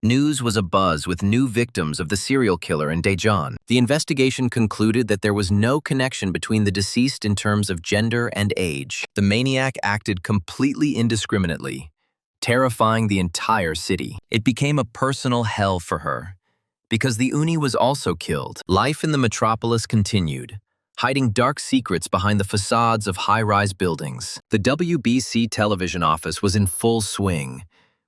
News was abuzz with new victims of the serial killer in Daejeon. The investigation concluded that there was no connection between the deceased in terms of gender and age. The maniac acted completely indiscriminately, terrifying the entire city. It became a personal hell for her, because the Uni was also killed. Life in the metropolis continued, hiding dark secrets behind the facades of high-rise buildings. The WBC television office was in full swing,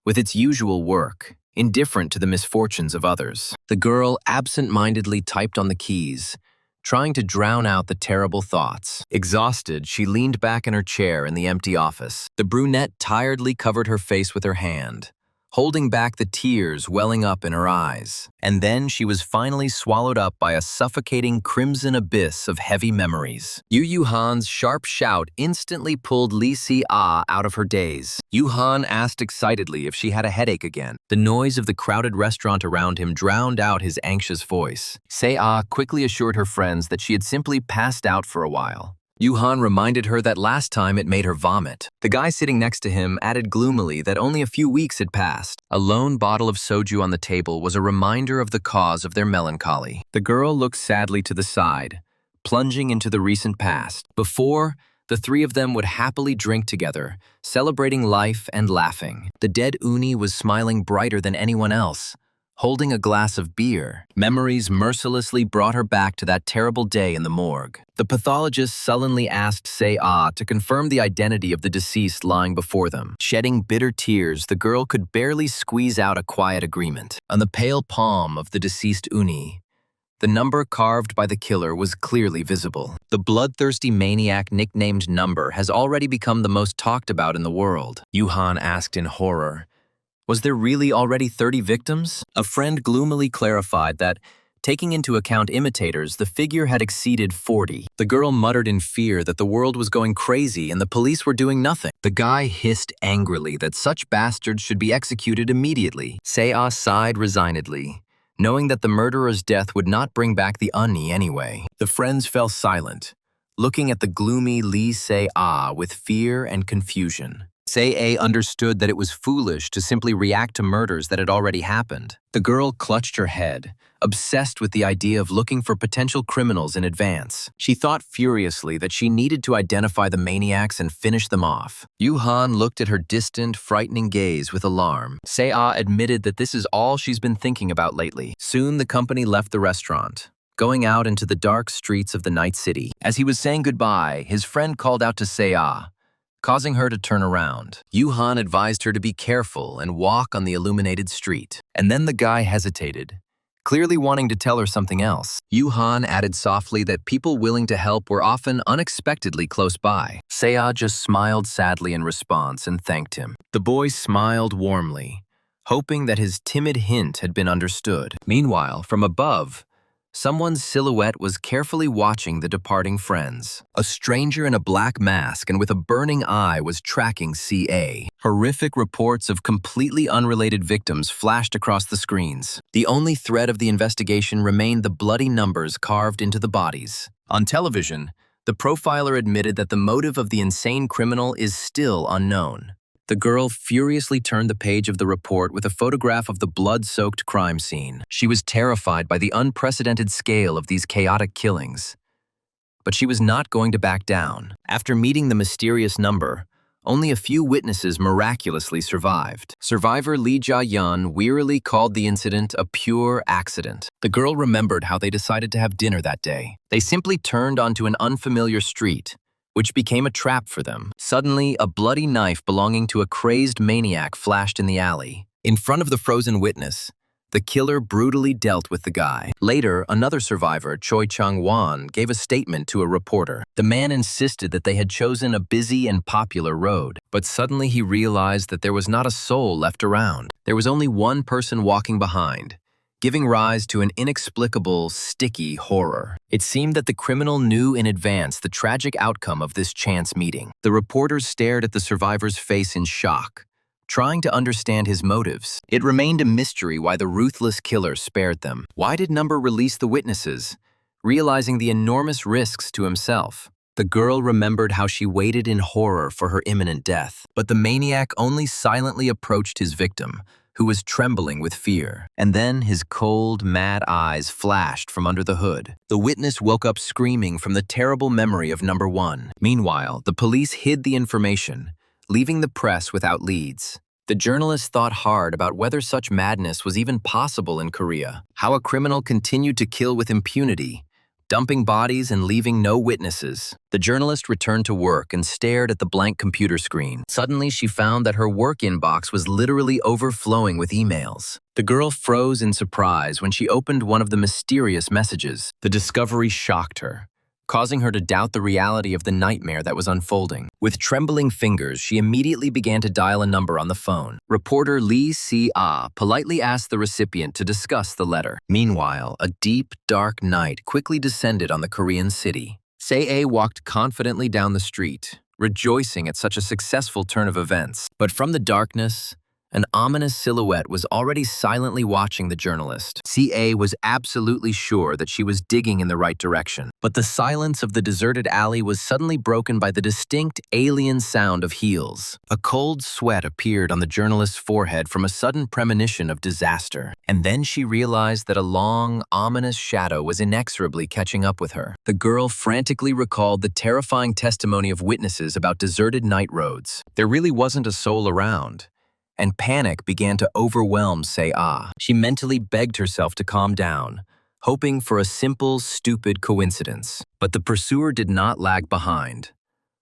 with its usual work, indifferent to the misfortunes of others. The girl absent-mindedly typed on the keys, trying to drown out the terrible thoughts. Exhausted, she leaned back in her chair in the empty office. The brunette tiredly covered her face with her hand, holding back the tears welling up in her eyes. And then she was finally swallowed up by a suffocating crimson abyss of heavy memories. Yu Han's sharp shout instantly pulled Lee Si-ah out of her daze. Yu Han asked excitedly if she had a headache again. The noise of the crowded restaurant around him drowned out his anxious voice. Se-ah quickly assured her friends that she had simply passed out for a while. Yu Han reminded her that last time it made her vomit. The guy sitting next to him added gloomily that only a few weeks had passed. A lone bottle of soju on the table was a reminder of the cause of their melancholy. The girl looked sadly to the side, plunging into the recent past. Before, the three of them would happily drink together, celebrating life and laughing. The dead Uni was smiling brighter than anyone else, holding a glass of beer. Memories mercilessly brought her back to that terrible day in the morgue. The pathologist sullenly asked Se-ah to confirm the identity of the deceased lying before them. Shedding bitter tears, the girl could barely squeeze out a quiet agreement. On the pale palm of the deceased Uni, the number carved by the killer was clearly visible. The bloodthirsty maniac nicknamed Number has already become the most talked about in the world. Yu Han asked in horror, was there really already 30 victims? A friend gloomily clarified that, taking into account imitators, the figure had exceeded 40. The girl muttered in fear that the world was going crazy and the police were doing nothing. The guy hissed angrily that such bastards should be executed immediately. Se-ah sighed resignedly, knowing that the murderer's death would not bring back the Uni anyway. The friends fell silent, looking at the gloomy Lee Se-ah with fear and confusion. Se-ah understood that it was foolish to simply react to murders that had already happened. The girl clutched her head, obsessed with the idea of looking for potential criminals in advance. She thought furiously that she needed to identify the maniacs and finish them off. Yu Han looked at her distant, frightening gaze with alarm. Se-ah admitted that this is all she's been thinking about lately. Soon the company left the restaurant, going out into the dark streets of the night city. As he was saying goodbye, his friend called out to Se-ah, causing her to turn around. Yu Han advised her to be careful and walk on the illuminated street. And then the guy hesitated, clearly wanting to tell her something else. Yu Han added softly that people willing to help were often unexpectedly close by. Se-ah just smiled sadly in response and thanked him. The boy smiled warmly, hoping that his timid hint had been understood. Meanwhile, from above, someone's silhouette was carefully watching the departing friends. A stranger in a black mask and with a burning eye was tracking CA. Horrific reports of completely unrelated victims flashed across the screens. The only thread of the investigation remained the bloody numbers carved into the bodies. On television, the profiler admitted that the motive of the insane criminal is still unknown. The girl furiously turned the page of the report with a photograph of the blood-soaked crime scene. She was terrified by the unprecedented scale of these chaotic killings. But she was not going to back down. After meeting the mysterious number, only a few witnesses miraculously survived. Survivor Lee Ja-yeon wearily called the incident a pure accident. The girl remembered how they decided to have dinner that day. They simply turned onto an unfamiliar street, which became a trap for them. Suddenly, a bloody knife belonging to a crazed maniac flashed in the alley. In front of the frozen witness, the killer brutally dealt with the guy. Later, another survivor, Choi Chang-won, gave a statement to a reporter. The man insisted that they had chosen a busy and popular road, but suddenly he realized that there was not a soul left around. There was only one person walking behind, giving rise to an inexplicable, sticky horror. It seemed that the criminal knew in advance the tragic outcome of this chance meeting. The reporters stared at the survivor's face in shock, trying to understand his motives. It remained a mystery why the ruthless killer spared them. Why did Number release the witnesses, realizing the enormous risks to himself? The girl remembered how she waited in horror for her imminent death, but the maniac only silently approached his victim, who was trembling with fear. And then his cold, mad eyes flashed from under the hood. The witness woke up screaming from the terrible memory of number 1. Meanwhile, the police hid the information, leaving the press without leads. The journalist thought hard about whether such madness was even possible in Korea, how a criminal continued to kill with impunity, dumping bodies and leaving no witnesses. The journalist returned to work and stared at the blank computer screen. Suddenly, she found that her work inbox was literally overflowing with emails. The girl froze in surprise when she opened one of the mysterious messages. The discovery shocked her, causing her to doubt the reality of the nightmare that was unfolding. With trembling fingers, she immediately began to dial a number on the phone. Reporter Lee Si-ah politely asked the recipient to discuss the letter. Meanwhile, a deep, dark night quickly descended on the Korean city. Se-a walked confidently down the street, rejoicing at such a successful turn of events. But from the darkness, an ominous silhouette was already silently watching the journalist. C.A. was absolutely sure that she was digging in the right direction. But the silence of the deserted alley was suddenly broken by the distinct alien sound of heels. A cold sweat appeared on the journalist's forehead from a sudden premonition of disaster. And then she realized that a long, ominous shadow was inexorably catching up with her. The girl frantically recalled the terrifying testimony of witnesses about deserted night roads. There really wasn't a soul around, and panic began to overwhelm Se-ah. She mentally begged herself to calm down, hoping for a simple, stupid coincidence. But the pursuer did not lag behind.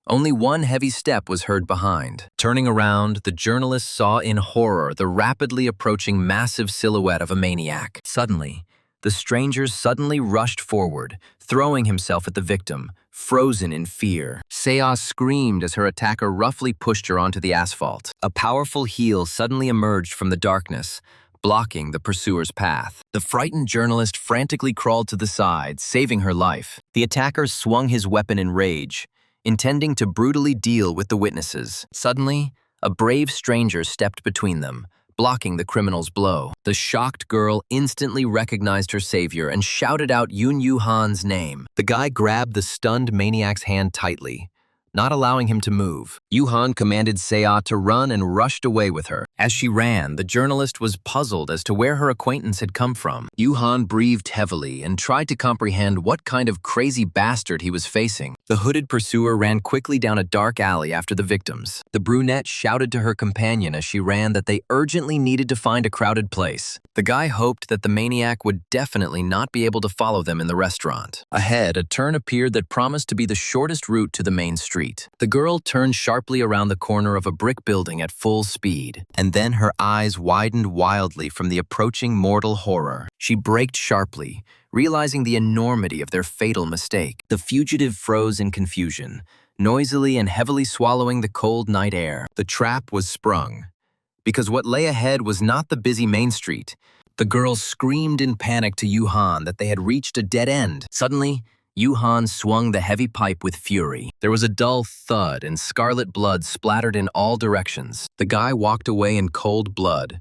Only one heavy step was heard behind. Turning around, the journalist saw in horror the rapidly approaching massive silhouette of a maniac. Suddenly, the stranger suddenly rushed forward, throwing himself at the victim, frozen in fear. Se-ah screamed as her attacker roughly pushed her onto the asphalt. A powerful heel suddenly emerged from the darkness, blocking the pursuer's path. The frightened journalist frantically crawled to the side, saving her life. The attacker swung his weapon in rage, intending to brutally deal with the witnesses. Suddenly, a brave stranger stepped between them, blocking the criminal's blow. The shocked girl instantly recognized her savior and shouted out Yoon Yoo-han's name. The guy grabbed the stunned maniac's hand tightly, not allowing him to move. Yoo-han commanded Se-ah to run and rushed away with her. As she ran, the journalist was puzzled as to where her acquaintance had come from. Yoo-han breathed heavily and tried to comprehend what kind of crazy bastard he was facing. The hooded pursuer ran quickly down a dark alley after the victims. The brunette shouted to her companion as she ran that they urgently needed to find a crowded place. The guy hoped that the maniac would definitely not be able to follow them in the restaurant. Ahead, a turn appeared that promised to be the shortest route to the main street. The girl turned sharply around the corner of a brick building at full speed, and then her eyes widened wildly from the approaching mortal horror. She braked sharply, realizing the enormity of their fatal mistake. The fugitive froze in confusion, noisily and heavily swallowing the cold night air. The trap was sprung, because what lay ahead was not the busy main street. The girl screamed in panic to Yoo-han that they had reached a dead end. Suddenly, Yoo-han swung the heavy pipe with fury. There was a dull thud and scarlet blood splattered in all directions. The guy walked away in cold blood,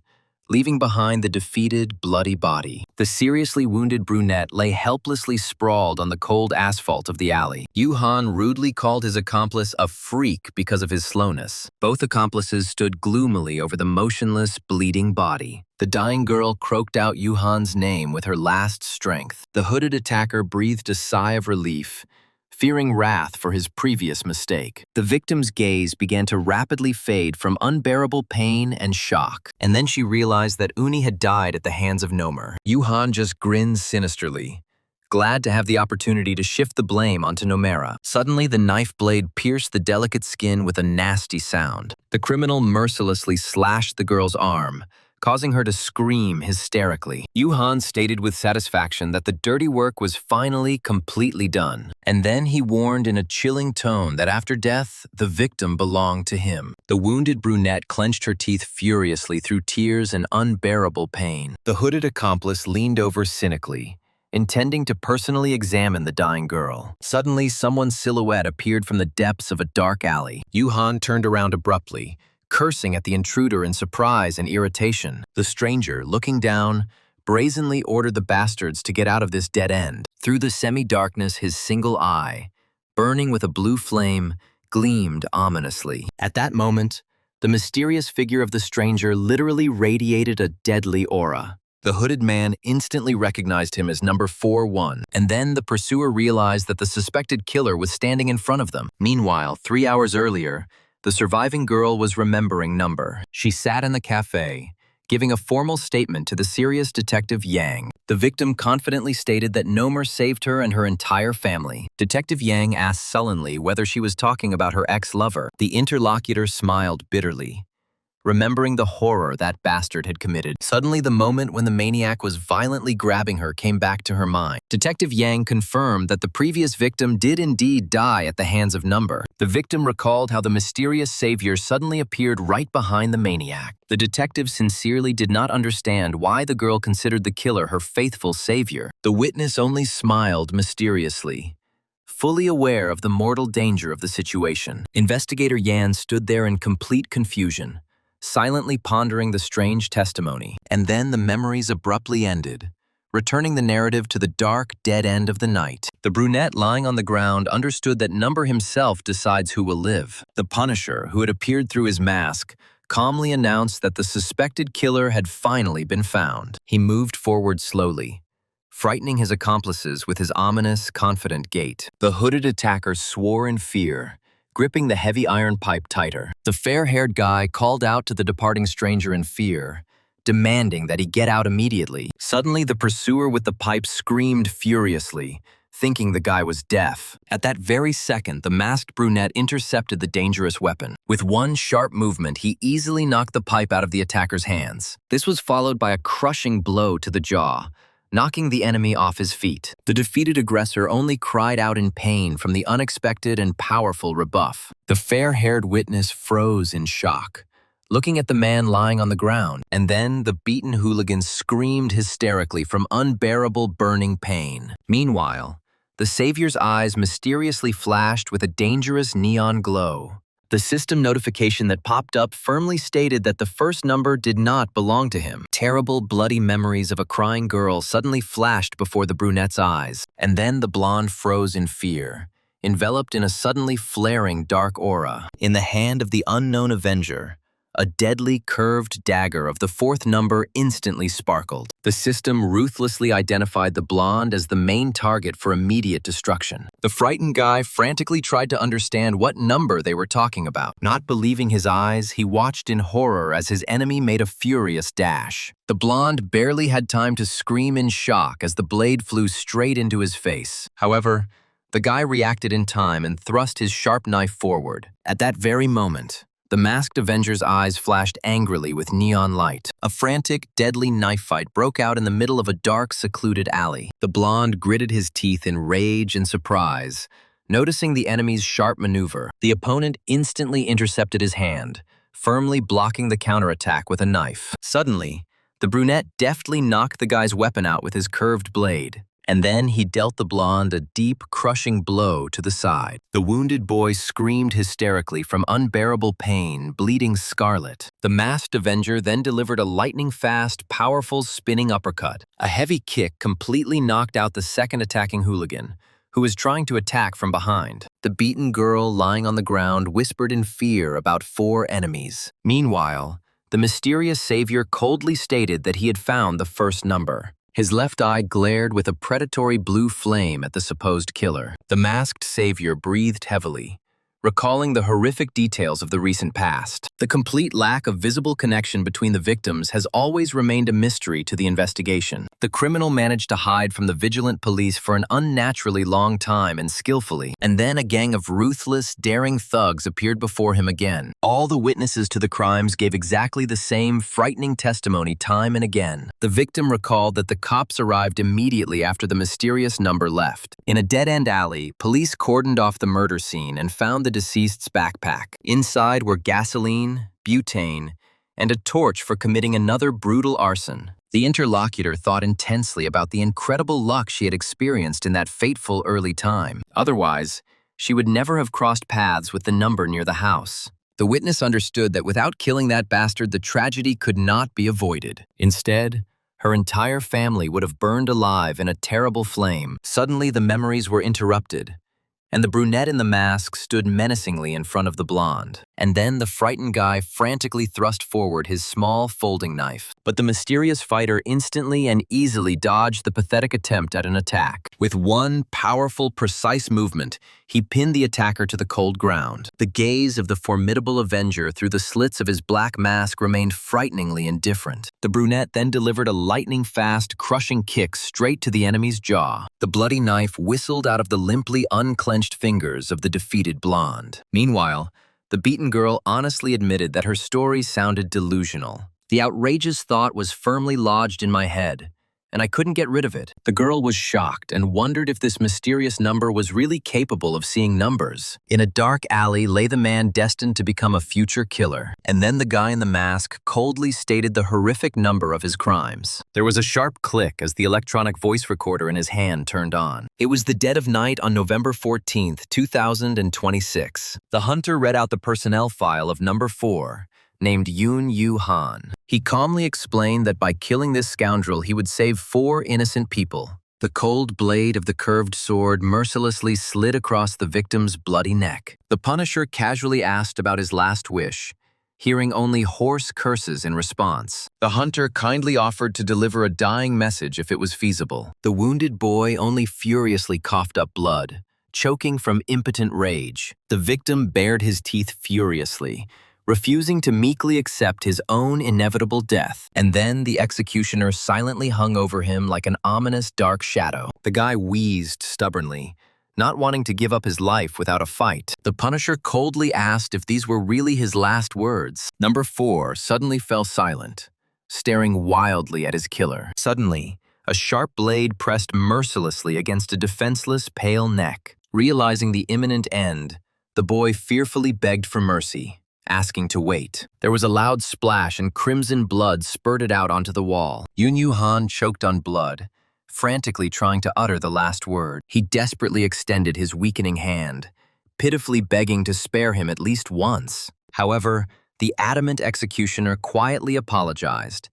leaving behind the defeated, bloody body. The seriously wounded brunette lay helplessly sprawled on the cold asphalt of the alley. Yoo-han rudely called his accomplice a freak because of his slowness. Both accomplices stood gloomily over the motionless, bleeding body. The dying girl croaked out Yoo-han's name with her last strength. The hooded attacker breathed a sigh of relief, fearing wrath for his previous mistake. The victim's gaze began to rapidly fade from unbearable pain and shock. And then she realized that Uni had died at the hands of Nomer. Yoo-han just grinned sinisterly, glad to have the opportunity to shift the blame onto Nomera. Suddenly, the knife blade pierced the delicate skin with a nasty sound. The criminal mercilessly slashed the girl's arm, causing her to scream hysterically. Yoo-han stated with satisfaction that the dirty work was finally completely done. And then he warned in a chilling tone that after death, the victim belonged to him. The wounded brunette clenched her teeth furiously through tears and unbearable pain. The hooded accomplice leaned over cynically, intending to personally examine the dying girl. Suddenly, someone's silhouette appeared from the depths of a dark alley. Yoo-han turned around abruptly, cursing at the intruder in surprise and irritation. The stranger, looking down, brazenly ordered the bastards to get out of this dead end. Through the semi-darkness, his single eye, burning with a blue flame, gleamed ominously. At that moment, The mysterious figure of the stranger literally radiated a deadly aura. The hooded man instantly recognized him as number 41, and then the pursuer realized that the suspected killer was standing in front of them. Meanwhile, 3 hours earlier, the surviving girl was remembering Number. She sat in the cafe, giving a formal statement to the serious Detective Yang. The victim confidently stated that Nomer saved her and her entire family. Detective Yang asked sullenly whether she was talking about her ex-lover. The interlocutor smiled bitterly, remembering the horror that bastard had committed. Suddenly, the moment when the maniac was violently grabbing her came back to her mind. Detective Yang confirmed that the previous victim did indeed die at the hands of Number. The victim recalled how the mysterious savior suddenly appeared right behind the maniac. The detective sincerely did not understand why the girl considered the killer her faithful savior. The witness only smiled mysteriously, fully aware of the mortal danger of the situation. Investigator Yan stood there in complete confusion, silently pondering the strange testimony. And then the memories abruptly ended, returning the narrative to the dark, dead end of the night. The brunette lying on the ground understood that Number himself decides who will live. The Punisher, who had appeared through his mask, calmly announced that the suspected killer had finally been found. He moved forward slowly, frightening his accomplices with his ominous, confident gait. The hooded attacker swore in fear, gripping the heavy iron pipe tighter. The fair-haired guy called out to the departing stranger in fear, demanding that he get out immediately. Suddenly, the pursuer with the pipe screamed furiously, thinking the guy was deaf. At that very second, the masked brunette intercepted the dangerous weapon. With one sharp movement, he easily knocked the pipe out of the attacker's hands. This was followed by a crushing blow to the jaw, knocking the enemy off his feet. The defeated aggressor only cried out in pain from the unexpected and powerful rebuff. The fair-haired witness froze in shock, looking at the man lying on the ground, and then the beaten hooligan screamed hysterically from unbearable burning pain. Meanwhile, the savior's eyes mysteriously flashed with a dangerous neon glow. The system notification that popped up firmly stated that the first number did not belong to him. Terrible, bloody memories of a crying girl suddenly flashed before the brunette's eyes, and then the blonde froze in fear, enveloped in a suddenly flaring dark aura. In the hand of the unknown avenger, a deadly curved dagger of the fourth number instantly sparkled. The system ruthlessly identified the blonde as the main target for immediate destruction. The frightened guy frantically tried to understand what number they were talking about. Not believing his eyes, he watched in horror as his enemy made a furious dash. The blonde barely had time to scream in shock as the blade flew straight into his face. However, the guy reacted in time and thrust his sharp knife forward. At that very moment, the masked avenger's eyes flashed angrily with neon light. A frantic, deadly knife fight broke out in the middle of a dark, secluded alley. The blonde gritted his teeth in rage and surprise, noticing the enemy's sharp maneuver. The opponent instantly intercepted his hand, firmly blocking the counterattack with a knife. Suddenly, the brunette deftly knocked the guy's weapon out with his curved blade, and then he dealt the blonde a deep, crushing blow to the side. The wounded boy screamed hysterically from unbearable pain, bleeding scarlet. The masked avenger then delivered a lightning-fast, powerful spinning uppercut. A heavy kick completely knocked out the second attacking hooligan, who was trying to attack from behind. The beaten girl lying on the ground whispered in fear about 4 enemies. Meanwhile, the mysterious savior coldly stated that he had found the first number. His left eye glared with a predatory blue flame at the supposed killer. The masked savior breathed heavily, recalling the horrific details of the recent past. The complete lack of visible connection between the victims has always remained a mystery to the investigation. The criminal managed to hide from the vigilant police for an unnaturally long time and skillfully, and then a gang of ruthless, daring thugs appeared before him again. All the witnesses to the crimes gave exactly the same frightening testimony time and again. The victim recalled that the cops arrived immediately after the mysterious number left. In a dead-end alley, police cordoned off the murder scene and found the deceased's backpack. Inside were gasoline, butane, and a torch for committing another brutal arson. The interlocutor thought intensely about the incredible luck she had experienced in that fateful early time. Otherwise, she would never have crossed paths with the number near the house. The witness understood that without killing that bastard, the tragedy could not be avoided. Instead, her entire family would have burned alive in a terrible flame. Suddenly, the memories were interrupted, and the brunette in the mask stood menacingly in front of the blonde. And then the frightened guy frantically thrust forward his small folding knife. But the mysterious fighter instantly and easily dodged the pathetic attempt at an attack. With one powerful, precise movement, he pinned the attacker to the cold ground. The gaze of the formidable avenger through the slits of his black mask remained frighteningly indifferent. The brunette then delivered a lightning-fast, crushing kick straight to the enemy's jaw. The bloody knife whistled out of the limply unclenched fingers of the defeated blonde. Meanwhile, the beaten girl honestly admitted that her story sounded delusional. The outrageous thought was firmly lodged in my head, and I couldn't get rid of it. The girl was shocked and wondered if this mysterious number was really capable of seeing numbers. In a dark alley lay the man destined to become a future killer, and then the guy in the mask coldly stated the horrific number of his crimes. There was a sharp click as the electronic voice recorder in his hand turned on. It was the dead of night on November 14th, 2026. The hunter read out the personnel file of number 4, named Yoon Han. He calmly explained that by killing this scoundrel he would save 4 innocent people. The cold blade of the curved sword mercilessly slid across the victim's bloody neck. The Punisher casually asked about his last wish, hearing only hoarse curses in response. The hunter kindly offered to deliver a dying message if it was feasible. The wounded boy only furiously coughed up blood, choking from impotent rage. The victim bared his teeth furiously, refusing to meekly accept his own inevitable death. And then the executioner silently hung over him like an ominous dark shadow. The guy wheezed stubbornly, not wanting to give up his life without a fight. The Punisher coldly asked if these were really his last words. Number 4 suddenly fell silent, staring wildly at his killer. Suddenly, a sharp blade pressed mercilessly against a defenseless, pale neck. Realizing the imminent end, the boy fearfully begged for mercy, asking to wait. There was a loud splash and crimson blood spurted out onto the wall. Yoon Han choked on blood, frantically trying to utter the last word. He desperately extended his weakening hand, pitifully begging to spare him at least once. However, the adamant executioner quietly apologized,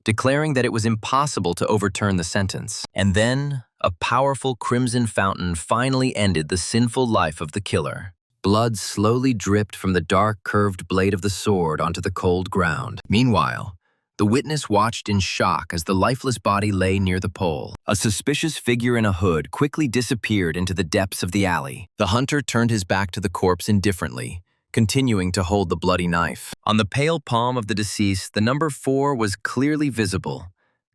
declaring that it was impossible to overturn the sentence. And then, a powerful crimson fountain finally ended the sinful life of the killer. Blood slowly dripped from the dark, curved blade of the sword onto the cold ground. Meanwhile, the witness watched in shock as the lifeless body lay near the pole. A suspicious figure in a hood quickly disappeared into the depths of the alley. The hunter turned his back to the corpse indifferently, continuing to hold the bloody knife. On the pale palm of the deceased, the number 4 was clearly visible,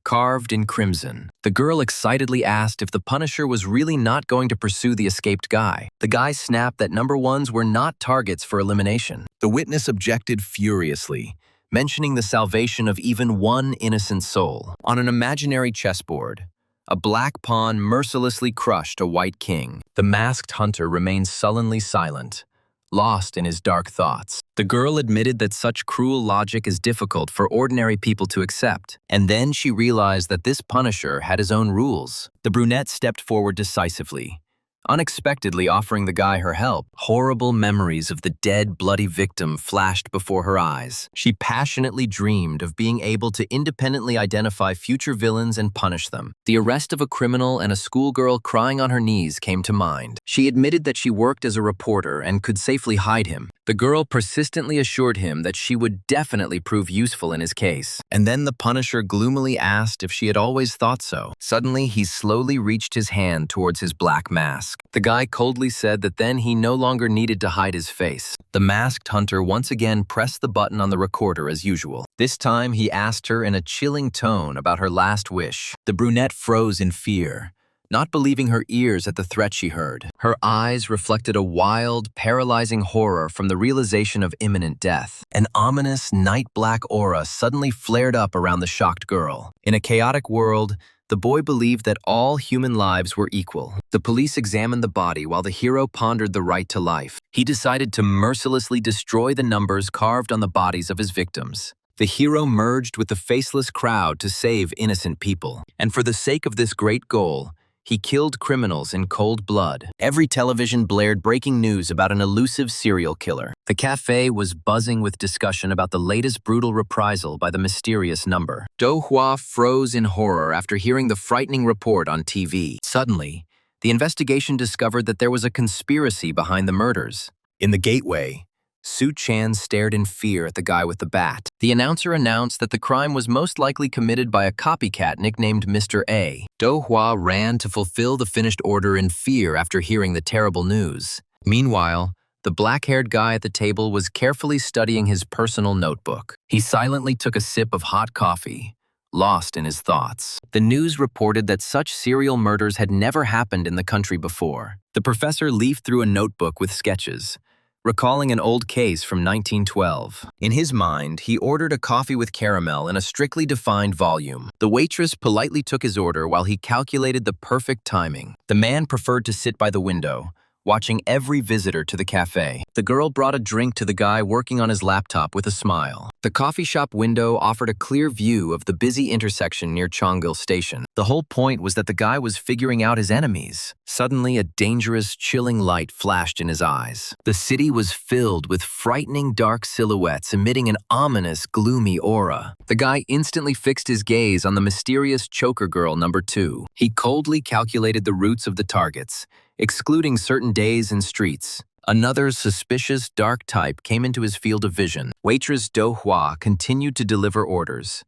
carved in crimson. The girl excitedly asked if the Punisher was really not going to pursue the escaped guy. The guy snapped that number 1s were not targets for elimination. The witness objected furiously, mentioning the salvation of even one innocent soul. On an imaginary chessboard, a black pawn mercilessly crushed a white king. The masked hunter remained sullenly silent, lost in his dark thoughts. The girl admitted that such cruel logic is difficult for ordinary people to accept, and then she realized that this Punisher had his own rules. The brunette stepped forward decisively, unexpectedly offering the guy her help. Horrible memories of the dead, bloody victim flashed before her eyes. She passionately dreamed of being able to independently identify future villains and punish them. The arrest of a criminal and a schoolgirl crying on her knees came to mind. She admitted that she worked as a reporter and could safely hide him. The girl persistently assured him that she would definitely prove useful in his case. And then the Punisher gloomily asked if she had always thought so. Suddenly, he slowly reached his hand towards his black mask. The guy coldly said that then he no longer needed to hide his face. The masked hunter once again pressed the button on the recorder as usual. This time, he asked her in a chilling tone about her last wish. The brunette froze in fear, not believing her ears at the threat she heard. Her eyes reflected a wild, paralyzing horror from the realization of imminent death. An ominous, night-black aura suddenly flared up around the shocked girl. In a chaotic world, the boy believed that all human lives were equal. The police examined the body while the hero pondered the right to life. He decided to mercilessly destroy the numbers carved on the bodies of his victims. The hero merged with the faceless crowd to save innocent people. And for the sake of this great goal, he killed criminals in cold blood. Every television blared breaking news about an elusive serial killer. The cafe was buzzing with discussion about the latest brutal reprisal by the mysterious number. Do Hua froze in horror after hearing the frightening report on TV. Suddenly, The investigation discovered that there was a conspiracy behind the murders. In the gateway, Su Chan stared in fear at the guy with the bat. The announcer announced that the crime was most likely committed by a copycat nicknamed Mr. A. Do Hua ran to fulfill the finished order in fear after hearing the terrible news. Meanwhile, the black-haired guy at the table was carefully studying his personal notebook. He silently took a sip of hot coffee, lost in his thoughts. The news reported that such serial murders had never happened in the country before. The professor leafed through a notebook with sketches, recalling an old case from 1912. In his mind, he ordered a coffee with caramel in a strictly defined volume. The waitress politely took his order while he calculated the perfect timing. The man preferred to sit by the window, watching every visitor to the cafe. The girl brought a drink to the guy working on his laptop with a smile. The coffee shop window offered a clear view of the busy intersection near Chonggil Station. The whole point was that the guy was figuring out his enemies. Suddenly, a dangerous, chilling light flashed in his eyes. The city was filled with frightening dark silhouettes emitting an ominous, gloomy aura. The guy instantly fixed his gaze on the mysterious choker girl number 2. He coldly calculated the routes of the targets, excluding certain days and streets. Another suspicious, dark type came into his field of vision. Waitress Do Hua continued to deliver orders,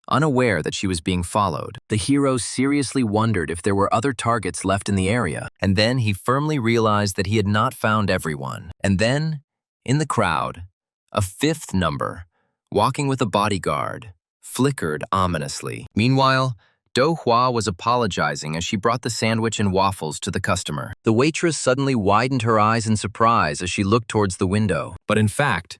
unaware that she was being followed. The hero seriously wondered if there were other targets left in the area, and then he firmly realized that he had not found everyone. And then, in the crowd, a 5th number, walking with a bodyguard, flickered ominously. Meanwhile, Do Hua was apologizing as she brought the sandwich and waffles to the customer. The waitress suddenly widened her eyes in surprise as she looked towards the window. But in fact,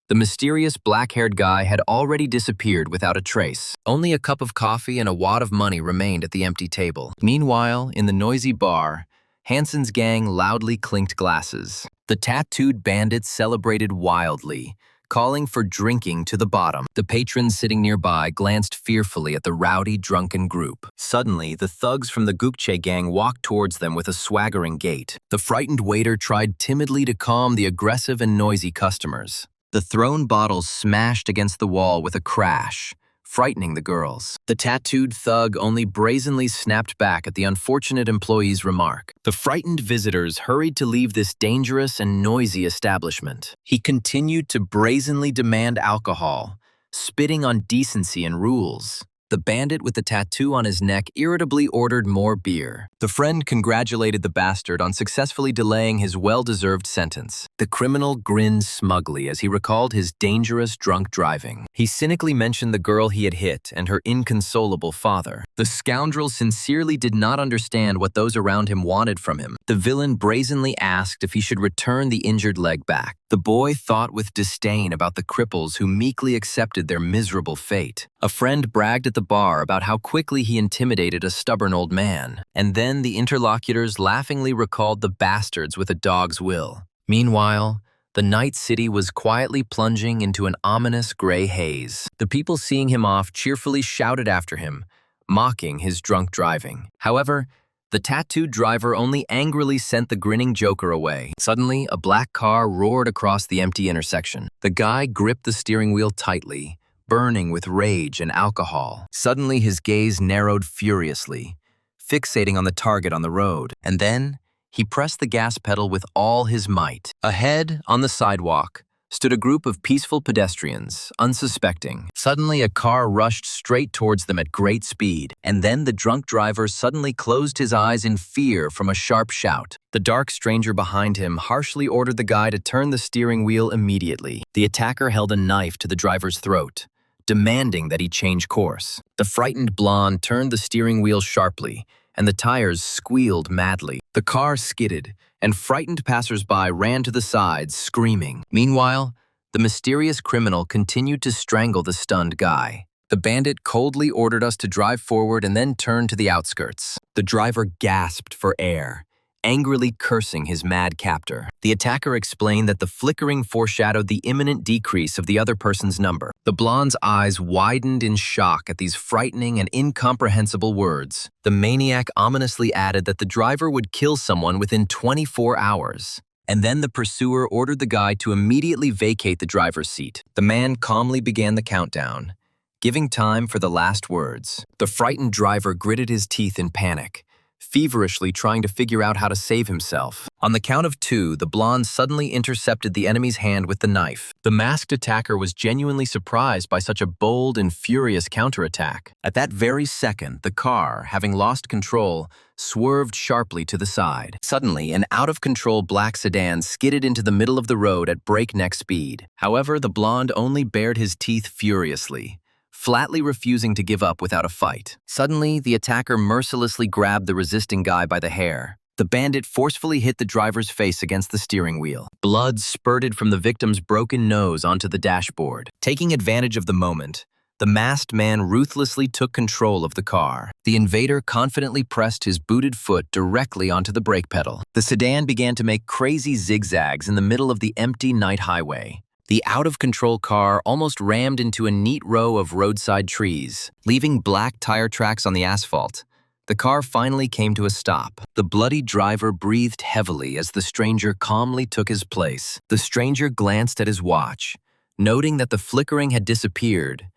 the mysterious black-haired guy had already disappeared without a trace. Only a cup of coffee and a wad of money remained at the empty table. Meanwhile, in the noisy bar, Hansen's gang loudly clinked glasses. The tattooed bandits celebrated wildly, calling for drinking to the bottom. The patrons sitting nearby glanced fearfully at the rowdy, drunken group. Suddenly, the thugs from the Gukche gang walked towards them with a swaggering gait. The frightened waiter tried timidly to calm the aggressive and noisy customers. The thrown bottles smashed against the wall with a crash, frightening the girls. The tattooed thug only brazenly snapped back at the unfortunate employee's remark. The frightened visitors hurried to leave this dangerous and noisy establishment. He continued to brazenly demand alcohol, spitting on decency and rules. The bandit with the tattoo on his neck irritably ordered more beer. The friend congratulated the bastard on successfully delaying his well-deserved sentence. The criminal grinned smugly as he recalled his dangerous drunk driving. He cynically mentioned the girl he had hit and her inconsolable father. The scoundrel sincerely did not understand what those around him wanted from him. The villain brazenly asked if he should return the injured leg back. The boy thought with disdain about the cripples who meekly accepted their miserable fate. A friend bragged at the bar about how quickly he intimidated a stubborn old man. And then the interlocutors laughingly recalled the bastards with a dog's will. Meanwhile, the night city was quietly plunging into an ominous gray haze. The people seeing him off cheerfully shouted after him, mocking his drunk driving. However, the tattooed driver only angrily sent the grinning joker away. Suddenly, a black car roared across the empty intersection. The guy gripped the steering wheel tightly, burning with rage and alcohol. Suddenly, his gaze narrowed furiously, fixating on the target on the road. And then, he pressed the gas pedal with all his might. Ahead, on the sidewalk, stood a group of peaceful pedestrians, unsuspecting. Suddenly, a car rushed straight towards them at great speed, and then the drunk driver suddenly closed his eyes in fear from a sharp shout. The dark stranger behind him harshly ordered the guy to turn the steering wheel immediately. The attacker held a knife to the driver's throat, demanding that he change course. The frightened blonde turned the steering wheel sharply, and the tires squealed madly. The car skidded, and frightened passers-by ran to the sides, screaming. Meanwhile, the mysterious criminal continued to strangle the stunned guy. The bandit coldly ordered us to drive forward and then turn to the outskirts. The driver gasped for air, angrily cursing his mad captor. The attacker explained that the flickering foreshadowed the imminent decrease of the other person's number. The blonde's eyes widened in shock at these frightening and incomprehensible words. The maniac ominously added that the driver would kill someone within 24 hours. And then the pursuer ordered the guy to immediately vacate the driver's seat. The man calmly began the countdown, giving time for the last words. The frightened driver gritted his teeth in panic, feverishly trying to figure out how to save himself. On the count of 2, the blonde suddenly intercepted the enemy's hand with the knife. The masked attacker was genuinely surprised by such a bold and furious counterattack. At that very second, the car, having lost control, swerved sharply to the side. Suddenly, an out-of-control black sedan skidded into the middle of the road at breakneck speed. However, the blonde only bared his teeth furiously, flatly refusing to give up without a fight. Suddenly, the attacker mercilessly grabbed the resisting guy by the hair. The bandit forcefully hit the driver's face against the steering wheel. Blood spurted from the victim's broken nose onto the dashboard. Taking advantage of the moment, the masked man ruthlessly took control of the car. The invader confidently pressed his booted foot directly onto the brake pedal. The sedan began to make crazy zigzags in the middle of the empty night highway. The out-of-control car almost rammed into a neat row of roadside trees, leaving black tire tracks on the asphalt. The car finally came to a stop. The bloody driver breathed heavily as the stranger calmly took his place. The stranger glanced at his watch, noting that the flickering had disappeared,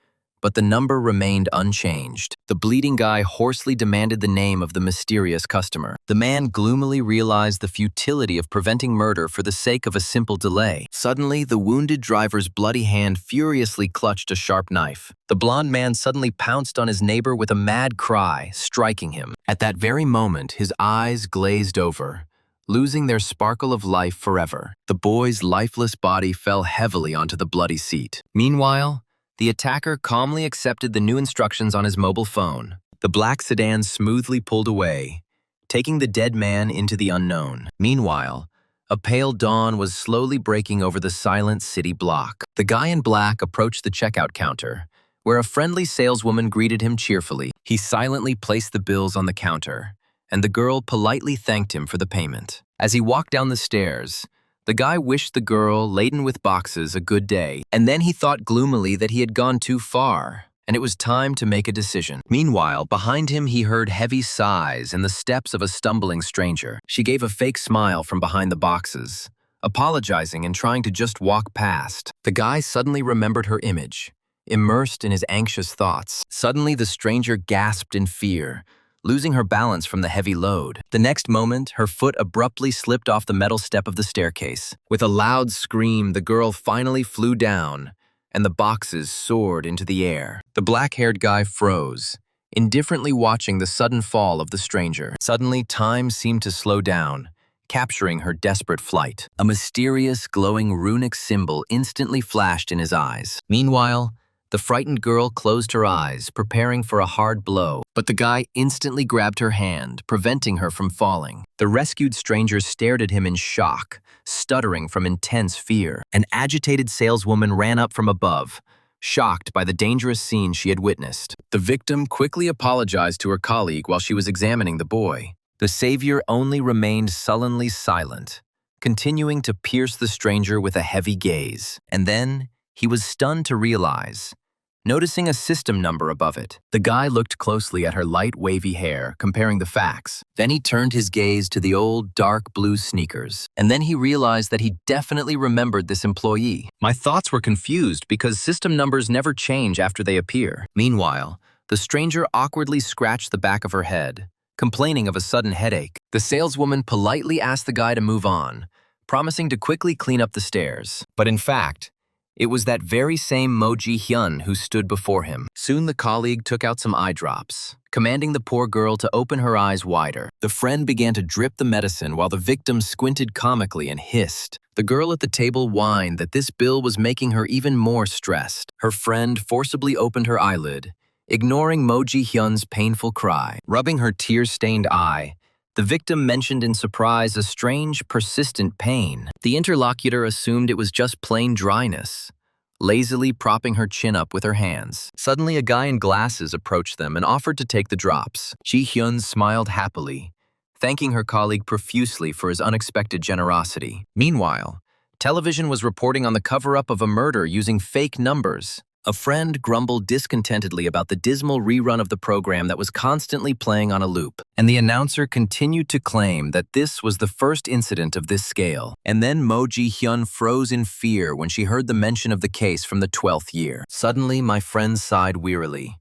but the number remained unchanged. The bleeding guy hoarsely demanded the name of the mysterious customer. The man gloomily realized the futility of preventing murder for the sake of a simple delay. Suddenly, the wounded driver's bloody hand furiously clutched a sharp knife. The blonde man suddenly pounced on his neighbor with a mad cry, striking him. At that very moment, his eyes glazed over, losing their sparkle of life forever. The boy's lifeless body fell heavily onto the bloody seat. Meanwhile, the attacker calmly accepted the new instructions on his mobile phone. The black sedan smoothly pulled away, taking the dead man into the unknown. Meanwhile, a pale dawn was slowly breaking over the silent city block. The guy in black approached the checkout counter, where a friendly saleswoman greeted him cheerfully. He silently placed the bills on the counter, and the girl politely thanked him for the payment. As he walked down the stairs, the guy wished the girl, laden with boxes, a good day, and then he thought gloomily that he had gone too far, and it was time to make a decision. Meanwhile, behind him he heard heavy sighs and the steps of a stumbling stranger. She gave a fake smile from behind the boxes, apologizing and trying to just walk past. The guy suddenly remembered her image, immersed in his anxious thoughts. Suddenly the stranger gasped in fear, losing her balance from the heavy load. The next moment, her foot abruptly slipped off the metal step of the staircase. With a loud scream, the girl finally flew down, and the boxes soared into the air. The black-haired guy froze, indifferently watching the sudden fall of the stranger. Suddenly, time seemed to slow down, capturing her desperate flight. A mysterious, glowing runic symbol instantly flashed in his eyes. Meanwhile, the frightened girl closed her eyes, preparing for a hard blow, but the guy instantly grabbed her hand, preventing her from falling. The rescued stranger stared at him in shock, stuttering from intense fear. An agitated saleswoman ran up from above, shocked by the dangerous scene she had witnessed. The victim quickly apologized to her colleague while she was examining the boy. The savior only remained sullenly silent, continuing to pierce the stranger with a heavy gaze. And then he was stunned to realize, noticing a system number above it. The guy looked closely at her light, wavy hair, comparing the facts. Then he turned his gaze to the old, dark blue sneakers. And then he realized that he definitely remembered this employee. My thoughts were confused because system numbers never change after they appear. Meanwhile, the stranger awkwardly scratched the back of her head, complaining of a sudden headache. The saleswoman politely asked the guy to move on, promising to quickly clean up the stairs. But in fact, it was that very same Mo Ji-hyun who stood before him. Soon the colleague took out some eye drops, commanding the poor girl to open her eyes wider. The friend began to drip the medicine while the victim squinted comically and hissed. The girl at the table whined that this bill was making her even more stressed. Her friend forcibly opened her eyelid, ignoring Mo Ji-hyun's painful cry. Rubbing her tear-stained eye, the victim mentioned in surprise a strange, persistent pain. The interlocutor assumed it was just plain dryness, lazily propping her chin up with her hands. Suddenly, a guy in glasses approached them and offered to take the drops. Ji-hyun smiled happily, thanking her colleague profusely for his unexpected generosity. Meanwhile, television was reporting on the cover-up of a murder using fake numbers. A friend grumbled discontentedly about the dismal rerun of the program that was constantly playing on a loop, and the announcer continued to claim that this was the first incident of this scale. And then Mo Ji-hyun froze in fear when she heard the mention of the case from the 12th year. Suddenly, my friend sighed wearily,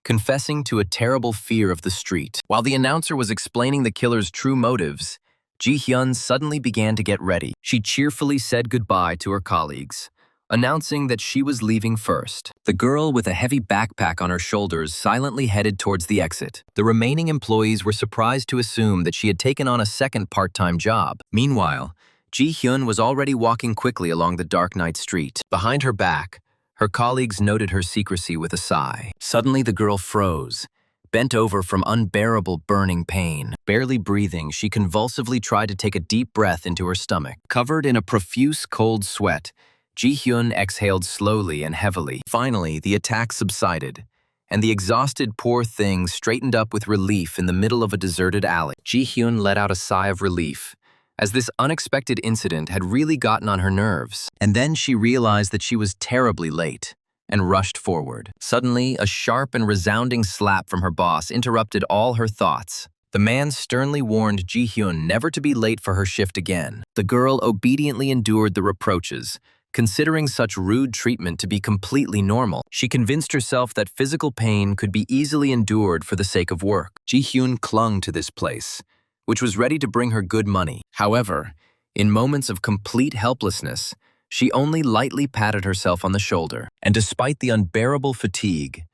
confessing to a terrible fear of the street. While the announcer was explaining the killer's true motives, Ji-hyun suddenly began to get ready. She cheerfully said goodbye to her colleagues, announcing that she was leaving first. The girl with a heavy backpack on her shoulders silently headed towards the exit. The remaining employees were surprised to assume that she had taken on a second part-time job. Meanwhile, Ji-hyun was already walking quickly along the dark night street. Behind her back, her colleagues noted her secrecy with a sigh. Suddenly the girl froze, bent over from unbearable burning pain. Barely breathing, she convulsively tried to take a deep breath into her stomach. Covered in a profuse cold sweat, Ji-hyun exhaled slowly and heavily. Finally, the attack subsided, and the exhausted poor thing straightened up with relief in the middle of a deserted alley. Ji-hyun let out a sigh of relief, as this unexpected incident had really gotten on her nerves. And then she realized that she was terribly late and rushed forward. Suddenly, a sharp and resounding slap from her boss interrupted all her thoughts. The man sternly warned Ji-hyun never to be late for her shift again. The girl obediently endured the reproaches, considering such rude treatment to be completely normal. She convinced herself that physical pain could be easily endured for the sake of work. Ji-hyun clung to this place, which was ready to bring her good money. However, in moments of complete helplessness, she only lightly patted herself on the shoulder. And despite the unbearable fatigue,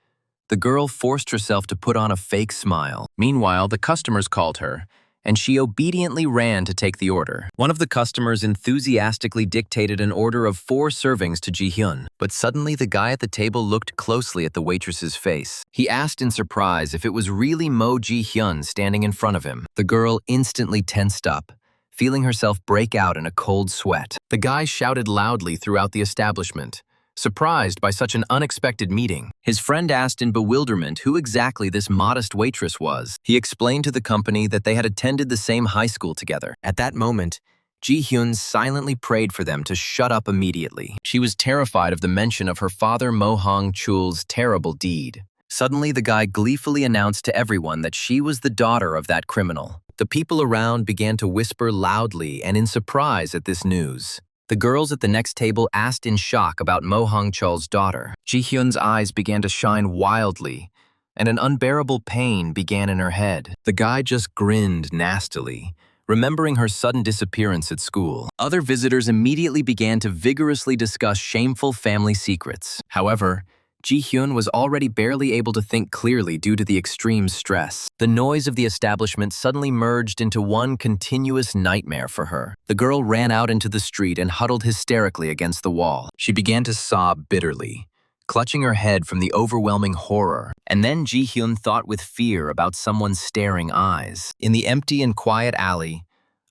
the girl forced herself to put on a fake smile. Meanwhile, the customers called her, and she obediently ran to take the order. One of the customers enthusiastically dictated an order of 4 servings to Ji-hyun, but suddenly the guy at the table looked closely at the waitress's face. He asked in surprise if it was really Mo Ji-hyun standing in front of him. The girl instantly tensed up, feeling herself break out in a cold sweat. The guy shouted loudly throughout the establishment, surprised by such an unexpected meeting. His friend asked in bewilderment who exactly this modest waitress was. He explained to the company that they had attended the same high school together. At that moment, Ji-hyun silently prayed for them to shut up immediately. She was terrified of the mention of her father Mo Hong-chul's terrible deed. Suddenly, the guy gleefully announced to everyone that she was the daughter of that criminal. The people around began to whisper loudly and in surprise at this news. The girls at the next table asked in shock about Mo Hong-chul's daughter. Ji-hyun's eyes began to shine wildly, and an unbearable pain began in her head. The guy just grinned nastily, remembering her sudden disappearance at school. Other visitors immediately began to vigorously discuss shameful family secrets. However, Ji-hyun was already barely able to think clearly due to the extreme stress. The noise of the establishment suddenly merged into one continuous nightmare for her. The girl ran out into the street and huddled hysterically against the wall. She began to sob bitterly, clutching her head from the overwhelming horror. And then Ji-hyun thought with fear about someone's staring eyes. In the empty and quiet alley,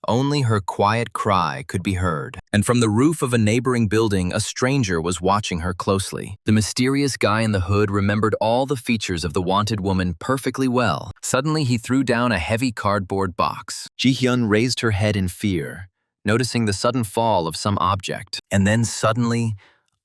only her quiet cry could be heard. And from the roof of a neighboring building, a stranger was watching her closely. The mysterious guy in the hood remembered all the features of the wanted woman perfectly well. Suddenly, he threw down a heavy cardboard box. Ji-hyun raised her head in fear, noticing the sudden fall of some object. And then suddenly,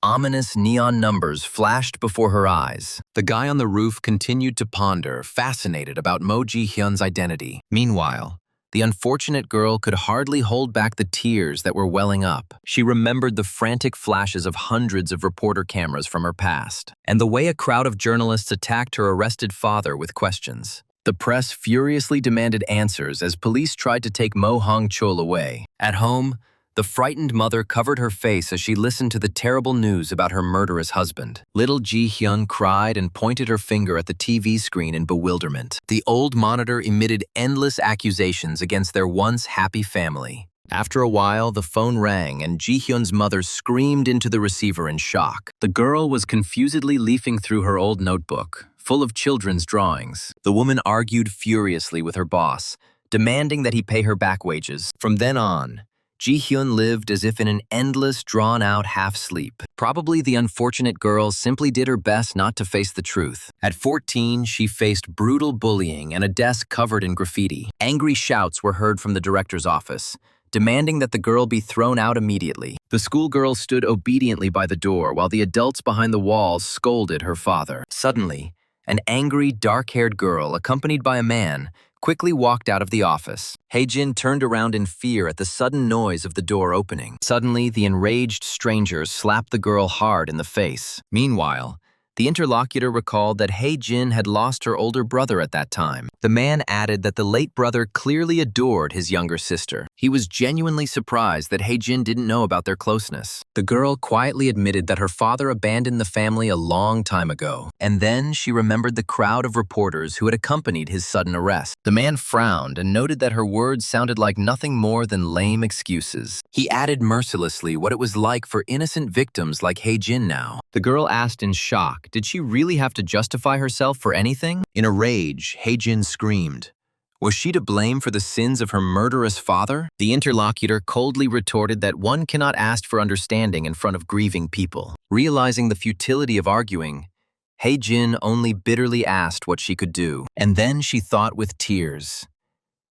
ominous neon numbers flashed before her eyes. The guy on the roof continued to ponder, fascinated about Mo Ji-hyun's identity. Meanwhile, the unfortunate girl could hardly hold back the tears that were welling up. She remembered the frantic flashes of hundreds of reporter cameras from her past, and the way a crowd of journalists attacked her arrested father with questions. The press furiously demanded answers as police tried to take Mo Hong-chul away. At home, the frightened mother covered her face as she listened to the terrible news about her murderous husband. Little Ji-hyun cried and pointed her finger at the TV screen in bewilderment. The old monitor emitted endless accusations against their once happy family. After a while, the phone rang and Ji-hyun's mother screamed into the receiver in shock. The girl was confusedly leafing through her old notebook, full of children's drawings. The woman argued furiously with her boss, demanding that he pay her back wages. From then on, Ji-hyun lived as if in an endless, drawn-out half-sleep. Probably the unfortunate girl simply did her best not to face the truth. At 14, she faced brutal bullying and a desk covered in graffiti. Angry shouts were heard from the director's office, demanding that the girl be thrown out immediately. The schoolgirl stood obediently by the door while the adults behind the walls scolded her father. Suddenly, an angry, dark-haired girl, accompanied by a man, quickly walked out of the office. Hae-jin turned around in fear at the sudden noise of the door opening. Suddenly, the enraged stranger slapped the girl hard in the face. Meanwhile, The interlocutor recalled that Jin had lost her older brother at that time. The man added that the late brother clearly adored his younger sister. He was genuinely surprised that Jin didn't know about their closeness. The girl quietly admitted that her father abandoned the family a long time ago, and then she remembered the crowd of reporters who had accompanied his sudden arrest. The man frowned and noted that her words sounded like nothing more than lame excuses. He added mercilessly what it was like for innocent victims like Jin now. The girl asked in shock, did she really have to justify herself for anything? In a rage, Jin screamed. Was she to blame for the sins of her murderous father? The interlocutor coldly retorted that one cannot ask for understanding in front of grieving people. Realizing the futility of arguing, Jin only bitterly asked what she could do. And then she thought with tears,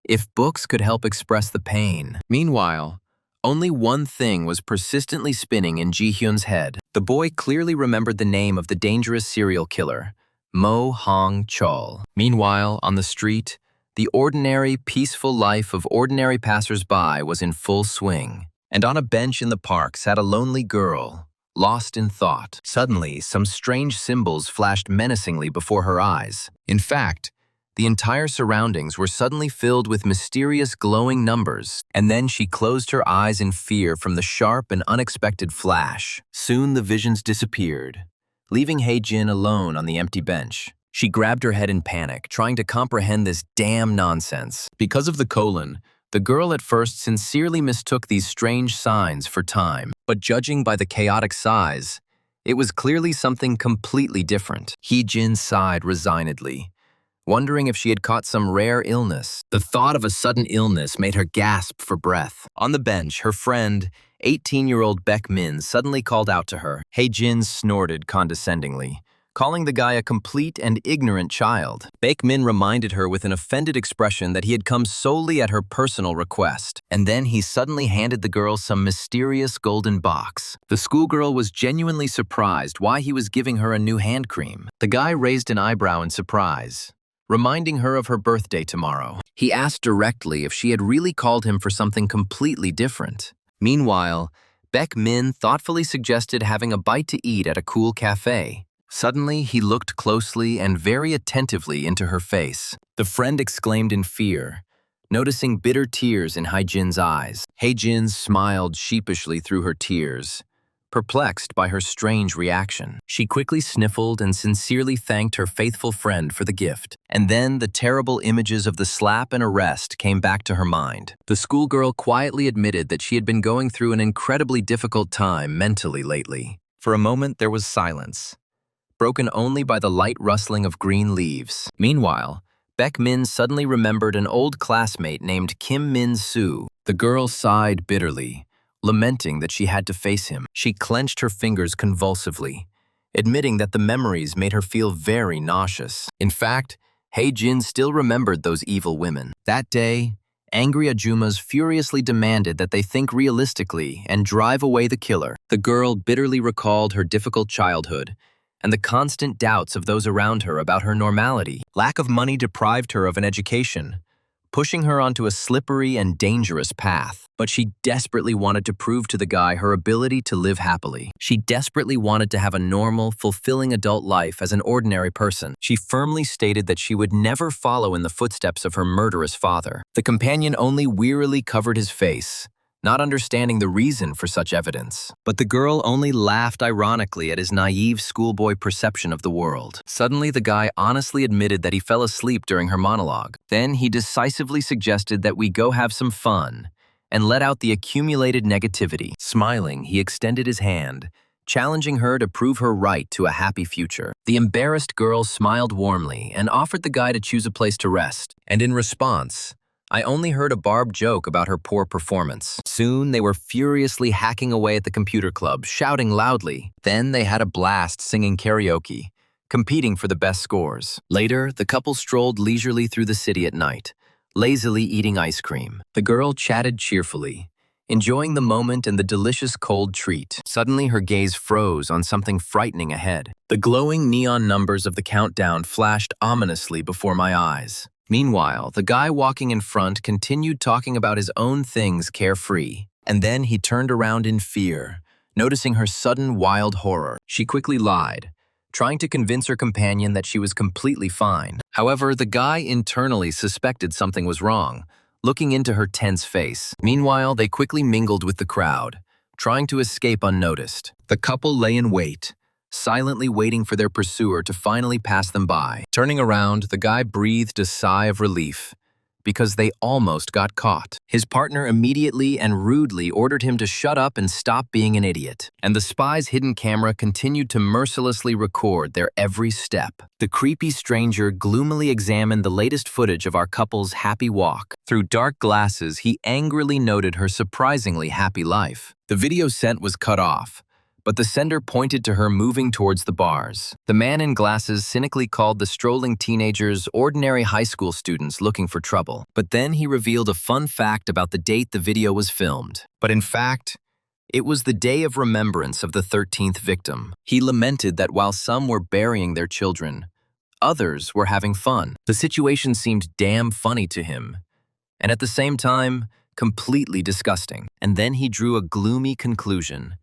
if books could help express the pain. Meanwhile, only one thing was persistently spinning in Ji-hyun's head. The boy clearly remembered the name of the dangerous serial killer, Mo Hong-chol. Meanwhile, on the street, the ordinary, peaceful life of ordinary passers-by was in full swing. And on a bench in the park sat a lonely girl, lost in thought. Suddenly, some strange symbols flashed menacingly before her eyes. In fact, the entire surroundings were suddenly filled with mysterious glowing numbers, and then she closed her eyes in fear from the sharp and unexpected flash. Soon the visions disappeared, leaving Jin alone on the empty bench. She grabbed her head in panic, trying to comprehend this damn nonsense. Because of the colon, the girl at first sincerely mistook these strange signs for time, but judging by the chaotic size, it was clearly something completely different. Jin sighed resignedly, wondering if she had caught some rare illness. The thought of a sudden illness made her gasp for breath. On the bench, her friend, 18-year-old Baek Min, suddenly called out to her. Jin snorted condescendingly, calling the guy a complete and ignorant child. Baek Min reminded her with an offended expression that he had come solely at her personal request. And then he suddenly handed the girl some mysterious golden box. The schoolgirl was genuinely surprised why he was giving her a new hand cream. The guy raised an eyebrow in surprise, reminding her of her birthday tomorrow. He asked directly if she had really called him for something completely different. Meanwhile, Baek Min thoughtfully suggested having a bite to eat at a cool cafe. Suddenly, he looked closely and very attentively into her face. The friend exclaimed in fear, noticing bitter tears in Jin's eyes. Jin smiled sheepishly through her tears, perplexed by her strange reaction. She quickly sniffled and sincerely thanked her faithful friend for the gift. And then the terrible images of the slap and arrest came back to her mind. The schoolgirl quietly admitted that she had been going through an incredibly difficult time mentally lately. For a moment, there was silence, broken only by the light rustling of green leaves. Meanwhile, Baek Min suddenly remembered an old classmate named Kim Min-soo. The girl sighed bitterly, lamenting that she had to face him. She clenched her fingers convulsively, admitting that the memories made her feel very nauseous. In fact, Jin still remembered those evil women. That day, angry Ajumas furiously demanded that they think realistically and drive away the killer. The girl bitterly recalled her difficult childhood and the constant doubts of those around her about her normality. Lack of money deprived her of an education, pushing her onto a slippery and dangerous path. But she desperately wanted to prove to the guy her ability to live happily. She desperately wanted to have a normal, fulfilling adult life as an ordinary person. She firmly stated that she would never follow in the footsteps of her murderous father. The companion only wearily covered his face, not understanding the reason for such evidence. But the girl only laughed ironically at his naive schoolboy perception of the world. Suddenly, the guy honestly admitted that he fell asleep during her monologue. Then he decisively suggested that we go have some fun and let out the accumulated negativity. Smiling, he extended his hand, challenging her to prove her right to a happy future. The embarrassed girl smiled warmly and offered the guy to choose a place to rest. And in response, I only heard a barbed joke about her poor performance. Soon, they were furiously hacking away at the computer club, shouting loudly. Then they had a blast singing karaoke, competing for the best scores. Later, the couple strolled leisurely through the city at night, lazily eating ice cream. The girl chatted cheerfully, enjoying the moment and the delicious cold treat. Suddenly, her gaze froze on something frightening ahead. The glowing neon numbers of the countdown flashed ominously before my eyes. Meanwhile, the guy walking in front continued talking about his own things carefree. And then he turned around in fear, noticing her sudden wild horror. She quickly lied, trying to convince her companion that she was completely fine. However, the guy internally suspected something was wrong, looking into her tense face. Meanwhile, they quickly mingled with the crowd, trying to escape unnoticed. The couple lay in wait, silently waiting for their pursuer to finally pass them by. Turning around, the guy breathed a sigh of relief, because they almost got caught. His partner immediately and rudely ordered him to shut up and stop being an idiot. And the spy's hidden camera continued to mercilessly record their every step. The creepy stranger gloomily examined the latest footage of our couple's happy walk. Through dark glasses, he angrily noted her surprisingly happy life. The video sent was cut off, but the sender pointed to her moving towards the bars. The man in glasses cynically called the strolling teenagers ordinary high school students looking for trouble. But then he revealed a fun fact about the date the video was filmed. But in fact, it was the day of remembrance of the 13th victim. He lamented that while some were burying their children, others were having fun. The situation seemed damn funny to him, and at the same time, completely disgusting. And then he drew a gloomy conclusion,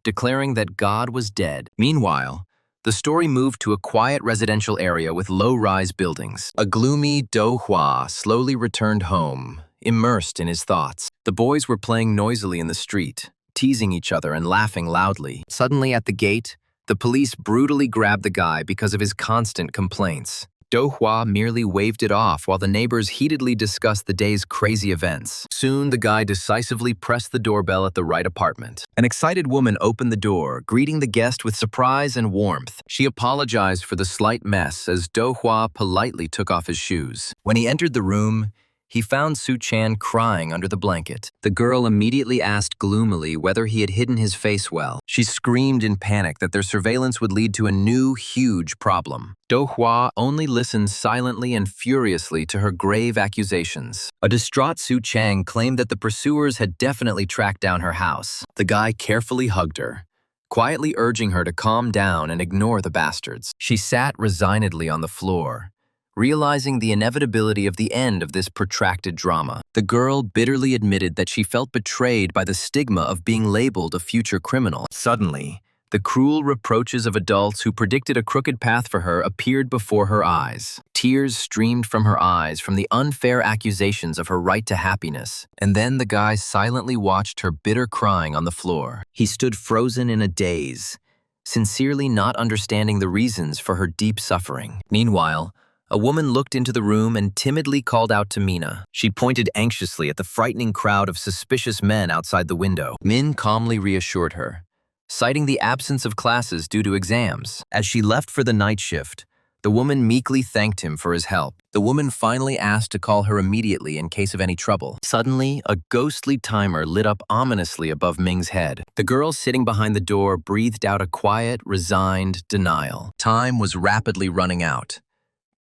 declaring that God was dead. Meanwhile, the story moved to a quiet residential area with low-rise buildings. A gloomy Do Hua slowly returned home, immersed in his thoughts. The boys were playing noisily in the street, teasing each other and laughing loudly. Suddenly at the gate, the police brutally grabbed the guy because of his constant complaints. Do Hua merely waved it off while the neighbors heatedly discussed the day's crazy events. Soon, the guy decisively pressed the doorbell at the right apartment. An excited woman opened the door, greeting the guest with surprise and warmth. She apologized for the slight mess as Do Hua politely took off his shoes. When he entered the room, he found Su Chan crying under the blanket. The girl immediately asked gloomily whether he had hidden his face well. She screamed in panic that their surveillance would lead to a new, huge problem. Do Hua only listened silently and furiously to her grave accusations. A distraught Su Chang claimed that the pursuers had definitely tracked down her house. The guy carefully hugged her, quietly urging her to calm down and ignore the bastards. She sat resignedly on the floor, realizing the inevitability of the end of this protracted drama. The girl bitterly admitted that she felt betrayed by the stigma of being labeled a future criminal. Suddenly, the cruel reproaches of adults who predicted a crooked path for her appeared before her eyes. Tears streamed from her eyes from the unfair accusations of her right to happiness. And then the guy silently watched her bitter crying on the floor. He stood frozen in a daze, sincerely not understanding the reasons for her deep suffering. Meanwhile, a woman looked into the room and timidly called out to Mina. She pointed anxiously at the frightening crowd of suspicious men outside the window. Min calmly reassured her, citing the absence of classes due to exams. As she left for the night shift, the woman meekly thanked him for his help. The woman finally asked to call her immediately in case of any trouble. Suddenly, a ghostly timer lit up ominously above Ming's head. The girl sitting behind the door breathed out a quiet, resigned denial. Time was rapidly running out,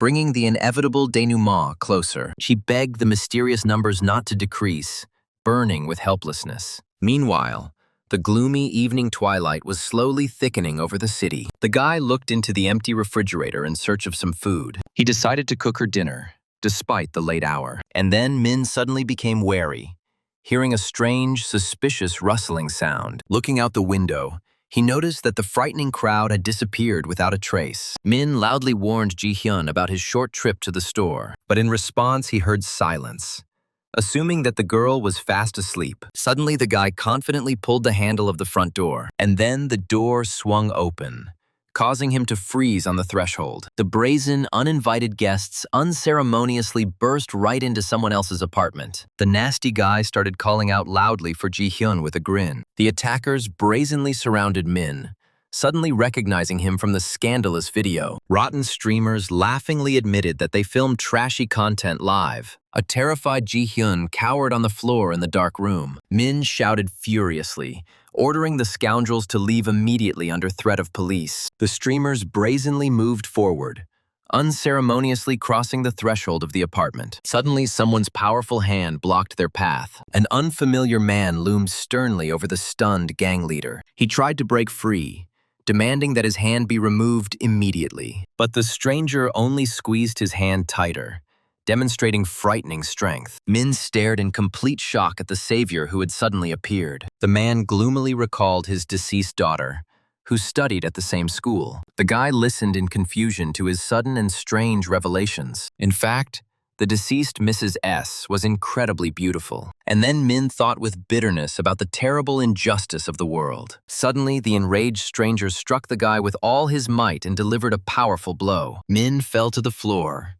bringing the inevitable denouement closer. She begged the mysterious numbers not to decrease, burning with helplessness. Meanwhile, the gloomy evening twilight was slowly thickening over the city. The guy looked into the empty refrigerator in search of some food. He decided to cook her dinner, despite the late hour. And then Min suddenly became wary, hearing a strange, suspicious rustling sound. Looking out the window, he noticed that the frightening crowd had disappeared without a trace. Min loudly warned Ji-hyun about his short trip to the store, but in response he heard silence. Assuming that the girl was fast asleep, suddenly the guy confidently pulled the handle of the front door, and then the door swung open, causing him to freeze on the threshold. The brazen, uninvited guests unceremoniously burst right into someone else's apartment. The nasty guy started calling out loudly for Ji-hyun with a grin. The attackers brazenly surrounded Min, suddenly recognizing him from the scandalous video. Rotten streamers laughingly admitted that they filmed trashy content live. A terrified Ji-hyun cowered on the floor in the dark room. Min shouted furiously, ordering the scoundrels to leave immediately under threat of police. The streamers brazenly moved forward, unceremoniously crossing the threshold of the apartment. Suddenly, someone's powerful hand blocked their path. An unfamiliar man loomed sternly over the stunned gang leader. He tried to break free, demanding that his hand be removed immediately. But the stranger only squeezed his hand tighter, demonstrating frightening strength. Min stared in complete shock at the savior who had suddenly appeared. The man gloomily recalled his deceased daughter, who studied at the same school. The guy listened in confusion to his sudden and strange revelations. In fact, the deceased Mrs. S was incredibly beautiful. And then Min thought with bitterness about the terrible injustice of the world. Suddenly, the enraged stranger struck the guy with all his might and delivered a powerful blow. Min fell to the floor,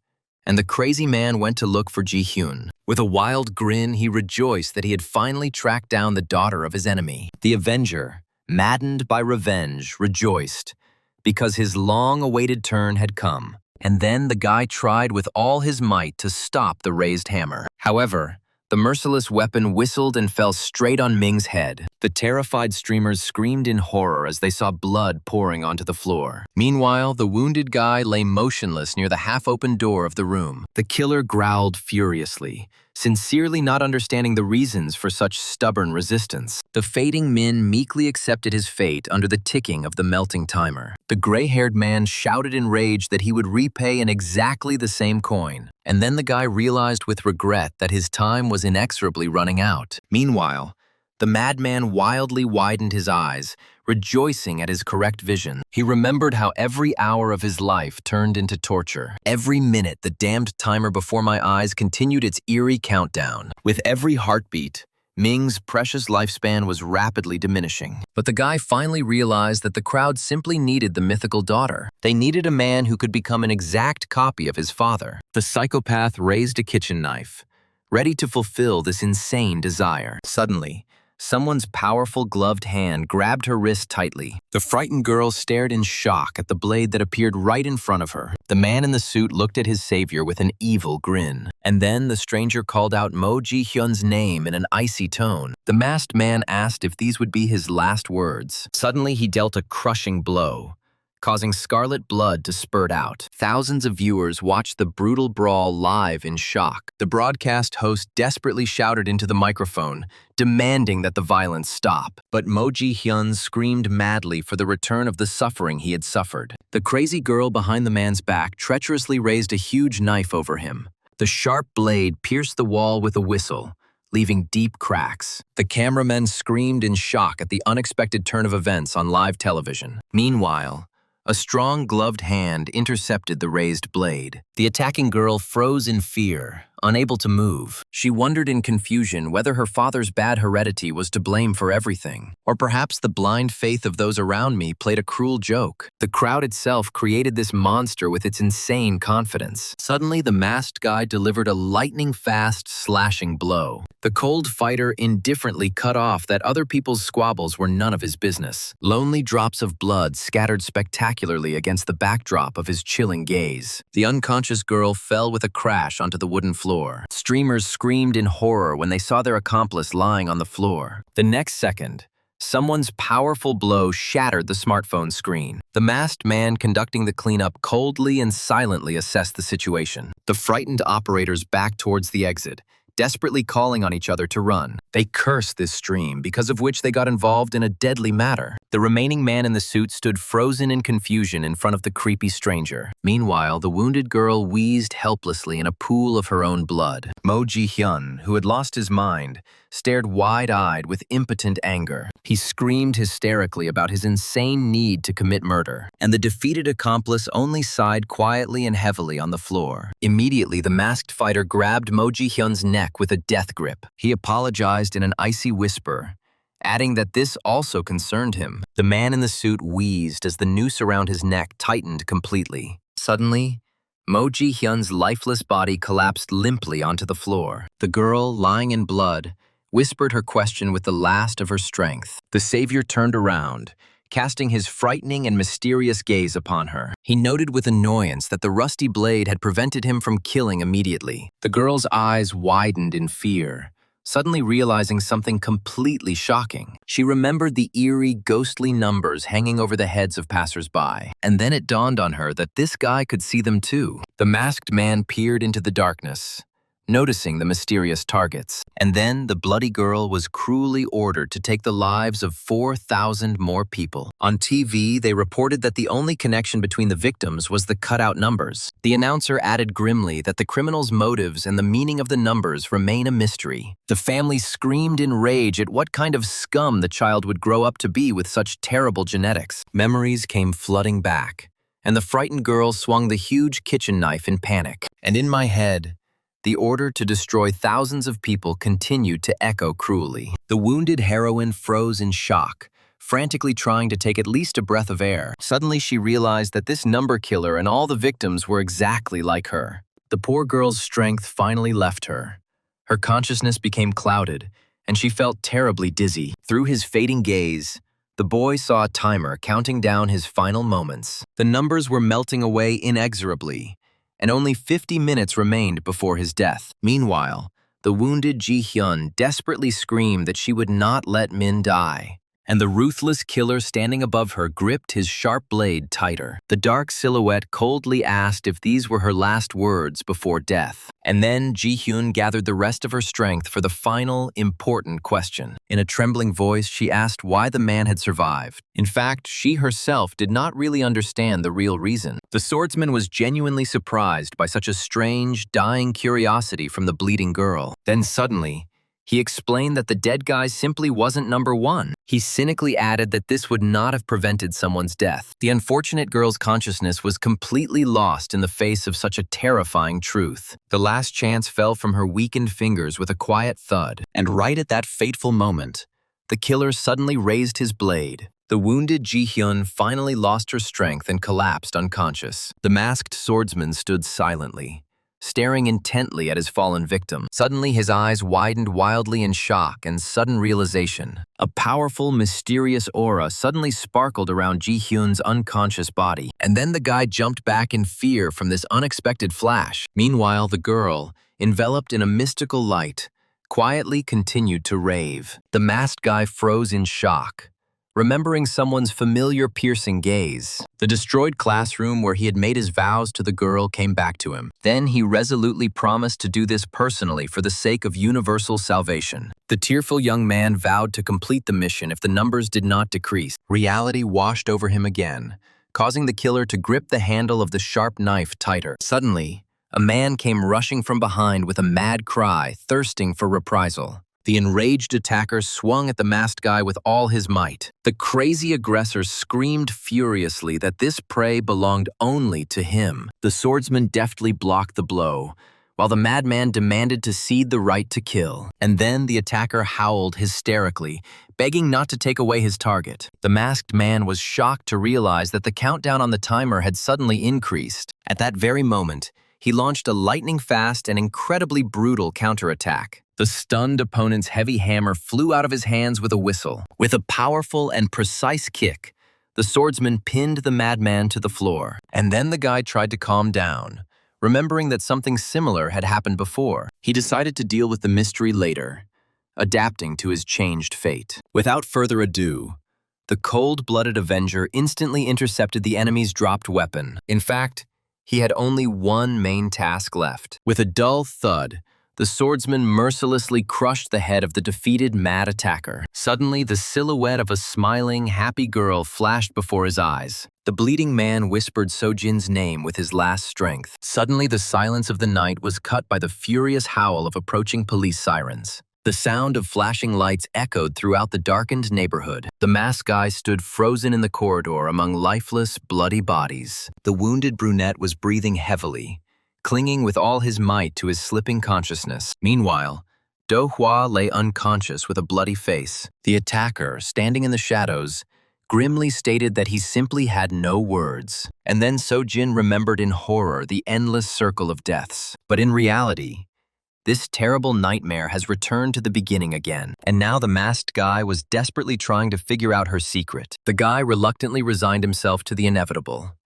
and the crazy man went to look for Ji-hyun. With a wild grin, he rejoiced that he had finally tracked down the daughter of his enemy. The Avenger, maddened by revenge, rejoiced because his long-awaited turn had come. And then the guy tried with all his might to stop the raised hammer. However, the merciless weapon whistled and fell straight on Ming's head. The terrified streamers screamed in horror as they saw blood pouring onto the floor. Meanwhile, the wounded guy lay motionless near the half-open door of the room. The killer growled furiously, sincerely not understanding the reasons for such stubborn resistance. The fading Min meekly accepted his fate under the ticking of the melting timer. The gray-haired man shouted in rage that he would repay in exactly the same coin. And then the guy realized with regret that his time was inexorably running out. Meanwhile, the madman wildly widened his eyes, rejoicing at his correct vision. He remembered how every hour of his life turned into torture. Every minute, the damned timer before my eyes continued its eerie countdown. With every heartbeat, Ming's precious lifespan was rapidly diminishing. But the guy finally realized that the crowd simply needed the mythical daughter. They needed a man who could become an exact copy of his father. The psychopath raised a kitchen knife, ready to fulfill this insane desire. Suddenly, someone's powerful gloved hand grabbed her wrist tightly. The frightened girl stared in shock at the blade that appeared right in front of her. The man in the suit looked at his savior with an evil grin. And then the stranger called out Mo Ji-hyun's name in an icy tone. The masked man asked if these would be his last words. Suddenly, he dealt a crushing blow, causing scarlet blood to spurt out. Thousands of viewers watched the brutal brawl live in shock. The broadcast host desperately shouted into the microphone, demanding that the violence stop. But Mo Ji-hyun screamed madly for the return of the suffering he had suffered. The crazy girl behind the man's back treacherously raised a huge knife over him. The sharp blade pierced the wall with a whistle, leaving deep cracks. The cameramen screamed in shock at the unexpected turn of events on live television. Meanwhile, a strong gloved hand intercepted the raised blade. The attacking girl froze in fear, unable to move. She wondered in confusion whether her father's bad heredity was to blame for everything, or perhaps the blind faith of those around me played a cruel joke. The crowd itself created this monster with its insane confidence. Suddenly, the masked guy delivered a lightning-fast, slashing blow. The cold fighter indifferently cut off that other people's squabbles were none of his business. Lonely drops of blood scattered spectacularly against the backdrop of his chilling gaze. The unconscious girl fell with a crash onto the wooden floor. Streamers screamed in horror when they saw their accomplice lying on the floor. The next second, someone's powerful blow shattered the smartphone screen. The masked man conducting the cleanup coldly and silently assessed the situation. The frightened operators backed towards the exit, desperately calling on each other to run. They cursed this stream, because of which they got involved in a deadly matter. The remaining man in the suit stood frozen in confusion in front of the creepy stranger. Meanwhile, the wounded girl wheezed helplessly in a pool of her own blood. Mo Ji-hyun, who had lost his mind, stared wide-eyed with impotent anger. He screamed hysterically about his insane need to commit murder, and the defeated accomplice only sighed quietly and heavily on the floor. Immediately, the masked fighter grabbed Mo Ji-hyun's neck with a death grip. He apologized in an icy whisper, adding that this also concerned him. The man in the suit wheezed as the noose around his neck tightened completely. Suddenly, Mo Ji-hyun's lifeless body collapsed limply onto the floor. The girl, lying in blood, whispered her question with the last of her strength. The savior turned around, casting his frightening and mysterious gaze upon her. He noted with annoyance that the rusty blade had prevented him from killing immediately. The girl's eyes widened in fear, suddenly realizing something completely shocking. She remembered the eerie, ghostly numbers hanging over the heads of passers-by. And then it dawned on her that this guy could see them too. The masked man peered into the darkness, noticing the mysterious targets. And then the bloody girl was cruelly ordered to take the lives of 4,000 more people. On TV, they reported that the only connection between the victims was the cutout numbers. The announcer added grimly that the criminals' motives and the meaning of the numbers remain a mystery. The family screamed in rage at what kind of scum the child would grow up to be with such terrible genetics. Memories came flooding back, and the frightened girl swung the huge kitchen knife in panic. And in my head, the order to destroy thousands of people continued to echo cruelly. The wounded heroine froze in shock, frantically trying to take at least a breath of air. Suddenly she realized that this number killer and all the victims were exactly like her. The poor girl's strength finally left her. Her consciousness became clouded, and she felt terribly dizzy. Through his fading gaze, the boy saw a timer counting down his final moments. The numbers were melting away inexorably, and only 50 minutes remained before his death. Meanwhile, the wounded Ji-hyun desperately screamed that she would not let Min die, and the ruthless killer standing above her gripped his sharp blade tighter. The dark silhouette coldly asked if these were her last words before death. And then Ji-hyun gathered the rest of her strength for the final, important question. In a trembling voice, she asked why the man had survived. In fact, she herself did not really understand the real reason. The swordsman was genuinely surprised by such a strange, dying curiosity from the bleeding girl. Then suddenly, he explained that the dead guy simply wasn't number one. He cynically added that this would not have prevented someone's death. The unfortunate girl's consciousness was completely lost in the face of such a terrifying truth. The last chance fell from her weakened fingers with a quiet thud, and right at that fateful moment, the killer suddenly raised his blade. The wounded Ji-hyun finally lost her strength and collapsed unconscious. The masked swordsman stood silently, staring intently at his fallen victim. Suddenly, his eyes widened wildly in shock and sudden realization. A powerful, mysterious aura suddenly sparkled around Ji-hyun's unconscious body, and then the guy jumped back in fear from this unexpected flash. Meanwhile, the girl, enveloped in a mystical light, quietly continued to rave. The masked guy froze in shock, remembering someone's familiar piercing gaze. The destroyed classroom where he had made his vows to the girl came back to him. Then he resolutely promised to do this personally for the sake of universal salvation. The tearful young man vowed to complete the mission if the numbers did not decrease. Reality washed over him again, causing the killer to grip the handle of the sharp knife tighter. Suddenly, a man came rushing from behind with a mad cry, thirsting for reprisal. The enraged attacker swung at the masked guy with all his might. The crazy aggressor screamed furiously that this prey belonged only to him. The swordsman deftly blocked the blow, while the madman demanded to cede the right to kill. And then the attacker howled hysterically, begging not to take away his target. The masked man was shocked to realize that the countdown on the timer had suddenly increased. At that very moment, he launched a lightning-fast and incredibly brutal counterattack. The stunned opponent's heavy hammer flew out of his hands with a whistle. With a powerful and precise kick, the swordsman pinned the madman to the floor. And then the guy tried to calm down, remembering that something similar had happened before. He decided to deal with the mystery later, adapting to his changed fate. Without further ado, the cold-blooded avenger instantly intercepted the enemy's dropped weapon. In fact, he had only one main task left. With a dull thud, the swordsman mercilessly crushed the head of the defeated mad attacker. Suddenly, the silhouette of a smiling, happy girl flashed before his eyes. The bleeding man whispered Sojin's name with his last strength. Suddenly, the silence of the night was cut by the furious howl of approaching police sirens. The sound of flashing lights echoed throughout the darkened neighborhood. The masked guy stood frozen in the corridor among lifeless, bloody bodies. The wounded brunette was breathing heavily, clinging with all his might to his slipping consciousness. Meanwhile, Do Hua lay unconscious with a bloody face. The attacker, standing in the shadows, grimly stated that he simply had no words. And then Sojin remembered in horror the endless circle of deaths. But in reality, this terrible nightmare has returned to the beginning again, and now the masked guy was desperately trying to figure out her secret. The guy reluctantly resigned himself to the inevitable,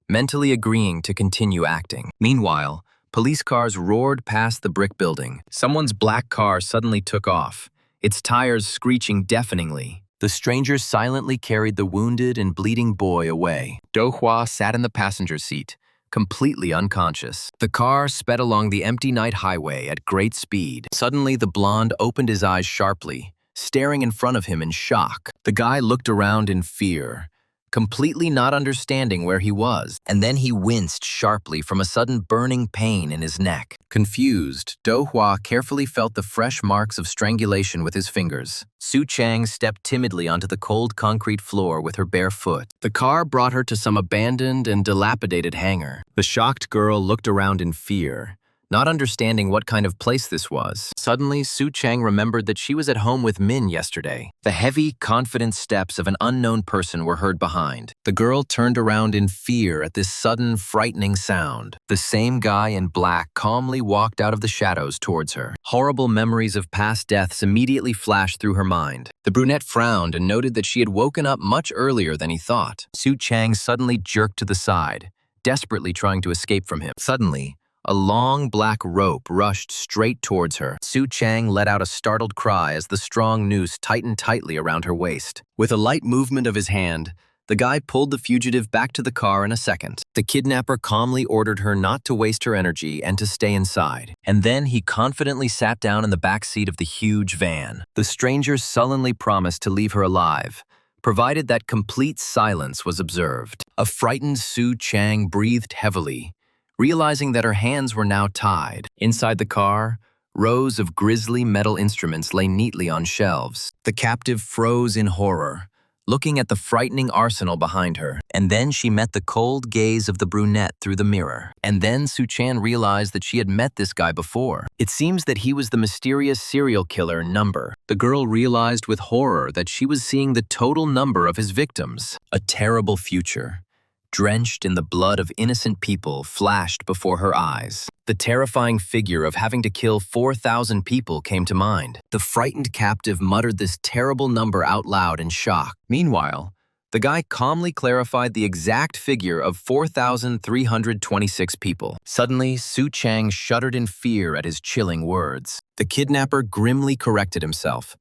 mentally agreeing to continue acting. Meanwhile, police cars roared past the brick building. Someone's black car suddenly took off, its tires screeching deafeningly. The strangers silently carried the wounded and bleeding boy away. Do Hua sat in the passenger seat, completely unconscious. The car sped along the empty night highway at great speed. Suddenly, the blonde opened his eyes sharply, staring in front of him in shock. The guy looked around in fear, completely not understanding where he was, and then he winced sharply from a sudden burning pain in his neck. Confused, Do Hua carefully felt the fresh marks of strangulation with his fingers. Su Chang stepped timidly onto the cold concrete floor with her bare foot. The car brought her to some abandoned and dilapidated hangar. The shocked girl looked around in fear, not understanding what kind of place this was. Suddenly, Su Chang remembered that she was at home with Min yesterday. The heavy, confident steps of an unknown person were heard behind. The girl turned around in fear at this sudden, frightening sound. The same guy in black calmly walked out of the shadows towards her. Horrible memories of past deaths immediately flashed through her mind. The brunette frowned and noted that she had woken up much earlier than he thought. Su Chang suddenly jerked to the side, desperately trying to escape from him. Suddenly, a long black rope rushed straight towards her. Su Chang let out a startled cry as the strong noose tightened tightly around her waist. With a light movement of his hand, the guy pulled the fugitive back to the car in a second. The kidnapper calmly ordered her not to waste her energy and to stay inside. And then he confidently sat down in the back seat of the huge van. The stranger sullenly promised to leave her alive, provided that complete silence was observed. A frightened Su Chang breathed heavily, realizing that her hands were now tied. Inside the car, rows of grisly metal instruments lay neatly on shelves. The captive froze in horror, looking at the frightening arsenal behind her. And then she met the cold gaze of the brunette through the mirror. And then Su Chan realized that she had met this guy before. It seems that he was the mysterious serial killer Number. The girl realized with horror that she was seeing the total number of his victims. A terrible future, drenched in the blood of innocent people, flashed before her eyes. The terrifying figure of having to kill 4,000 people came to mind. The frightened captive muttered this terrible number out loud in shock. Meanwhile, the guy calmly clarified the exact figure of 4,326 people. Suddenly, Su Chang shuddered in fear at his chilling words. The kidnapper grimly corrected himself,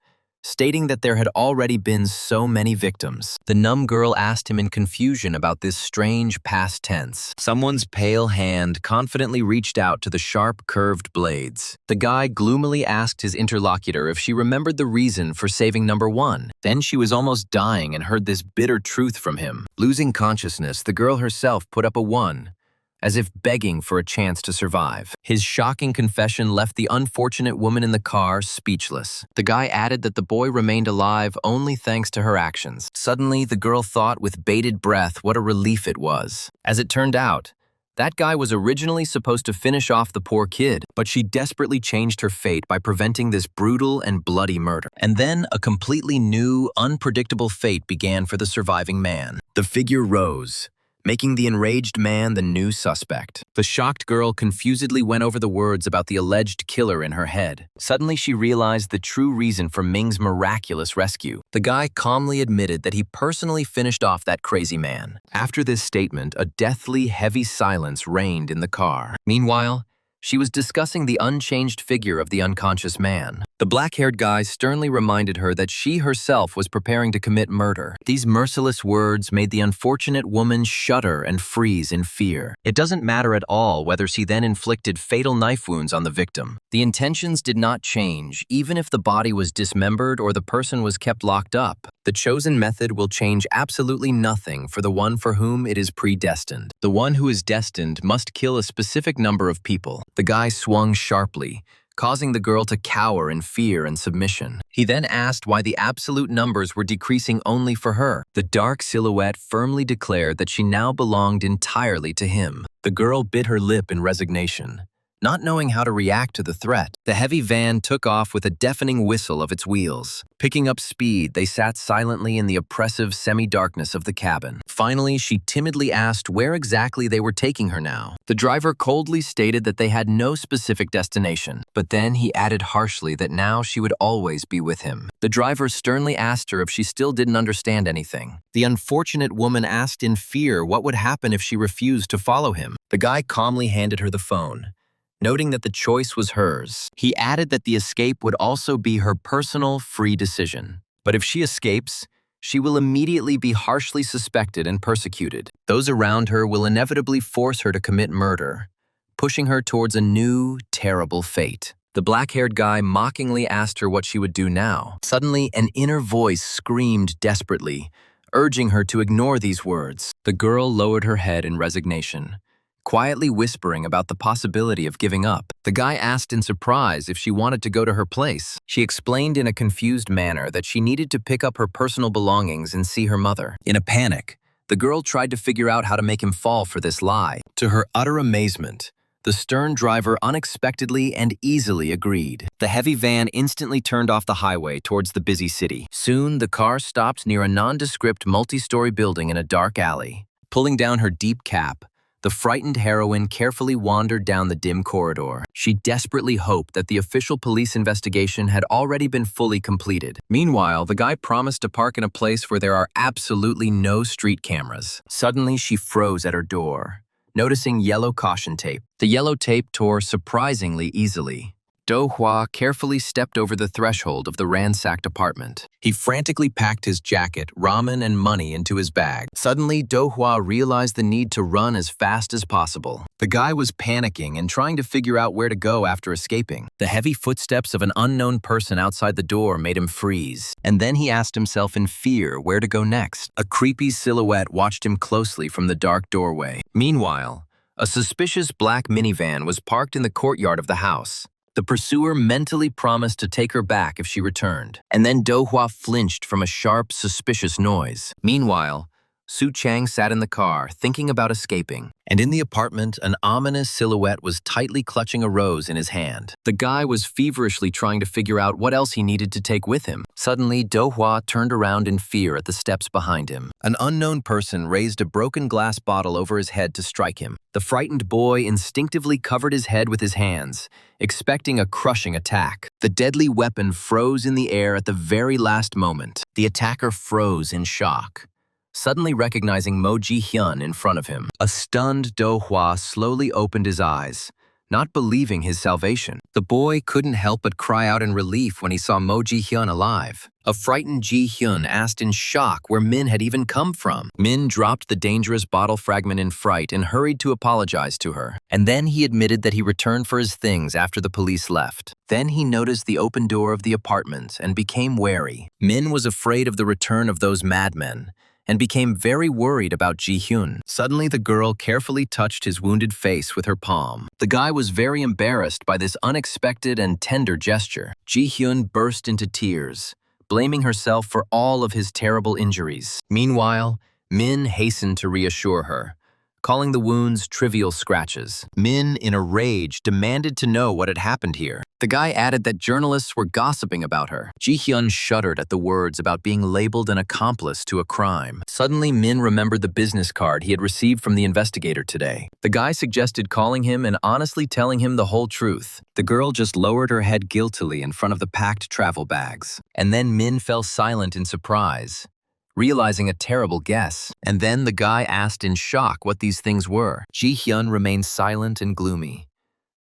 stating that there had already been so many victims. The numb girl asked him in confusion about this strange past tense. Someone's pale hand confidently reached out to the sharp, curved blades. The guy gloomily asked his interlocutor if she remembered the reason for saving number one. Then she was almost dying and heard this bitter truth from him. Losing consciousness, the girl herself put up a 1, as if begging for a chance to survive. His shocking confession left the unfortunate woman in the car speechless. The guy added that the boy remained alive only thanks to her actions. Suddenly, the girl thought with bated breath what a relief it was. As it turned out, that guy was originally supposed to finish off the poor kid, but she desperately changed her fate by preventing this brutal and bloody murder. And then a completely new, unpredictable fate began for the surviving man. The figure rose, making the enraged man the new suspect. The shocked girl confusedly went over the words about the alleged killer in her head. Suddenly, she realized the true reason for Ming's miraculous rescue. The guy calmly admitted that he personally finished off that crazy man. After this statement, a deathly, heavy silence reigned in the car. Meanwhile, she was discussing the unchanged figure of the unconscious man. The black-haired guy sternly reminded her that she herself was preparing to commit murder. These merciless words made the unfortunate woman shudder and freeze in fear. It doesn't matter at all whether she then inflicted fatal knife wounds on the victim. The intentions did not change, even if the body was dismembered or the person was kept locked up. The chosen method will change absolutely nothing for the one for whom it is predestined. The one who is destined must kill a specific number of people. The guy swung sharply, causing the girl to cower in fear and submission. He then asked why the absolute numbers were decreasing only for her. The dark silhouette firmly declared that she now belonged entirely to him. The girl bit her lip in resignation, not knowing how to react to the threat. The heavy van took off with a deafening whistle of its wheels. Picking up speed, they sat silently in the oppressive semi-darkness of the cabin. Finally, she timidly asked where exactly they were taking her now. The driver coldly stated that they had no specific destination, but then he added harshly that now she would always be with him. The driver sternly asked her if she still didn't understand anything. The unfortunate woman asked in fear what would happen if she refused to follow him. The guy calmly handed her the phone, noting that the choice was hers. He added that the escape would also be her personal, free decision. But if she escapes, she will immediately be harshly suspected and persecuted. Those around her will inevitably force her to commit murder, pushing her towards a new, terrible fate. The black-haired guy mockingly asked her what she would do now. Suddenly, an inner voice screamed desperately, urging her to ignore these words. The girl lowered her head in resignation, quietly whispering about the possibility of giving up. The guy asked in surprise if she wanted to go to her place. She explained in a confused manner that she needed to pick up her personal belongings and see her mother. In a panic, the girl tried to figure out how to make him fall for this lie. To her utter amazement, the stern driver unexpectedly and easily agreed. The heavy van instantly turned off the highway towards the busy city. Soon, the car stopped near a nondescript multi-story building in a dark alley. Pulling down her deep cap, the frightened heroine carefully wandered down the dim corridor. She desperately hoped that the official police investigation had already been fully completed. Meanwhile, the guy promised to park in a place where there are absolutely no street cameras. Suddenly, she froze at her door, noticing yellow caution tape. The yellow tape tore surprisingly easily. Do Hua carefully stepped over the threshold of the ransacked apartment. He frantically packed his jacket, ramen, and money into his bag. Suddenly, Do Hua realized the need to run as fast as possible. The guy was panicking and trying to figure out where to go after escaping. The heavy footsteps of an unknown person outside the door made him freeze. And then he asked himself in fear where to go next. A creepy silhouette watched him closely from the dark doorway. Meanwhile, a suspicious black minivan was parked in the courtyard of the house. The pursuer mentally promised to take her back if she returned. And then Do Hua flinched from a sharp, suspicious noise. Meanwhile, Su Chang sat in the car, thinking about escaping. And in the apartment, an ominous silhouette was tightly clutching a rose in his hand. The guy was feverishly trying to figure out what else he needed to take with him. Suddenly, Do Hua turned around in fear at the steps behind him. An unknown person raised a broken glass bottle over his head to strike him. The frightened boy instinctively covered his head with his hands, expecting a crushing attack. The deadly weapon froze in the air at the very last moment. The attacker froze in shock, suddenly recognizing Mo Ji-hyun in front of him. A stunned Do Hua slowly opened his eyes, not believing his salvation. The boy couldn't help but cry out in relief when he saw Mo Ji-hyun alive. A frightened Ji-hyun asked in shock where Min had even come from. Min dropped the dangerous bottle fragment in fright and hurried to apologize to her. And then he admitted that he returned for his things after the police left. Then he noticed the open door of the apartment and became wary. Min was afraid of the return of those madmen and became very worried about Ji-hyun. Suddenly, the girl carefully touched his wounded face with her palm. The guy was very embarrassed by this unexpected and tender gesture. Ji-hyun burst into tears, blaming herself for all of his terrible injuries. Meanwhile, Min hastened to reassure her, calling the wounds trivial scratches. Min, in a rage, demanded to know what had happened here. The guy added that journalists were gossiping about her. Ji-hyun shuddered at the words about being labeled an accomplice to a crime. Suddenly, Min remembered the business card he had received from the investigator today. The guy suggested calling him and honestly telling him the whole truth. The girl just lowered her head guiltily in front of the packed travel bags. And then Min fell silent in surprise, realizing a terrible guess. And then the guy asked in shock what these things were. Ji-hyun remained silent and gloomy,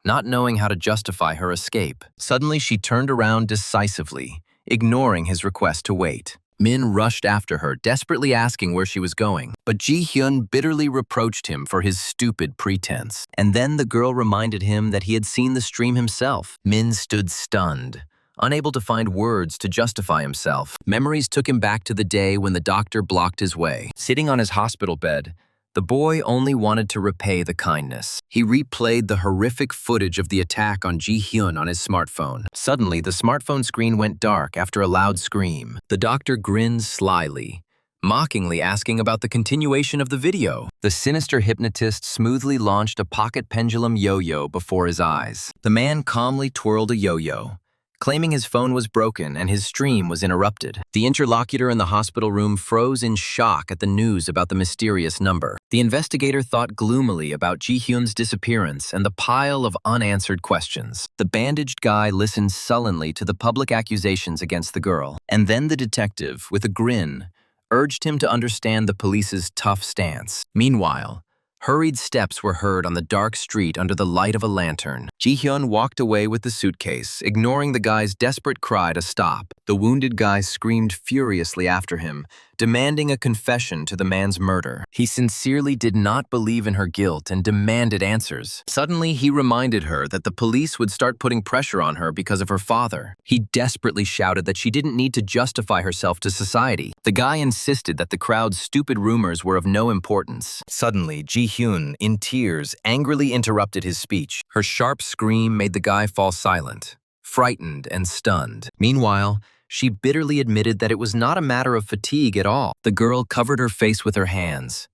not knowing how to justify her escape. Suddenly, she turned around decisively, ignoring his request to wait. Min rushed after her, desperately asking where she was going. But Ji-hyun bitterly reproached him for his stupid pretense. And then the girl reminded him that he had seen the stream himself. Min stood stunned, unable to find words to justify himself. Memories took him back to the day when the doctor blocked his way. Sitting on his hospital bed, the boy only wanted to repay the kindness. He replayed the horrific footage of the attack on Ji-hyun on his smartphone. Suddenly, the smartphone screen went dark after a loud scream. The doctor grinned slyly, mockingly asking about the continuation of the video. The sinister hypnotist smoothly launched a pocket pendulum yo-yo before his eyes. The man calmly twirled a yo-yo, claiming his phone was broken and his stream was interrupted. The interlocutor in the hospital room froze in shock at the news about the mysterious number. The investigator thought gloomily about Ji-hyun's disappearance and the pile of unanswered questions. The bandaged guy listened sullenly to the public accusations against the girl. And then the detective, with a grin, urged him to understand the police's tough stance. Meanwhile, hurried steps were heard on the dark street under the light of a lantern. Ji-hyun walked away with the suitcase, ignoring the guy's desperate cry to stop. The wounded guy screamed furiously after him, demanding a confession to the man's murder. He sincerely did not believe in her guilt and demanded answers. Suddenly, he reminded her that the police would start putting pressure on her because of her father. He desperately shouted that she didn't need to justify herself to society. The guy insisted that the crowd's stupid rumors were of no importance. Suddenly, Ji-hyun, in tears, angrily interrupted his speech. Her sharp scream made the guy fall silent, frightened and stunned. Meanwhile, she bitterly admitted that it was not a matter of fatigue at all. The girl covered her face with her hands,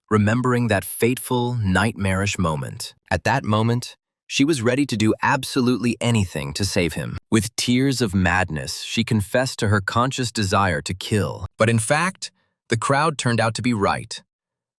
remembering that fateful, nightmarish moment. At that moment, she was ready to do absolutely anything to save him. With tears of madness, she confessed to her conscious desire to kill. But in fact, the crowd turned out to be right.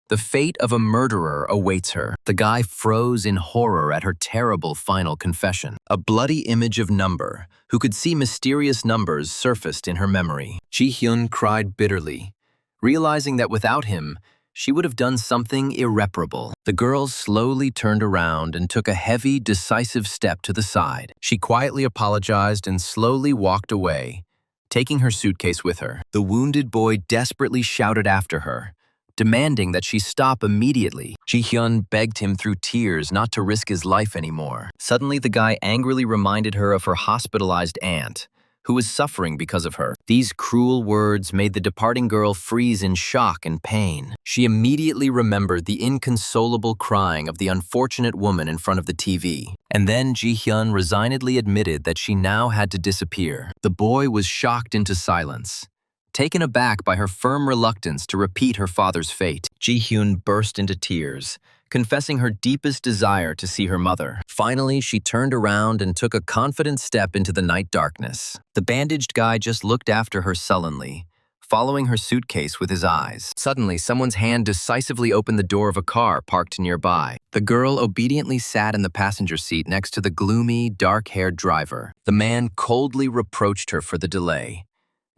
The fate of a murderer awaits her. The guy froze in horror at her terrible final confession. A bloody image of Number, who could see mysterious numbers, surfaced in her memory. Ji-hyun cried bitterly, realizing that without him, she would have done something irreparable. The girl slowly turned around and took a heavy, decisive step to the side. She quietly apologized and slowly walked away, taking her suitcase with her. The wounded boy desperately shouted after her, demanding that she stop immediately. Ji-hyun begged him through tears not to risk his life anymore. Suddenly, the guy angrily reminded her of her hospitalized aunt, who was suffering because of her. These cruel words made the departing girl freeze in shock and pain. She immediately remembered the inconsolable crying of the unfortunate woman in front of the TV. And then Ji-hyun resignedly admitted that she now had to disappear. The boy was shocked into silence, taken aback by her firm reluctance to repeat her father's fate. Ji-hyun burst into tears, confessing her deepest desire to see her mother. Finally, she turned around and took a confident step into the night darkness. The bandaged guy just looked after her sullenly, following her suitcase with his eyes. Suddenly, someone's hand decisively opened the door of a car parked nearby. The girl obediently sat in the passenger seat next to the gloomy, dark-haired driver. The man coldly reproached her for the delay,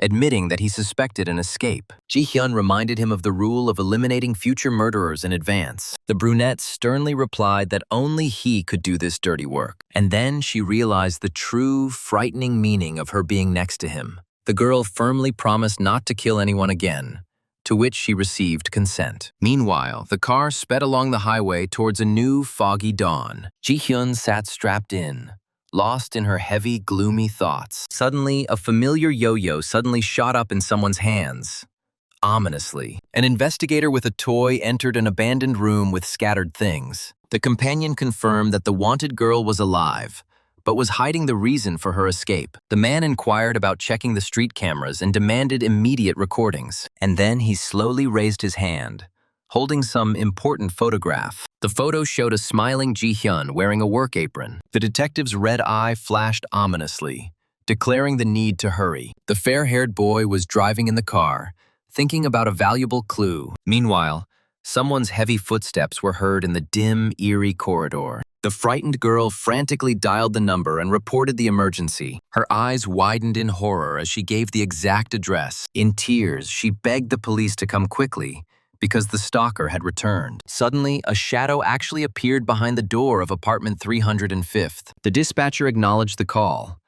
admitting that he suspected an escape. Ji-hyun reminded him of the rule of eliminating future murderers in advance. The brunette sternly replied that only he could do this dirty work. And then she realized the true, frightening meaning of her being next to him. The girl firmly promised not to kill anyone again, to which she received consent. Meanwhile, the car sped along the highway towards a new, foggy dawn. Ji-hyun sat strapped in, lost in her heavy, gloomy thoughts. Suddenly, a familiar yo-yo suddenly shot up in someone's hands. Ominously, an investigator with a toy entered an abandoned room with scattered things. The companion confirmed that the wanted girl was alive, but was hiding the reason for her escape. The man inquired about checking the street cameras and demanded immediate recordings. And then he slowly raised his hand, holding some important photograph. The photo showed a smiling Ji-hyun wearing a work apron. The detective's red eye flashed ominously, declaring the need to hurry. The fair-haired boy was driving in the car, thinking about a valuable clue. Meanwhile, someone's heavy footsteps were heard in the dim, eerie corridor. The frightened girl frantically dialed the number and reported the emergency. Her eyes widened in horror as she gave the exact address. In tears, she begged the police to come quickly, because the stalker had returned. Suddenly, a shadow actually appeared behind the door of apartment 305th. The dispatcher acknowledged the call,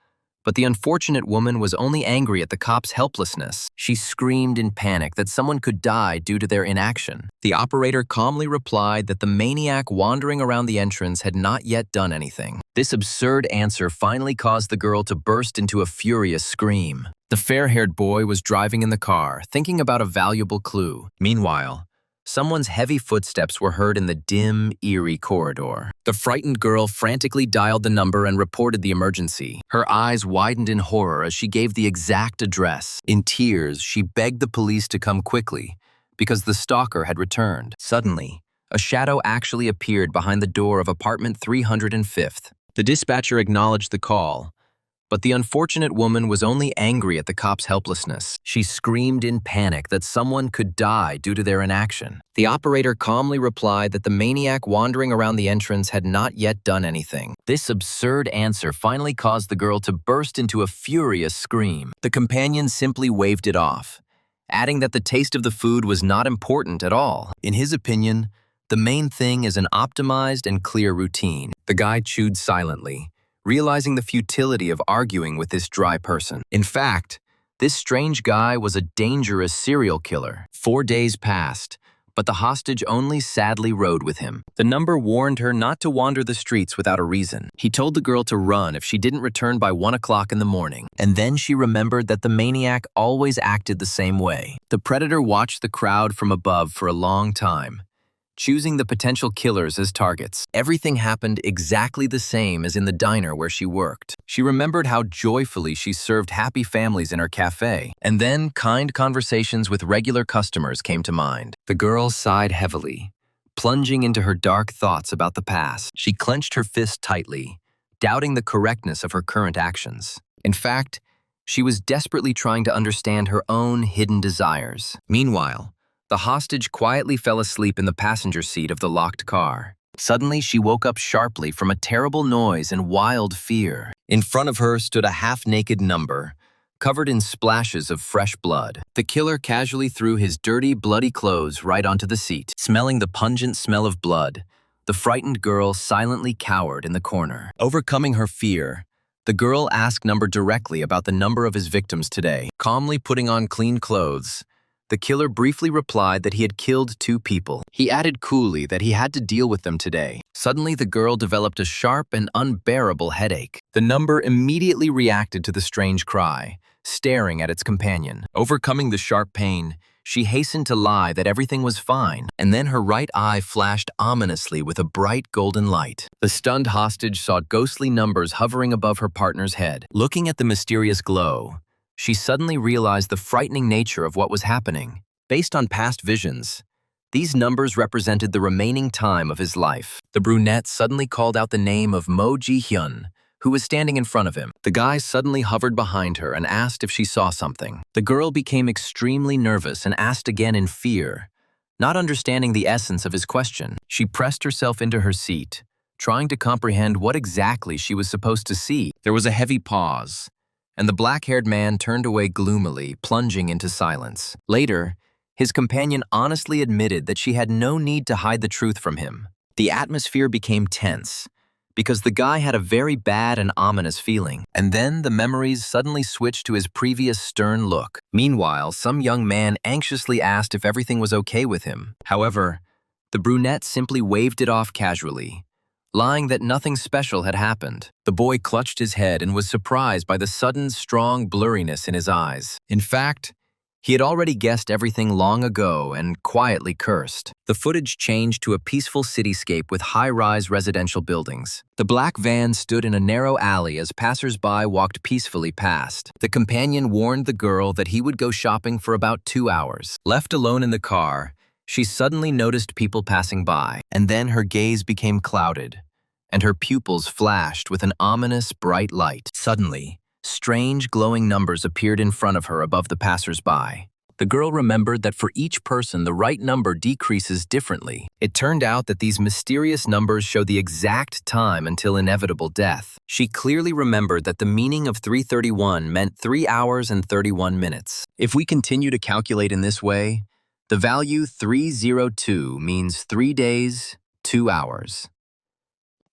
but the unfortunate woman was only angry at the cops' helplessness. She screamed in panic that someone could die due to their inaction. The operator calmly replied that the maniac wandering around the entrance had not yet done anything. This absurd answer finally caused the girl to burst into a furious scream. The fair-haired boy was driving in the car, thinking about a valuable clue. Meanwhile, someone's heavy footsteps were heard in the dim, eerie corridor. The frightened girl frantically dialed the number and reported the emergency. Her eyes widened in horror as she gave the exact address. In tears, she begged the police to come quickly, because the stalker had returned. Suddenly, a shadow actually appeared behind the door of apartment 305th. The dispatcher acknowledged the call, but the unfortunate woman was only angry at the cops' helplessness. She screamed in panic that someone could die due to their inaction. The operator calmly replied that the maniac wandering around the entrance had not yet done anything. This absurd answer finally caused the girl to burst into a furious scream. The companion simply waved it off, adding that the taste of the food was not important at all. In his opinion, The main thing is an optimized and clear routine. The guy chewed silently, realizing the futility of arguing with this dry person. In fact, this strange guy was a dangerous serial killer. 4 days passed, but the hostage only sadly rode with him. The number warned her not to wander the streets without a reason. He told the girl to run if she didn't return by 1 o'clock in the morning. And then she remembered that the maniac always acted the same way. The predator watched the crowd from above for a long time, choosing the potential killers as targets. Everything happened exactly the same as in the diner where she worked. She remembered how joyfully she served happy families in her cafe, and then kind conversations with regular customers came to mind. The girl sighed heavily, plunging into her dark thoughts about the past. She clenched her fist tightly, doubting the correctness of her current actions. In fact, she was desperately trying to understand her own hidden desires. Meanwhile, the hostage quietly fell asleep in the passenger seat of the locked car. Suddenly, she woke up sharply from a terrible noise and wild fear. In front of her stood a half-naked number, covered in splashes of fresh blood. The killer casually threw his dirty, bloody clothes right onto the seat. Smelling the pungent smell of blood, the frightened girl silently cowered in the corner. Overcoming her fear, the girl asked Number directly about the number of his victims today. Calmly putting on clean clothes, the killer briefly replied that he had killed 2 people. He added coolly that he had to deal with them today. Suddenly, the girl developed a sharp and unbearable headache. The number immediately reacted to the strange cry, staring at its companion. Overcoming the sharp pain, she hastened to lie that everything was fine, and then her right eye flashed ominously with a bright golden light. The stunned hostage saw ghostly numbers hovering above her partner's head. Looking at the mysterious glow, she suddenly realized the frightening nature of what was happening. Based on past visions, these numbers represented the remaining time of his life. The brunette suddenly called out the name of Mo Ji-hyun, who was standing in front of him. The guy suddenly hovered behind her and asked if she saw something. The girl became extremely nervous and asked again in fear, not understanding the essence of his question. She pressed herself into her seat, trying to comprehend what exactly she was supposed to see. There was a heavy pause, and the black-haired man turned away gloomily, plunging into silence. Later, his companion honestly admitted that she had no need to hide the truth from him. The atmosphere became tense, because the guy had a very bad and ominous feeling. And then the memories suddenly switched to his previous stern look. Meanwhile, some young man anxiously asked if everything was okay with him. However, the brunette simply waved it off casually, lying that nothing special had happened. The boy clutched his head and was surprised by the sudden, strong blurriness in his eyes. In fact, he had already guessed everything long ago and quietly cursed. The footage changed to a peaceful cityscape with high-rise residential buildings. The black van stood in a narrow alley as passers-by walked peacefully past. The companion warned the girl that he would go shopping for about 2 hours. Left alone in the car, she suddenly noticed people passing by, and then her gaze became clouded, and her pupils flashed with an ominous bright light. Suddenly, strange glowing numbers appeared in front of her above the passers-by. The girl remembered that for each person, the right number decreases differently. It turned out that these mysterious numbers show the exact time until inevitable death. She clearly remembered that the meaning of 331 meant 3 hours and 31 minutes. If we continue to calculate in this way, the value 302 means 3 days, 2 hours.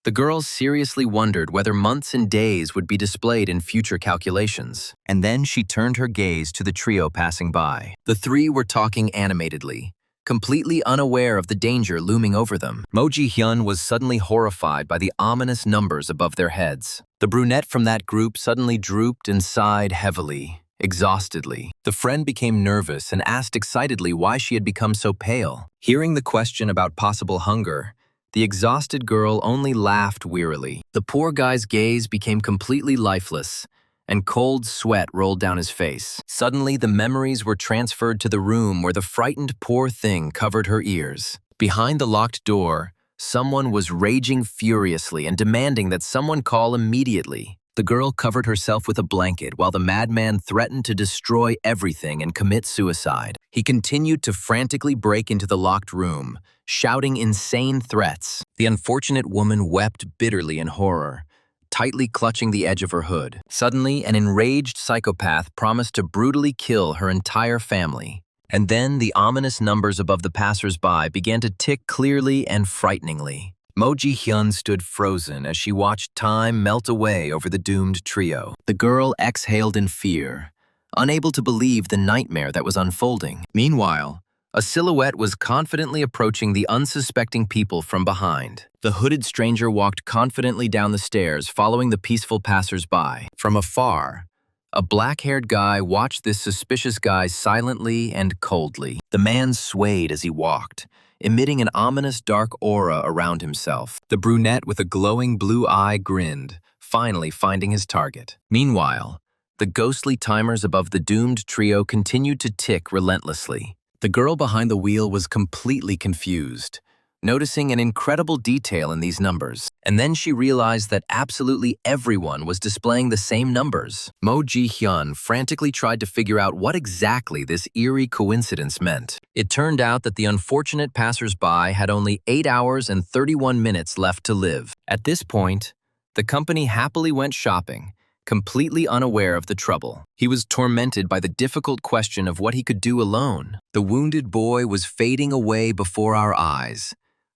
The girl seriously wondered whether months and days would be displayed in future calculations. And then she turned her gaze to the trio passing by. The 3 were talking animatedly, completely unaware of the danger looming over them. Mo Ji-hyun was suddenly horrified by the ominous numbers above their heads. The brunette from that group suddenly drooped and sighed heavily, exhaustedly. The friend became nervous and asked excitedly why she had become so pale. Hearing the question about possible hunger, the exhausted girl only laughed wearily. The poor guy's gaze became completely lifeless, and cold sweat rolled down his face. Suddenly, the memories were transferred to the room where the frightened poor thing covered her ears. Behind the locked door, someone was raging furiously and demanding that someone call immediately. The girl covered herself with a blanket while the madman threatened to destroy everything and commit suicide. He continued to frantically break into the locked room, shouting insane threats. The unfortunate woman wept bitterly in horror, tightly clutching the edge of her hood. Suddenly, an enraged psychopath promised to brutally kill her entire family. And then the ominous numbers above the passers-by began to tick clearly and frighteningly. Mo Ji-hyun stood frozen as she watched time melt away over the doomed trio. The girl exhaled in fear, unable to believe the nightmare that was unfolding. Meanwhile, a silhouette was confidently approaching the unsuspecting people from behind. The hooded stranger walked confidently down the stairs, following the peaceful passers-by. From afar, a black-haired guy watched this suspicious guy silently and coldly. The man swayed as he walked, emitting an ominous dark aura around himself. The brunette with a glowing blue eye grinned, finally finding his target. Meanwhile, the ghostly timers above the doomed trio continued to tick relentlessly. The girl behind the wheel was completely confused, noticing an incredible detail in these numbers. And then she realized that absolutely everyone was displaying the same numbers. Mo Ji-hyun frantically tried to figure out what exactly this eerie coincidence meant. It turned out that the unfortunate passers-by had only 8 hours and 31 minutes left to live. At this point, the company happily went shopping, completely unaware of the trouble. He was tormented by the difficult question of what he could do alone. The wounded boy was fading away before our eyes,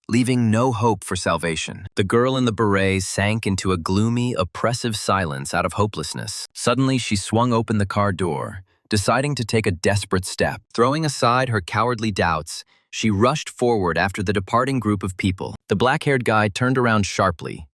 leaving no hope for salvation. The girl in the beret sank into a gloomy, oppressive silence out of hopelessness. Suddenly, she swung open the car door, deciding to take a desperate step. Throwing aside her cowardly doubts, she rushed forward after the departing group of people. The black-haired guy turned around sharply,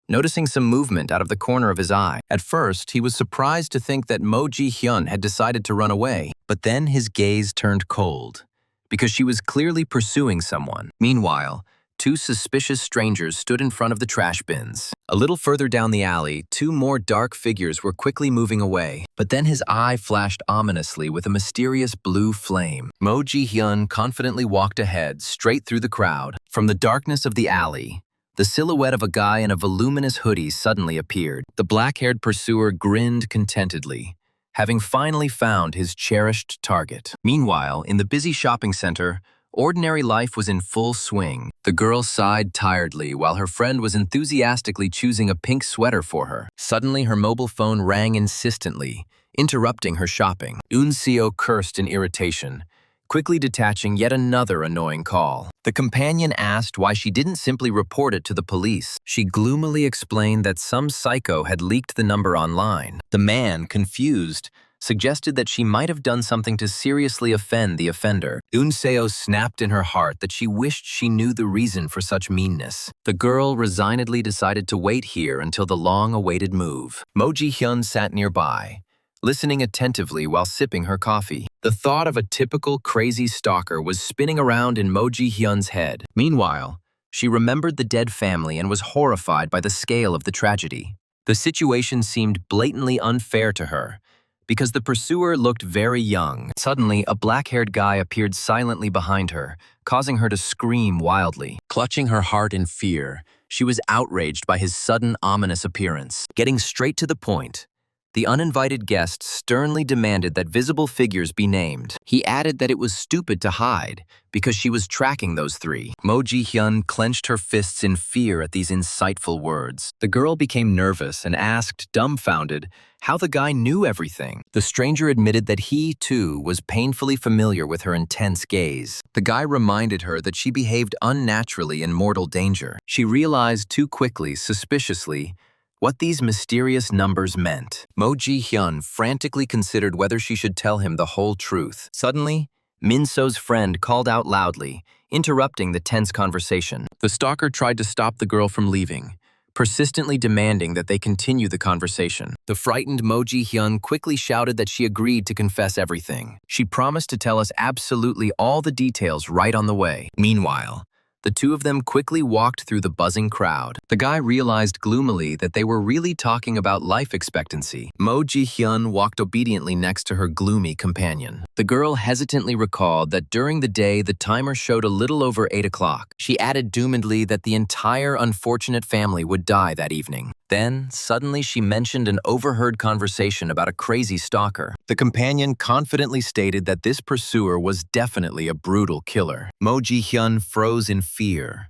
noticing some movement out of the corner of his eye. At first, he was surprised to think that Mo Ji-hyun had decided to run away, but then his gaze turned cold, because she was clearly pursuing someone. Meanwhile, two suspicious strangers stood in front of the trash bins. A little further down the alley, two more dark figures were quickly moving away, but then his eye flashed ominously with a mysterious blue flame. Mo Ji-hyun confidently walked ahead, straight through the crowd. From the darkness of the alley, the silhouette of a guy in a voluminous hoodie suddenly appeared. The black-haired pursuer grinned contentedly, having finally found his cherished target. Meanwhile, in the busy shopping center, ordinary life was in full swing. The girl sighed tiredly while her friend was enthusiastically choosing a pink sweater for her. Suddenly, her mobile phone rang insistently, interrupting her shopping. Eun-seo cursed in irritation, quickly detaching yet another annoying call. The companion asked why she didn't simply report it to the police. She gloomily explained that some psycho had leaked the number online. The man, confused, suggested that she might have done something to seriously offend the offender. Eun-seo snapped in her heart that she wished she knew the reason for such meanness. The girl resignedly decided to wait here until the long-awaited move. Mo Ji-hyun sat nearby, listening attentively while sipping her coffee. The thought of a typical crazy stalker was spinning around in Mo Ji-hyun's head. Meanwhile, she remembered the dead family and was horrified by the scale of the tragedy. The situation seemed blatantly unfair to her, because the pursuer looked very young. Suddenly, a black-haired guy appeared silently behind her, causing her to scream wildly. Clutching her heart in fear, she was outraged by his sudden ominous appearance. Getting straight to the point, the uninvited guest sternly demanded that visible figures be named. He added that it was stupid to hide, because she was tracking those three. Mo Ji-hyun clenched her fists in fear at these insightful words. The girl became nervous and asked, dumbfounded, how the guy knew everything. The stranger admitted that he, too, was painfully familiar with her intense gaze. The guy reminded her that she behaved unnaturally in mortal danger. She realized too quickly, suspiciously, what these mysterious numbers meant. Mo Ji-hyun frantically considered whether she should tell him the whole truth. Suddenly, Min-so's friend called out loudly, interrupting the tense conversation. The stalker tried to stop the girl from leaving, persistently demanding that they continue the conversation. The frightened Mo Ji-hyun quickly shouted that she agreed to confess everything. She promised to tell us absolutely all the details right on the way. Meanwhile, the two of them quickly walked through the buzzing crowd. The guy realized gloomily that they were really talking about life expectancy. Mo Ji-hyun walked obediently next to her gloomy companion. The girl hesitantly recalled that during the day the timer showed a little over 8 o'clock. She added doomedly that the entire unfortunate family would die that evening. Then, suddenly she mentioned an overheard conversation about a crazy stalker. The companion confidently stated that this pursuer was definitely a brutal killer. Mo Ji-hyun froze in fear,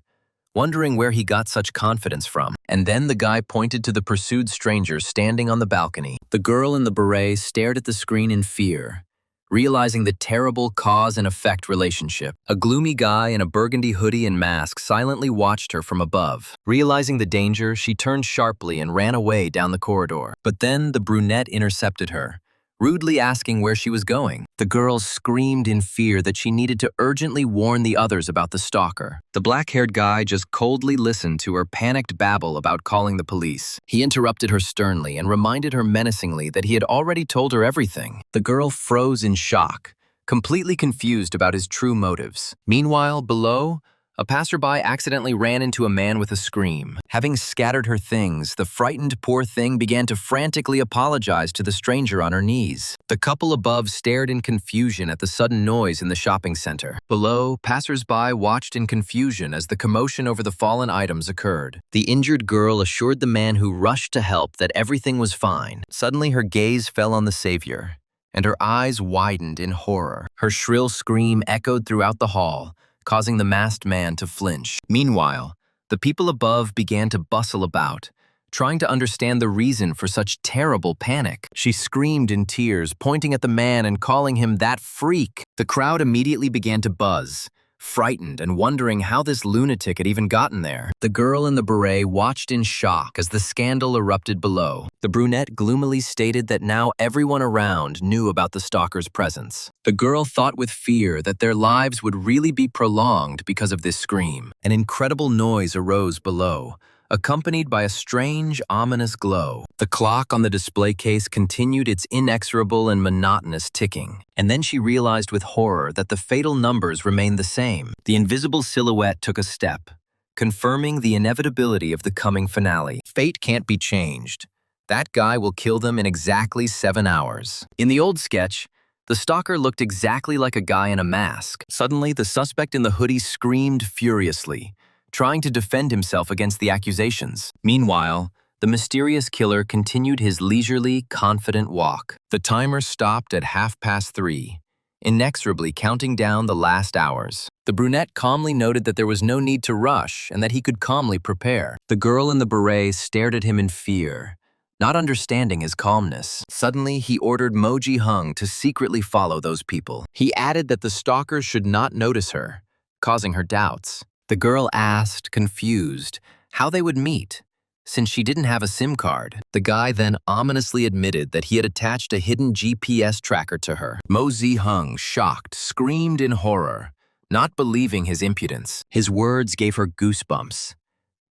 wondering where he got such confidence from. And then the guy pointed to the pursued stranger standing on the balcony. The girl in the beret stared at the screen in fear, realizing the terrible cause and effect relationship. A gloomy guy in a burgundy hoodie and mask silently watched her from above. Realizing the danger, she turned sharply and ran away down the corridor. But then the brunette intercepted her, rudely asking where she was going. The girl screamed in fear that she needed to urgently warn the others about the stalker. The black-haired guy just coldly listened to her panicked babble about calling the police. He interrupted her sternly and reminded her menacingly that he had already told her everything. The girl froze in shock, completely confused about his true motives. Meanwhile, below, a passerby accidentally ran into a man with a scream. Having scattered her things, the frightened poor thing began to frantically apologize to the stranger on her knees. The couple above stared in confusion at the sudden noise in the shopping center. Below, passersby watched in confusion as the commotion over the fallen items occurred. The injured girl assured the man who rushed to help that everything was fine. Suddenly, her gaze fell on the savior, and her eyes widened in horror. Her shrill scream echoed throughout the hall, causing the masked man to flinch. Meanwhile, the people above began to bustle about, trying to understand the reason for such terrible panic. She screamed in tears, pointing at the man and calling him that freak. The crowd immediately began to buzz, frightened and wondering how this lunatic had even gotten there. The girl in the beret watched in shock as the scandal erupted below. The brunette gloomily stated that now everyone around knew about the stalker's presence. The girl thought with fear that their lives would really be prolonged because of this scream. An incredible noise arose below, accompanied by a strange, ominous glow. The clock on the display case continued its inexorable and monotonous ticking, and then she realized with horror that the fatal numbers remained the same. The invisible silhouette took a step, confirming the inevitability of the coming finale. Fate can't be changed. That guy will kill them in exactly 7 hours. In the old sketch, the stalker looked exactly like a guy in a mask. Suddenly, the suspect in the hoodie screamed furiously, trying to defend himself against the accusations. Meanwhile, the mysterious killer continued his leisurely, confident walk. The timer stopped at 3:30, inexorably counting down the last hours. The brunette calmly noted that there was no need to rush and that he could calmly prepare. The girl in the beret stared at him in fear, not understanding his calmness. Suddenly, he ordered Moji Hung to secretly follow those people. He added that the stalkers should not notice her, causing her doubts. The girl asked, confused, how they would meet, since she didn't have a SIM card. The guy then ominously admitted that he had attached a hidden GPS tracker to her. Moji Hung, shocked, screamed in horror, not believing his impudence. His words gave her goosebumps,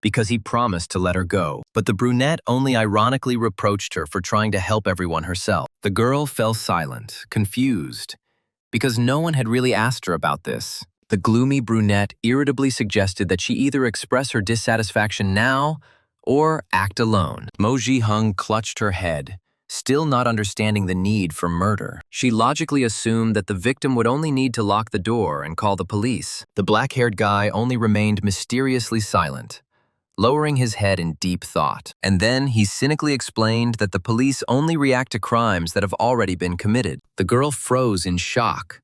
because he promised to let her go. But the brunette only ironically reproached her for trying to help everyone herself. The girl fell silent, confused, because no one had really asked her about this. The gloomy brunette irritably suggested that she either express her dissatisfaction now or act alone. Moji Hung clutched her head, still not understanding the need for murder. She logically assumed that the victim would only need to lock the door and call the police. The black-haired guy only remained mysteriously silent, lowering his head in deep thought. And then he cynically explained that the police only react to crimes that have already been committed. The girl froze in shock,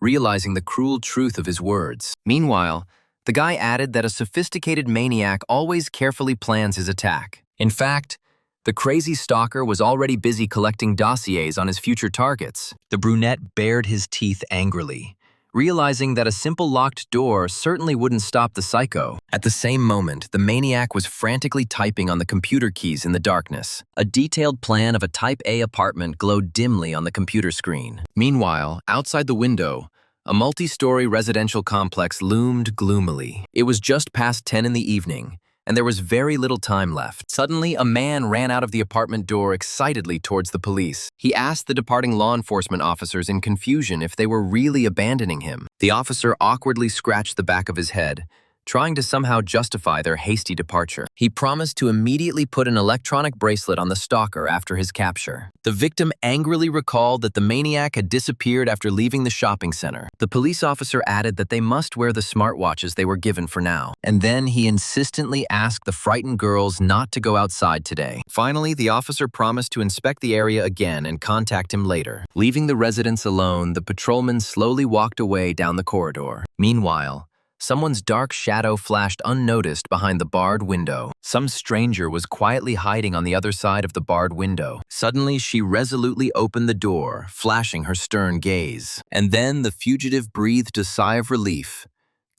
realizing the cruel truth of his words. Meanwhile, the guy added that a sophisticated maniac always carefully plans his attack. In fact, the crazy stalker was already busy collecting dossiers on his future targets. The brunette bared his teeth angrily, realizing that a simple locked door certainly wouldn't stop the psycho. At the same moment, the maniac was frantically typing on the computer keys in the darkness. A detailed plan of a Type A apartment glowed dimly on the computer screen. Meanwhile, outside the window, a multi-story residential complex loomed gloomily. It was just past 10 in the evening, and there was very little time left. Suddenly, a man ran out of the apartment door excitedly towards the police. He asked the departing law enforcement officers in confusion if they were really abandoning him. The officer awkwardly scratched the back of his head, trying to somehow justify their hasty departure. He promised to immediately put an electronic bracelet on the stalker after his capture. The victim angrily recalled that the maniac had disappeared after leaving the shopping center. The police officer added that they must wear the smartwatches they were given for now. And then he insistently asked the frightened girls not to go outside today. Finally, the officer promised to inspect the area again and contact him later. Leaving the residents alone, the patrolman slowly walked away down the corridor. Meanwhile, Someone's dark shadow flashed unnoticed behind the barred window. Some stranger was quietly hiding on the other side of the barred window. Suddenly, she resolutely opened the door, flashing her stern gaze. And then the fugitive breathed a sigh of relief,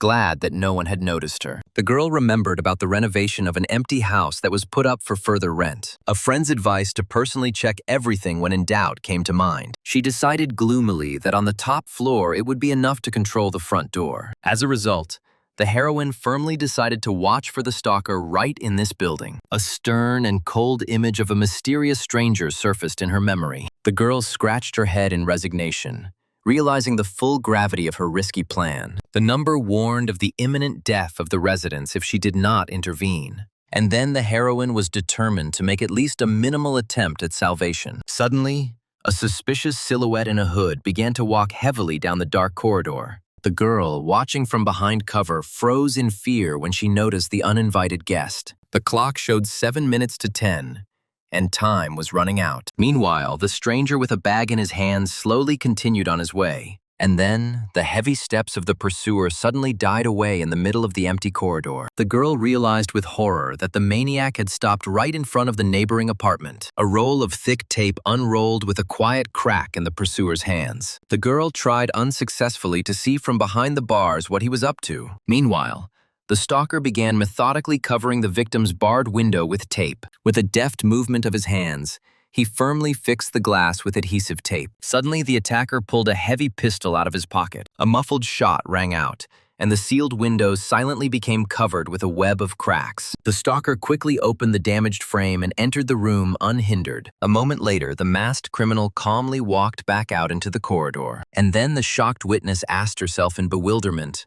glad that no one had noticed her. The girl remembered about the renovation of an empty house that was put up for further rent. A friend's advice to personally check everything when in doubt came to mind. She decided gloomily that on the top floor it would be enough to control the front door. As a result, the heroine firmly decided to watch for the stalker right in this building. A stern and cold image of a mysterious stranger surfaced in her memory. The girl scratched her head in resignation, realizing the full gravity of her risky plan. The number warned of the imminent death of the residents if she did not intervene. And then the heroine was determined to make at least a minimal attempt at salvation. Suddenly, a suspicious silhouette in a hood began to walk heavily down the dark corridor. The girl, watching from behind cover, froze in fear when she noticed the uninvited guest. The clock showed 7 minutes to 10. And time was running out. Meanwhile, the stranger with a bag in his hands slowly continued on his way. And then, the heavy steps of the pursuer suddenly died away in the middle of the empty corridor. The girl realized with horror that the maniac had stopped right in front of the neighboring apartment. A roll of thick tape unrolled with a quiet crack in the pursuer's hands. The girl tried unsuccessfully to see from behind the bars what he was up to. Meanwhile, the stalker began methodically covering the victim's barred window with tape. With a deft movement of his hands, he firmly fixed the glass with adhesive tape. Suddenly, the attacker pulled a heavy pistol out of his pocket. A muffled shot rang out, and the sealed windows silently became covered with a web of cracks. The stalker quickly opened the damaged frame and entered the room unhindered. A moment later, the masked criminal calmly walked back out into the corridor. And then the shocked witness asked herself in bewilderment,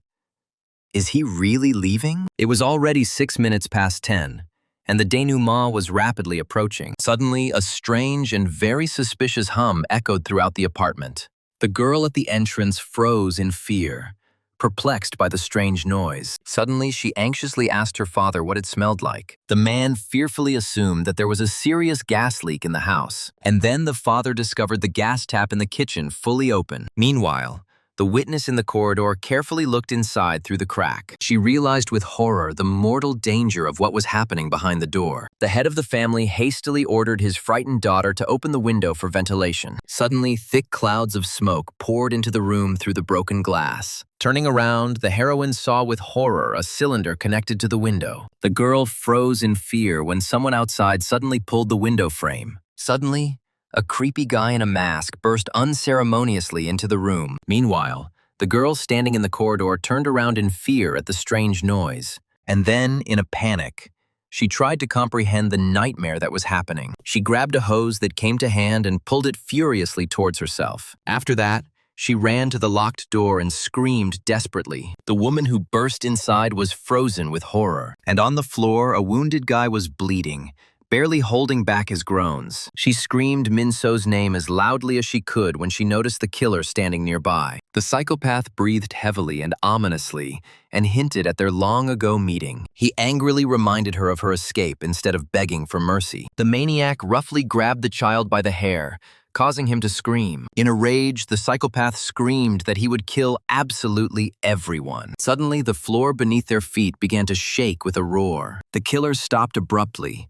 "Is he really leaving?" It was already 6 minutes past 10, and the denouement was rapidly approaching. Suddenly, a strange and very suspicious hum echoed throughout the apartment. The girl at the entrance froze in fear, perplexed by the strange noise. Suddenly, she anxiously asked her father what it smelled like. The man fearfully assumed that there was a serious gas leak in the house. And then the father discovered the gas tap in the kitchen fully open. Meanwhile, the witness in the corridor carefully looked inside through the crack. She realized with horror the mortal danger of what was happening behind the door. The head of the family hastily ordered his frightened daughter to open the window for ventilation. Suddenly, thick clouds of smoke poured into the room through the broken glass. Turning around, the heroine saw with horror a cylinder connected to the window. The girl froze in fear when someone outside suddenly pulled the window frame. Suddenly, a creepy guy in a mask burst unceremoniously into the room. Meanwhile, the girl standing in the corridor turned around in fear at the strange noise. And then, in a panic, she tried to comprehend the nightmare that was happening. She grabbed a hose that came to hand and pulled it furiously towards herself. After that, she ran to the locked door and screamed desperately. The woman who burst inside was frozen with horror. And on the floor, a wounded guy was bleeding, barely holding back his groans. She screamed Min-so's name as loudly as she could when she noticed the killer standing nearby. The psychopath breathed heavily and ominously and hinted at their long-ago meeting. He angrily reminded her of her escape instead of begging for mercy. The maniac roughly grabbed the child by the hair, causing him to scream. In a rage, the psychopath screamed that he would kill absolutely everyone. Suddenly, the floor beneath their feet began to shake with a roar. The killer stopped abruptly,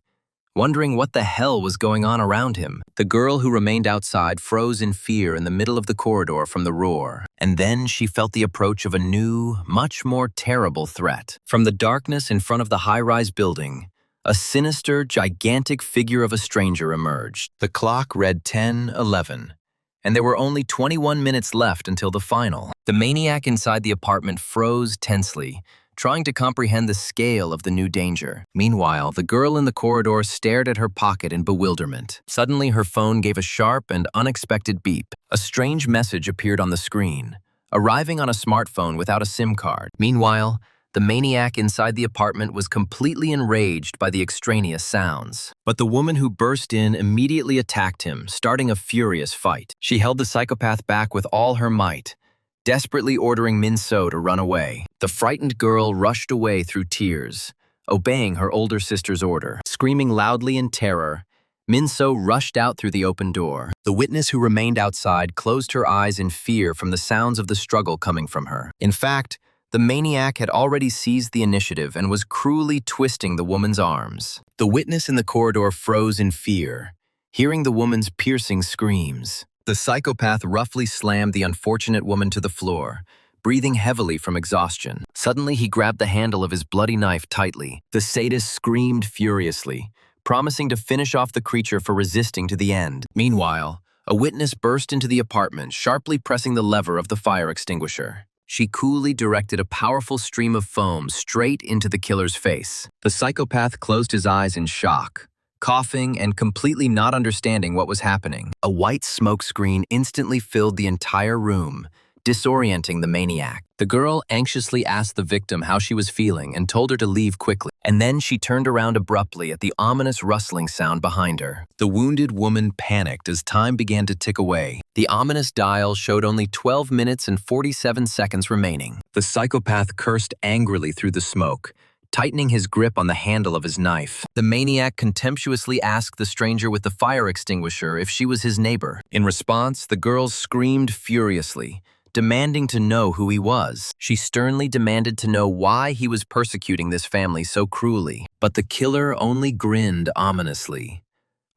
wondering what the hell was going on around him. The girl who remained outside froze in fear in the middle of the corridor from the roar. And then she felt the approach of a new, much more terrible threat. From the darkness in front of the high-rise building, a sinister, gigantic figure of a stranger emerged. The clock read 10:11, and there were only 21 minutes left until the final. The maniac inside the apartment froze tensely, trying to comprehend the scale of the new danger. Meanwhile, the girl in the corridor stared at her pocket in bewilderment. Suddenly, her phone gave a sharp and unexpected beep. A strange message appeared on the screen, arriving on a smartphone without a SIM card. Meanwhile, the maniac inside the apartment was completely enraged by the extraneous sounds. But the woman who burst in immediately attacked him, starting a furious fight. She held the psychopath back with all her might, desperately ordering Min-so to run away. The frightened girl rushed away through tears, obeying her older sister's order. Screaming loudly in terror, Min-so rushed out through the open door. The witness who remained outside closed her eyes in fear from the sounds of the struggle coming from her. In fact, The maniac had already seized the initiative and was cruelly twisting the woman's arms. The witness in the corridor froze in fear, hearing the woman's piercing screams. The psychopath roughly slammed the unfortunate woman to the floor, breathing heavily from exhaustion. Suddenly, he grabbed the handle of his bloody knife tightly. The sadist screamed furiously, promising to finish off the creature for resisting to the end. Meanwhile, a witness burst into the apartment, sharply pressing the lever of the fire extinguisher. She coolly directed a powerful stream of foam straight into the killer's face. The psychopath closed his eyes in shock, coughing and completely not understanding what was happening. A white smoke screen instantly filled the entire room, disorienting the maniac. The girl anxiously asked the victim how she was feeling and told her to leave quickly. And then she turned around abruptly at the ominous rustling sound behind her. The wounded woman panicked as time began to tick away. The ominous dial showed only 12 minutes and 47 seconds remaining. The psychopath cursed angrily through the smoke, tightening his grip on the handle of his knife. The maniac contemptuously asked the stranger with the fire extinguisher if she was his neighbor. In response, the girl screamed furiously, demanding to know who he was. She sternly demanded to know why he was persecuting this family so cruelly. But the killer only grinned ominously,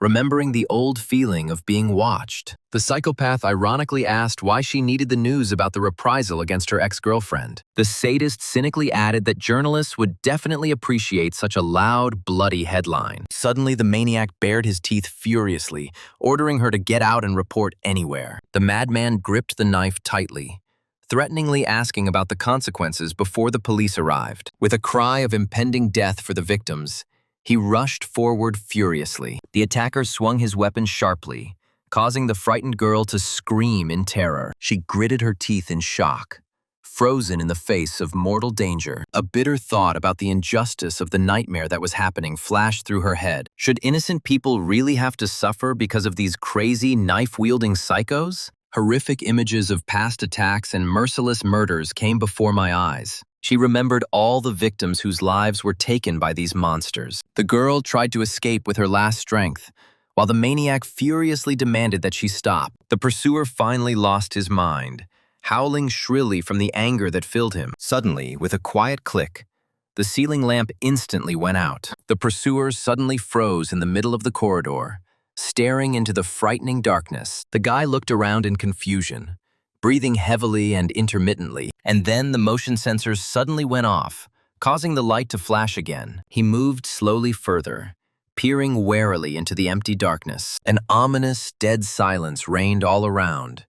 remembering the old feeling of being watched. The psychopath ironically asked why she needed the news about the reprisal against her ex-girlfriend. The sadist cynically added that journalists would definitely appreciate such a loud, bloody headline. Suddenly, the maniac bared his teeth furiously, ordering her to get out and report anywhere. The madman gripped the knife tightly, threateningly asking about the consequences before the police arrived. With a cry of impending death for the victims, he rushed forward furiously. The attacker swung his weapon sharply, causing the frightened girl to scream in terror. She gritted her teeth in shock, frozen in the face of mortal danger. A bitter thought about the injustice of the nightmare that was happening flashed through her head. Should innocent people really have to suffer because of these crazy, knife-wielding psychos? Horrific images of past attacks and merciless murders came before my eyes. She remembered all the victims whose lives were taken by these monsters. The girl tried to escape with her last strength, while the maniac furiously demanded that she stop. The pursuer finally lost his mind, howling shrilly from the anger that filled him. Suddenly, with a quiet click, the ceiling lamp instantly went out. The pursuer suddenly froze in the middle of the corridor, staring into the frightening darkness. The guy looked around in confusion, breathing heavily and intermittently, and then the motion sensors suddenly went off, causing the light to flash again. He moved slowly further, peering warily into the empty darkness. An ominous, dead silence reigned all around,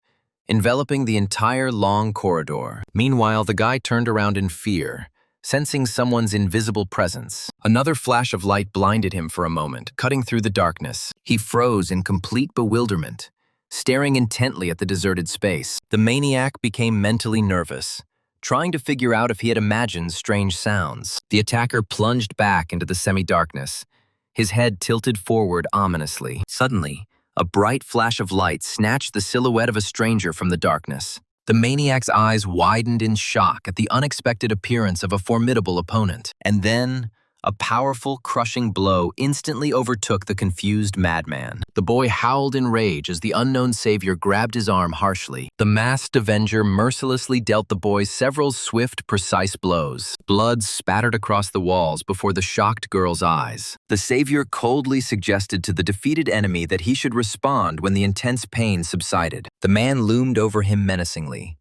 enveloping the entire long corridor. Meanwhile, the guy turned around in fear, sensing someone's invisible presence. Another flash of light blinded him for a moment, cutting through the darkness. He froze in complete bewilderment, staring intently at the deserted space. The maniac became mentally nervous, trying to figure out if he had imagined strange sounds. The attacker plunged back into the semi-darkness, his head tilted forward ominously. Suddenly, a bright flash of light snatched the silhouette of a stranger from the darkness. The maniac's eyes widened in shock at the unexpected appearance of a formidable opponent. And then, a powerful, crushing blow instantly overtook the confused madman. The boy howled in rage as the unknown savior grabbed his arm harshly. The masked avenger mercilessly dealt the boy several swift, precise blows. Blood spattered across the walls before the shocked girl's eyes. The savior coldly suggested to the defeated enemy that he should respond when the intense pain subsided. The man loomed over him menacingly,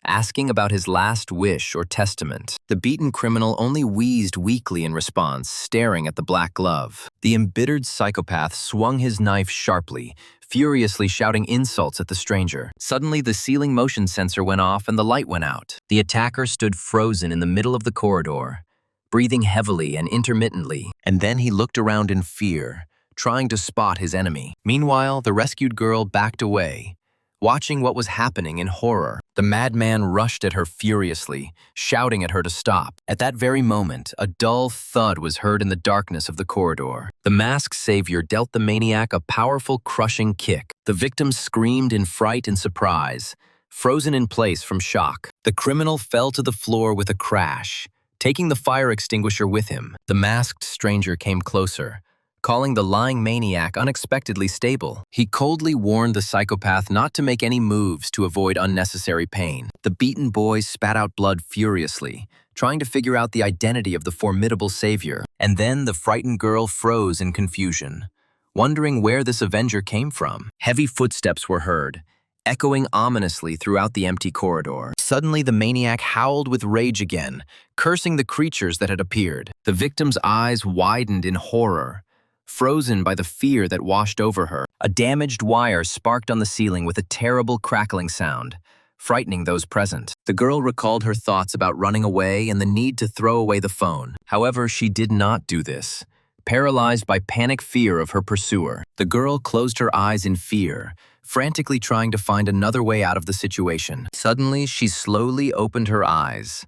asking about his last wish or testament. The beaten criminal only wheezed weakly in response, staring at the black glove. The embittered psychopath swung his knife sharply, furiously shouting insults at the stranger. Suddenly, the ceiling motion sensor went off and the light went out. The attacker stood frozen in the middle of the corridor, breathing heavily and intermittently, and then he looked around in fear, trying to spot his enemy. Meanwhile, the rescued girl backed away, watching what was happening in horror. The madman rushed at her furiously, shouting at her to stop. At that very moment, a dull thud was heard in the darkness of the corridor. The masked savior dealt the maniac a powerful, crushing kick. The victim screamed in fright and surprise, frozen in place from shock. The criminal fell to the floor with a crash, taking the fire extinguisher with him. The masked stranger came closer, calling the lying maniac unexpectedly stable. He coldly warned the psychopath not to make any moves to avoid unnecessary pain. The beaten boy spat out blood furiously, trying to figure out the identity of the formidable savior. And then the frightened girl froze in confusion, wondering where this avenger came from. Heavy footsteps were heard, echoing ominously throughout the empty corridor. Suddenly, the maniac howled with rage again, cursing the creatures that had appeared. The victim's eyes widened in horror, frozen by the fear that washed over her. A damaged wire sparked on the ceiling with a terrible crackling sound, frightening those present. The girl recalled her thoughts about running away and the need to throw away the phone. However, she did not do this. Paralyzed by panic fear of her pursuer, the girl closed her eyes in fear, frantically trying to find another way out of the situation. Suddenly, she slowly opened her eyes,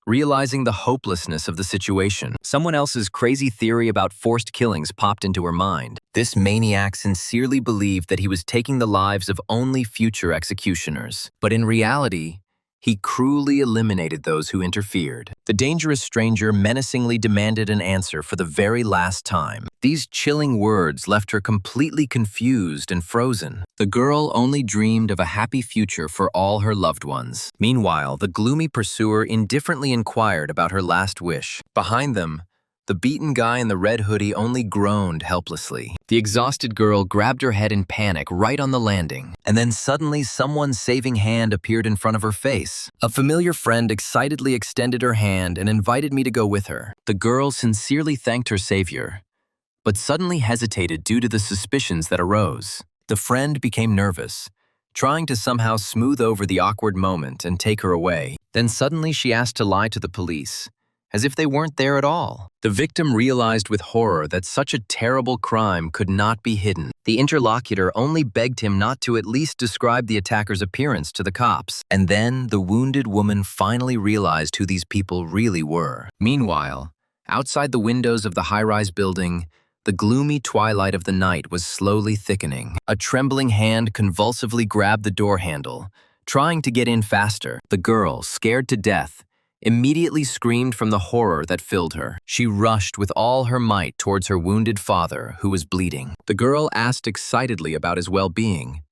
realizing the hopelessness of the situation. Someone else's crazy theory about forced killings popped into her mind. This maniac sincerely believed that he was taking the lives of only future executioners. But in reality, he cruelly eliminated those who interfered. The dangerous stranger menacingly demanded an answer for the very last time. These chilling words left her completely confused and frozen. The girl only dreamed of a happy future for all her loved ones. Meanwhile, the gloomy pursuer indifferently inquired about her last wish. Behind them, the beaten guy in the red hoodie only groaned helplessly. The exhausted girl grabbed her head in panic right on the landing, and then suddenly someone's saving hand appeared in front of her face. A familiar friend excitedly extended her hand and invited me to go with her. The girl sincerely thanked her savior, but suddenly hesitated due to the suspicions that arose. The friend became nervous, trying to somehow smooth over the awkward moment and take her away. Then suddenly she asked to lie to the police, as if they weren't there at all. The victim realized with horror that such a terrible crime could not be hidden. The interlocutor only begged him not to at least describe the attacker's appearance to the cops. And then the wounded woman finally realized who these people really were. Meanwhile, outside the windows of the high-rise building, the gloomy twilight of the night was slowly thickening. A trembling hand convulsively grabbed the door handle, trying to get in faster. The girl, scared to death, immediately screamed from the horror that filled her. She rushed with all her might towards her wounded father, who was bleeding. The girl asked excitedly about his well-being,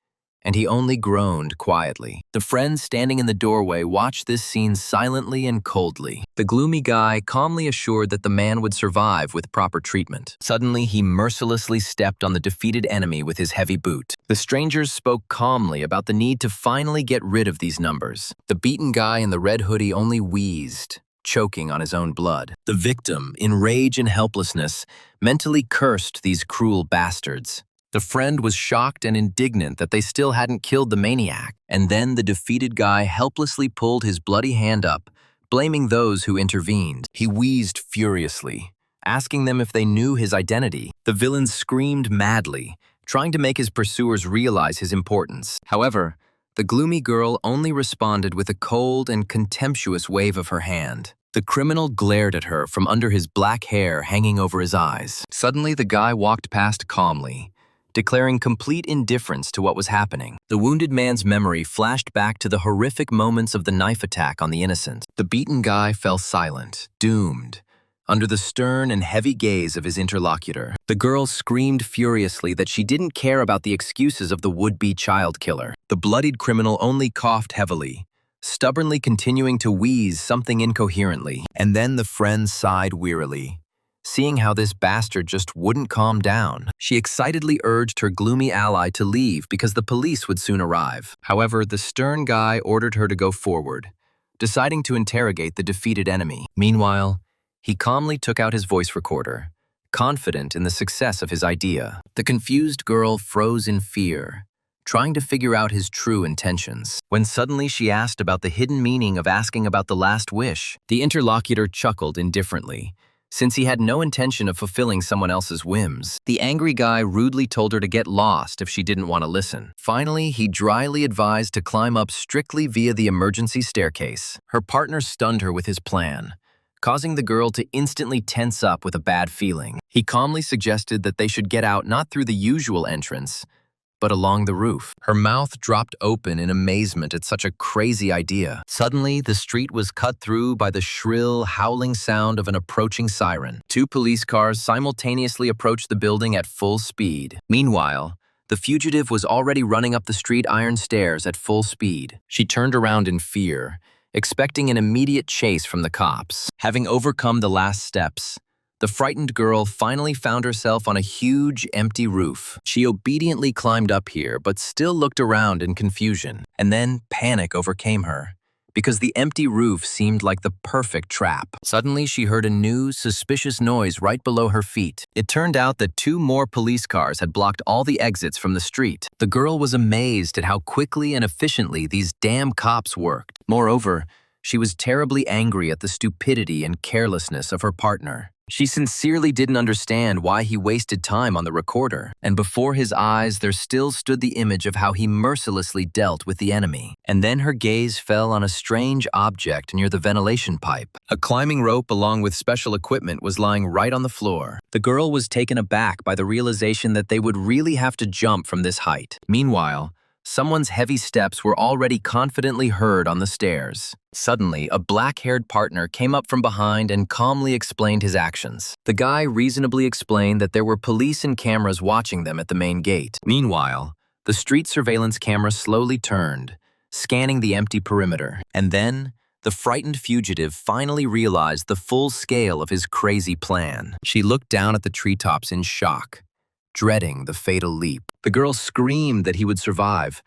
and he only groaned quietly. The friends standing in the doorway watched this scene silently and coldly. The gloomy guy calmly assured that the man would survive with proper treatment. Suddenly, he mercilessly stepped on the defeated enemy with his heavy boot. The strangers spoke calmly about the need to finally get rid of these numbers. The beaten guy in the red hoodie only wheezed, choking on his own blood. The victim, in rage and helplessness, mentally cursed these cruel bastards. The friend was shocked and indignant that they still hadn't killed the maniac. And then the defeated guy helplessly pulled his bloody hand up, blaming those who intervened. He wheezed furiously, asking them if they knew his identity. The villain screamed madly, trying to make his pursuers realize his importance. However, the gloomy girl only responded with a cold and contemptuous wave of her hand. The criminal glared at her from under his black hair hanging over his eyes. Suddenly, the guy walked past calmly, declaring complete indifference to what was happening. The wounded man's memory flashed back to the horrific moments of the knife attack on the innocent. The beaten guy fell silent, doomed, under the stern and heavy gaze of his interlocutor. The girl screamed furiously that she didn't care about the excuses of the would-be child killer. The bloodied criminal only coughed heavily, stubbornly continuing to wheeze something incoherently. And then the friend sighed wearily, seeing how this bastard just wouldn't calm down. She excitedly urged her gloomy ally to leave because the police would soon arrive. However, the stern guy ordered her to go forward, deciding to interrogate the defeated enemy. Meanwhile, he calmly took out his voice recorder, confident in the success of his idea. The confused girl froze in fear, trying to figure out his true intentions, when suddenly she asked about the hidden meaning of asking about the last wish. The interlocutor chuckled indifferently, since he had no intention of fulfilling someone else's whims. The angry guy rudely told her to get lost if she didn't want to listen. Finally, he dryly advised to climb up strictly via the emergency staircase. Her partner stunned her with his plan, causing the girl to instantly tense up with a bad feeling. He calmly suggested that they should get out not through the usual entrance, but along the roof. Her mouth dropped open in amazement at such a crazy idea. Suddenly, the street was cut through by the shrill, howling sound of an approaching siren. Two police cars simultaneously approached the building at full speed. Meanwhile, the fugitive was already running up the street iron stairs at full speed. She turned around in fear, expecting an immediate chase from the cops. Having overcome the last steps, the frightened girl finally found herself on a huge, empty roof. She obediently climbed up here, but still looked around in confusion. And then panic overcame her, because the empty roof seemed like the perfect trap. Suddenly, she heard a new, suspicious noise right below her feet. It turned out that two more police cars had blocked all the exits from the street. The girl was amazed at how quickly and efficiently these damn cops worked. Moreover, she was terribly angry at the stupidity and carelessness of her partner. She sincerely didn't understand why he wasted time on the recorder, and before his eyes there still stood the image of how he mercilessly dealt with the enemy. And then her gaze fell on a strange object near the ventilation pipe. A climbing rope along with special equipment was lying right on the floor. The girl was taken aback by the realization that they would really have to jump from this height. Meanwhile, someone's heavy steps were already confidently heard on the stairs. Suddenly, a black-haired partner came up from behind and calmly explained his actions. The guy reasonably explained that there were police and cameras watching them at the main gate. Meanwhile, the street surveillance camera slowly turned, scanning the empty perimeter. And then, the frightened fugitive finally realized the full scale of his crazy plan. She looked down at the treetops in shock, dreading the fatal leap. The girl screamed that he would survive,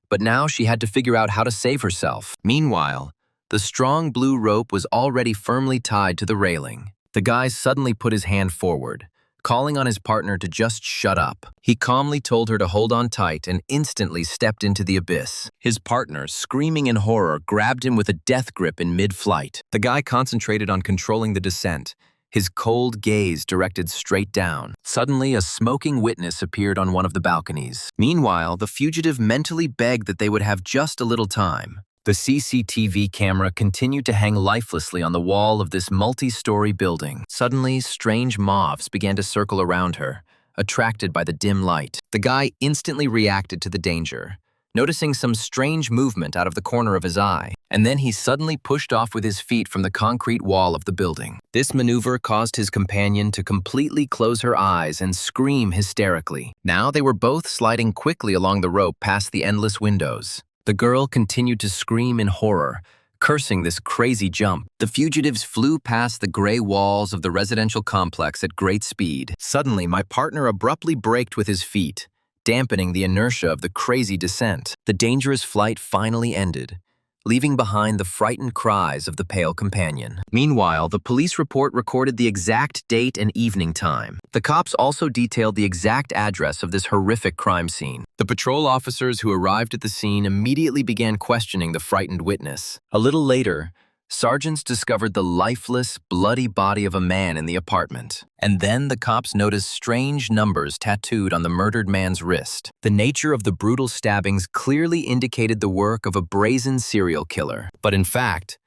but now she had to figure out how to save herself. Meanwhile, the strong blue rope was already firmly tied to the railing. The guy suddenly put his hand forward, calling on his partner to just shut up. He calmly told her to hold on tight and instantly stepped into the abyss. His partner, screaming in horror, grabbed him with a death grip in mid-flight. The guy concentrated on controlling the descent, his cold gaze directed straight down. Suddenly, a smoking witness appeared on one of the balconies. Meanwhile, the fugitive mentally begged that they would have just a little time. The CCTV camera continued to hang lifelessly on the wall of this multi-story building. Suddenly, strange moths began to circle around her, attracted by the dim light. The guy instantly reacted to the danger, noticing some strange movement out of the corner of his eye, and then he suddenly pushed off with his feet from the concrete wall of the building. This maneuver caused his companion to completely close her eyes and scream hysterically. Now they were both sliding quickly along the rope past the endless windows. The girl continued to scream in horror, cursing this crazy jump. The fugitives flew past the gray walls of the residential complex at great speed. Suddenly, my partner abruptly braked with his feet, dampening the inertia of the crazy descent. The dangerous flight finally ended, leaving behind the frightened cries of the pale companion. Meanwhile, the police report recorded the exact date and evening time. The cops also detailed the exact address of this horrific crime scene. The patrol officers who arrived at the scene immediately began questioning the frightened witness. A little later, sergeants discovered the lifeless, bloody body of a man in the apartment. And then the cops noticed strange numbers tattooed on the murdered man's wrist. The nature of the brutal stabbings clearly indicated the work of a brazen serial killer. But in fact,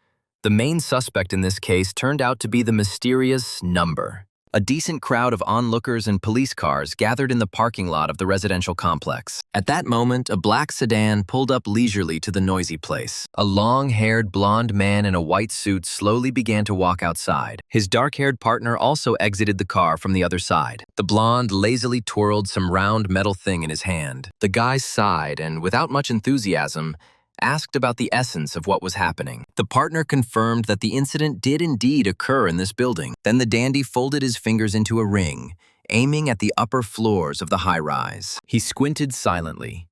the main suspect in this case turned out to be the mysterious number. A decent crowd of onlookers and police cars gathered in the parking lot of the residential complex. At that moment, a black sedan pulled up leisurely to the noisy place. A long-haired blonde man in a white suit slowly began to walk outside. His dark-haired partner also exited the car from the other side. The blonde lazily twirled some round metal thing in his hand. The guy sighed and, without much enthusiasm, asked about the essence of what was happening. The partner confirmed that the incident did indeed occur in this building. Then the dandy folded his fingers into a ring, aiming at the upper floors of the high-rise. He squinted silently,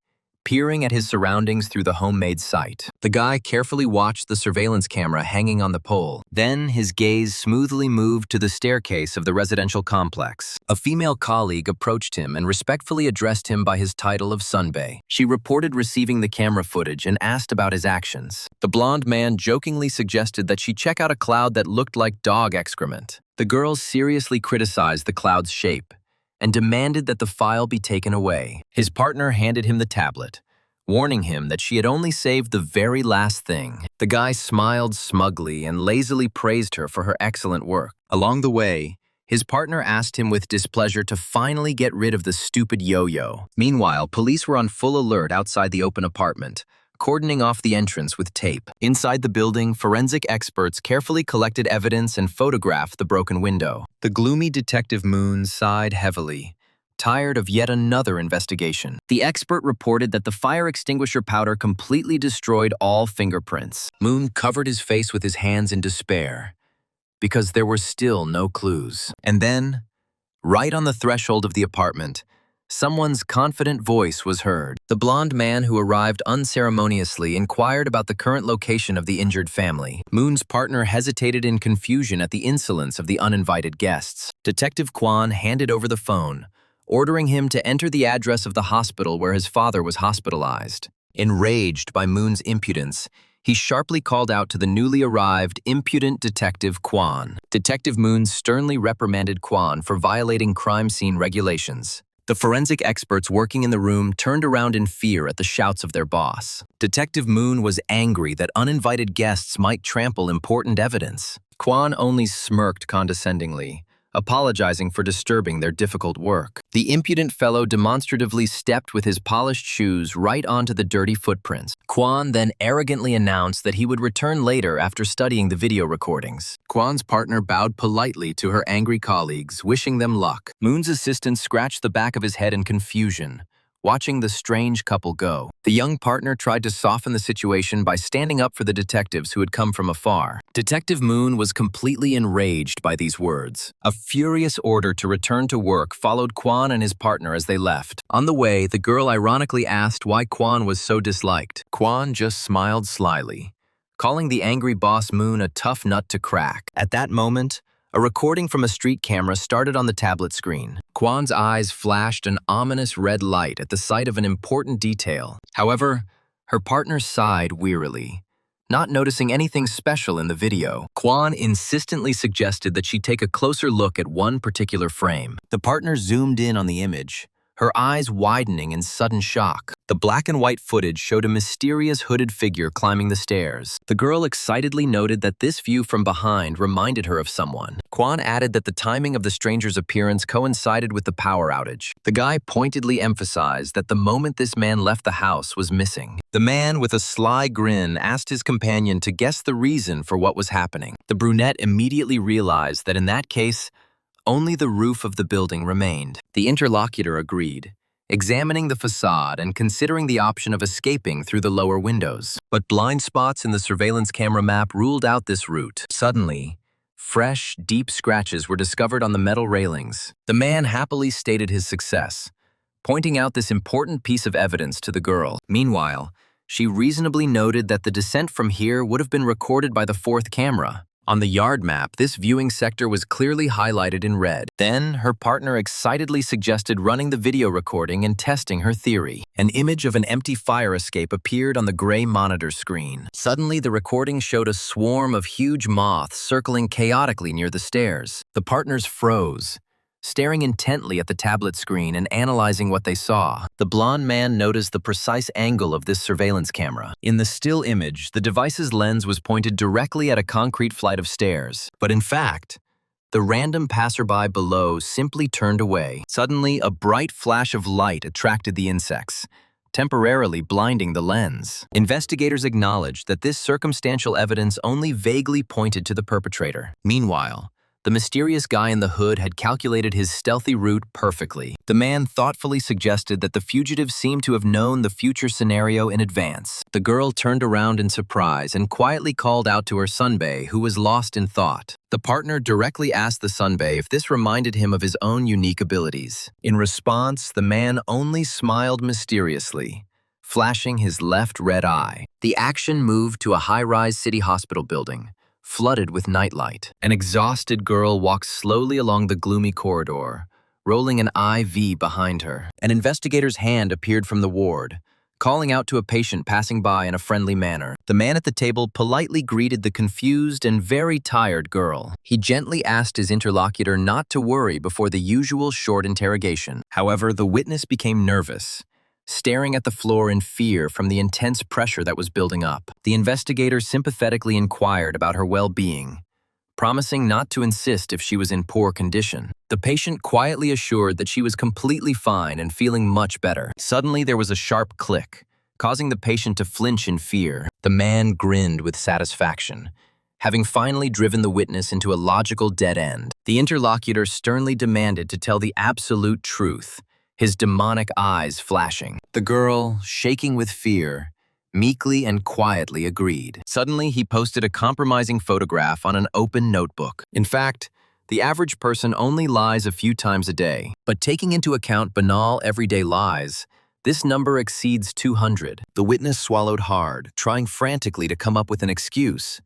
peering at his surroundings through the homemade sight. The guy carefully watched the surveillance camera hanging on the pole. Then his gaze smoothly moved to the staircase of the residential complex. A female colleague approached him and respectfully addressed him by his title of Sunbae. She reported receiving the camera footage and asked about his actions. The blonde man jokingly suggested that she check out a cloud that looked like dog excrement. The girl seriously criticized the cloud's shape and demanded that the file be taken away. His partner handed him the tablet, warning him that she had only saved the very last thing. The guy smiled smugly and lazily praised her for her excellent work. Along the way, His partner asked him with displeasure to finally get rid of the stupid yo-yo. Meanwhile, police were on full alert outside the open apartment, cordoning off the entrance with tape. Inside the building, forensic experts carefully collected evidence and photographed the broken window. The gloomy Detective Moon sighed heavily, tired of yet another investigation. The expert reported that the fire extinguisher powder completely destroyed all fingerprints. Moon covered his face with his hands in despair, because there were still no clues. And then, right on the threshold of the apartment, someone's confident voice was heard. The blonde man who arrived unceremoniously inquired about the current location of the injured family. Moon's partner hesitated in confusion at the insolence of the uninvited guests. Detective Kwan handed over the phone, ordering him to enter the address of the hospital where his father was hospitalized. Enraged by Moon's impudence, he sharply called out to the newly arrived, impudent Detective Kwan. Detective Moon sternly reprimanded Kwan for violating crime scene regulations. The forensic experts working in the room turned around in fear at the shouts of their boss. Detective Moon was angry that uninvited guests might trample important evidence. Kwan only smirked condescendingly, apologizing for disturbing their difficult work. The impudent fellow demonstratively stepped with his polished shoes right onto the dirty footprints. Kwan then arrogantly announced that he would return later after studying the video recordings. Kwan's partner bowed politely to her angry colleagues, wishing them luck. Moon's assistant scratched the back of his head in confusion, watching the strange couple go. The young partner tried to soften the situation by standing up for the detectives who had come from afar. Detective Moon was completely enraged by these words. A furious order to return to work followed Kwan and his partner as they left. On the way, the girl ironically asked why Kwan was so disliked. Kwan just smiled slyly, calling the angry boss Moon a tough nut to crack. At that moment, a recording from a street camera started on the tablet screen. Kwan's eyes flashed an ominous red light at the sight of an important detail. However, her partner sighed wearily, not noticing anything special in the video. Kwan insistently suggested that she take a closer look at one particular frame. The partner zoomed in on the image, her eyes widening in sudden shock. The black and white footage showed a mysterious hooded figure climbing the stairs. The girl excitedly noted that this view from behind reminded her of someone. Kwan added that the timing of the stranger's appearance coincided with the power outage. The guy pointedly emphasized that the moment this man left the house was missing. The man, with a sly grin, asked his companion to guess the reason for what was happening. The brunette immediately realized that in that case, only the roof of the building remained. The interlocutor agreed, examining the facade and considering the option of escaping through the lower windows. But blind spots in the surveillance camera map ruled out this route. Suddenly, fresh, deep scratches were discovered on the metal railings. The man happily stated his success, pointing out this important piece of evidence to the girl. Meanwhile, she reasonably noted that the descent from here would have been recorded by the fourth camera. On the yard map, this viewing sector was clearly highlighted in red. Then, her partner excitedly suggested running the video recording and testing her theory. An image of an empty fire escape appeared on the gray monitor screen. Suddenly, the recording showed a swarm of huge moths circling chaotically near the stairs. The partners froze, staring intently at the tablet screen and analyzing what they saw. The blonde man noticed the precise angle of this surveillance camera. In the still image, the device's lens was pointed directly at a concrete flight of stairs. But in fact, the random passerby below simply turned away. Suddenly, a bright flash of light attracted the insects, temporarily blinding the lens. Investigators acknowledged that this circumstantial evidence only vaguely pointed to the perpetrator. Meanwhile, the mysterious guy in the hood had calculated his stealthy route perfectly. The man thoughtfully suggested that the fugitive seemed to have known the future scenario in advance. The girl turned around in surprise and quietly called out to her sunbae, who was lost in thought. The partner directly asked the sunbae if this reminded him of his own unique abilities. In response, the man only smiled mysteriously, flashing his left red eye. The action moved to a high-rise city hospital building, flooded with nightlight. An exhausted girl walks slowly along the gloomy corridor, rolling an IV behind her. An investigator's hand appeared from the ward, calling out to a patient passing by in a friendly manner. The man at the table politely greeted the confused and very tired girl. He gently asked his interlocutor not to worry before the usual short interrogation. However, the witness became nervous, staring at the floor in fear from the intense pressure that was building up. The investigator sympathetically inquired about her well-being, promising not to insist if she was in poor condition. The patient quietly assured that she was completely fine and feeling much better. Suddenly, there was a sharp click, causing the patient to flinch in fear. The man grinned with satisfaction, having finally driven the witness into a logical dead end. The interlocutor sternly demanded to tell the absolute truth, his demonic eyes flashing. The girl, shaking with fear, meekly and quietly agreed. Suddenly, he posted a compromising photograph on an open notebook. In fact, the average person only lies a few times a day, but taking into account banal everyday lies, this number exceeds 200. The witness swallowed hard, trying frantically to come up with an excuse,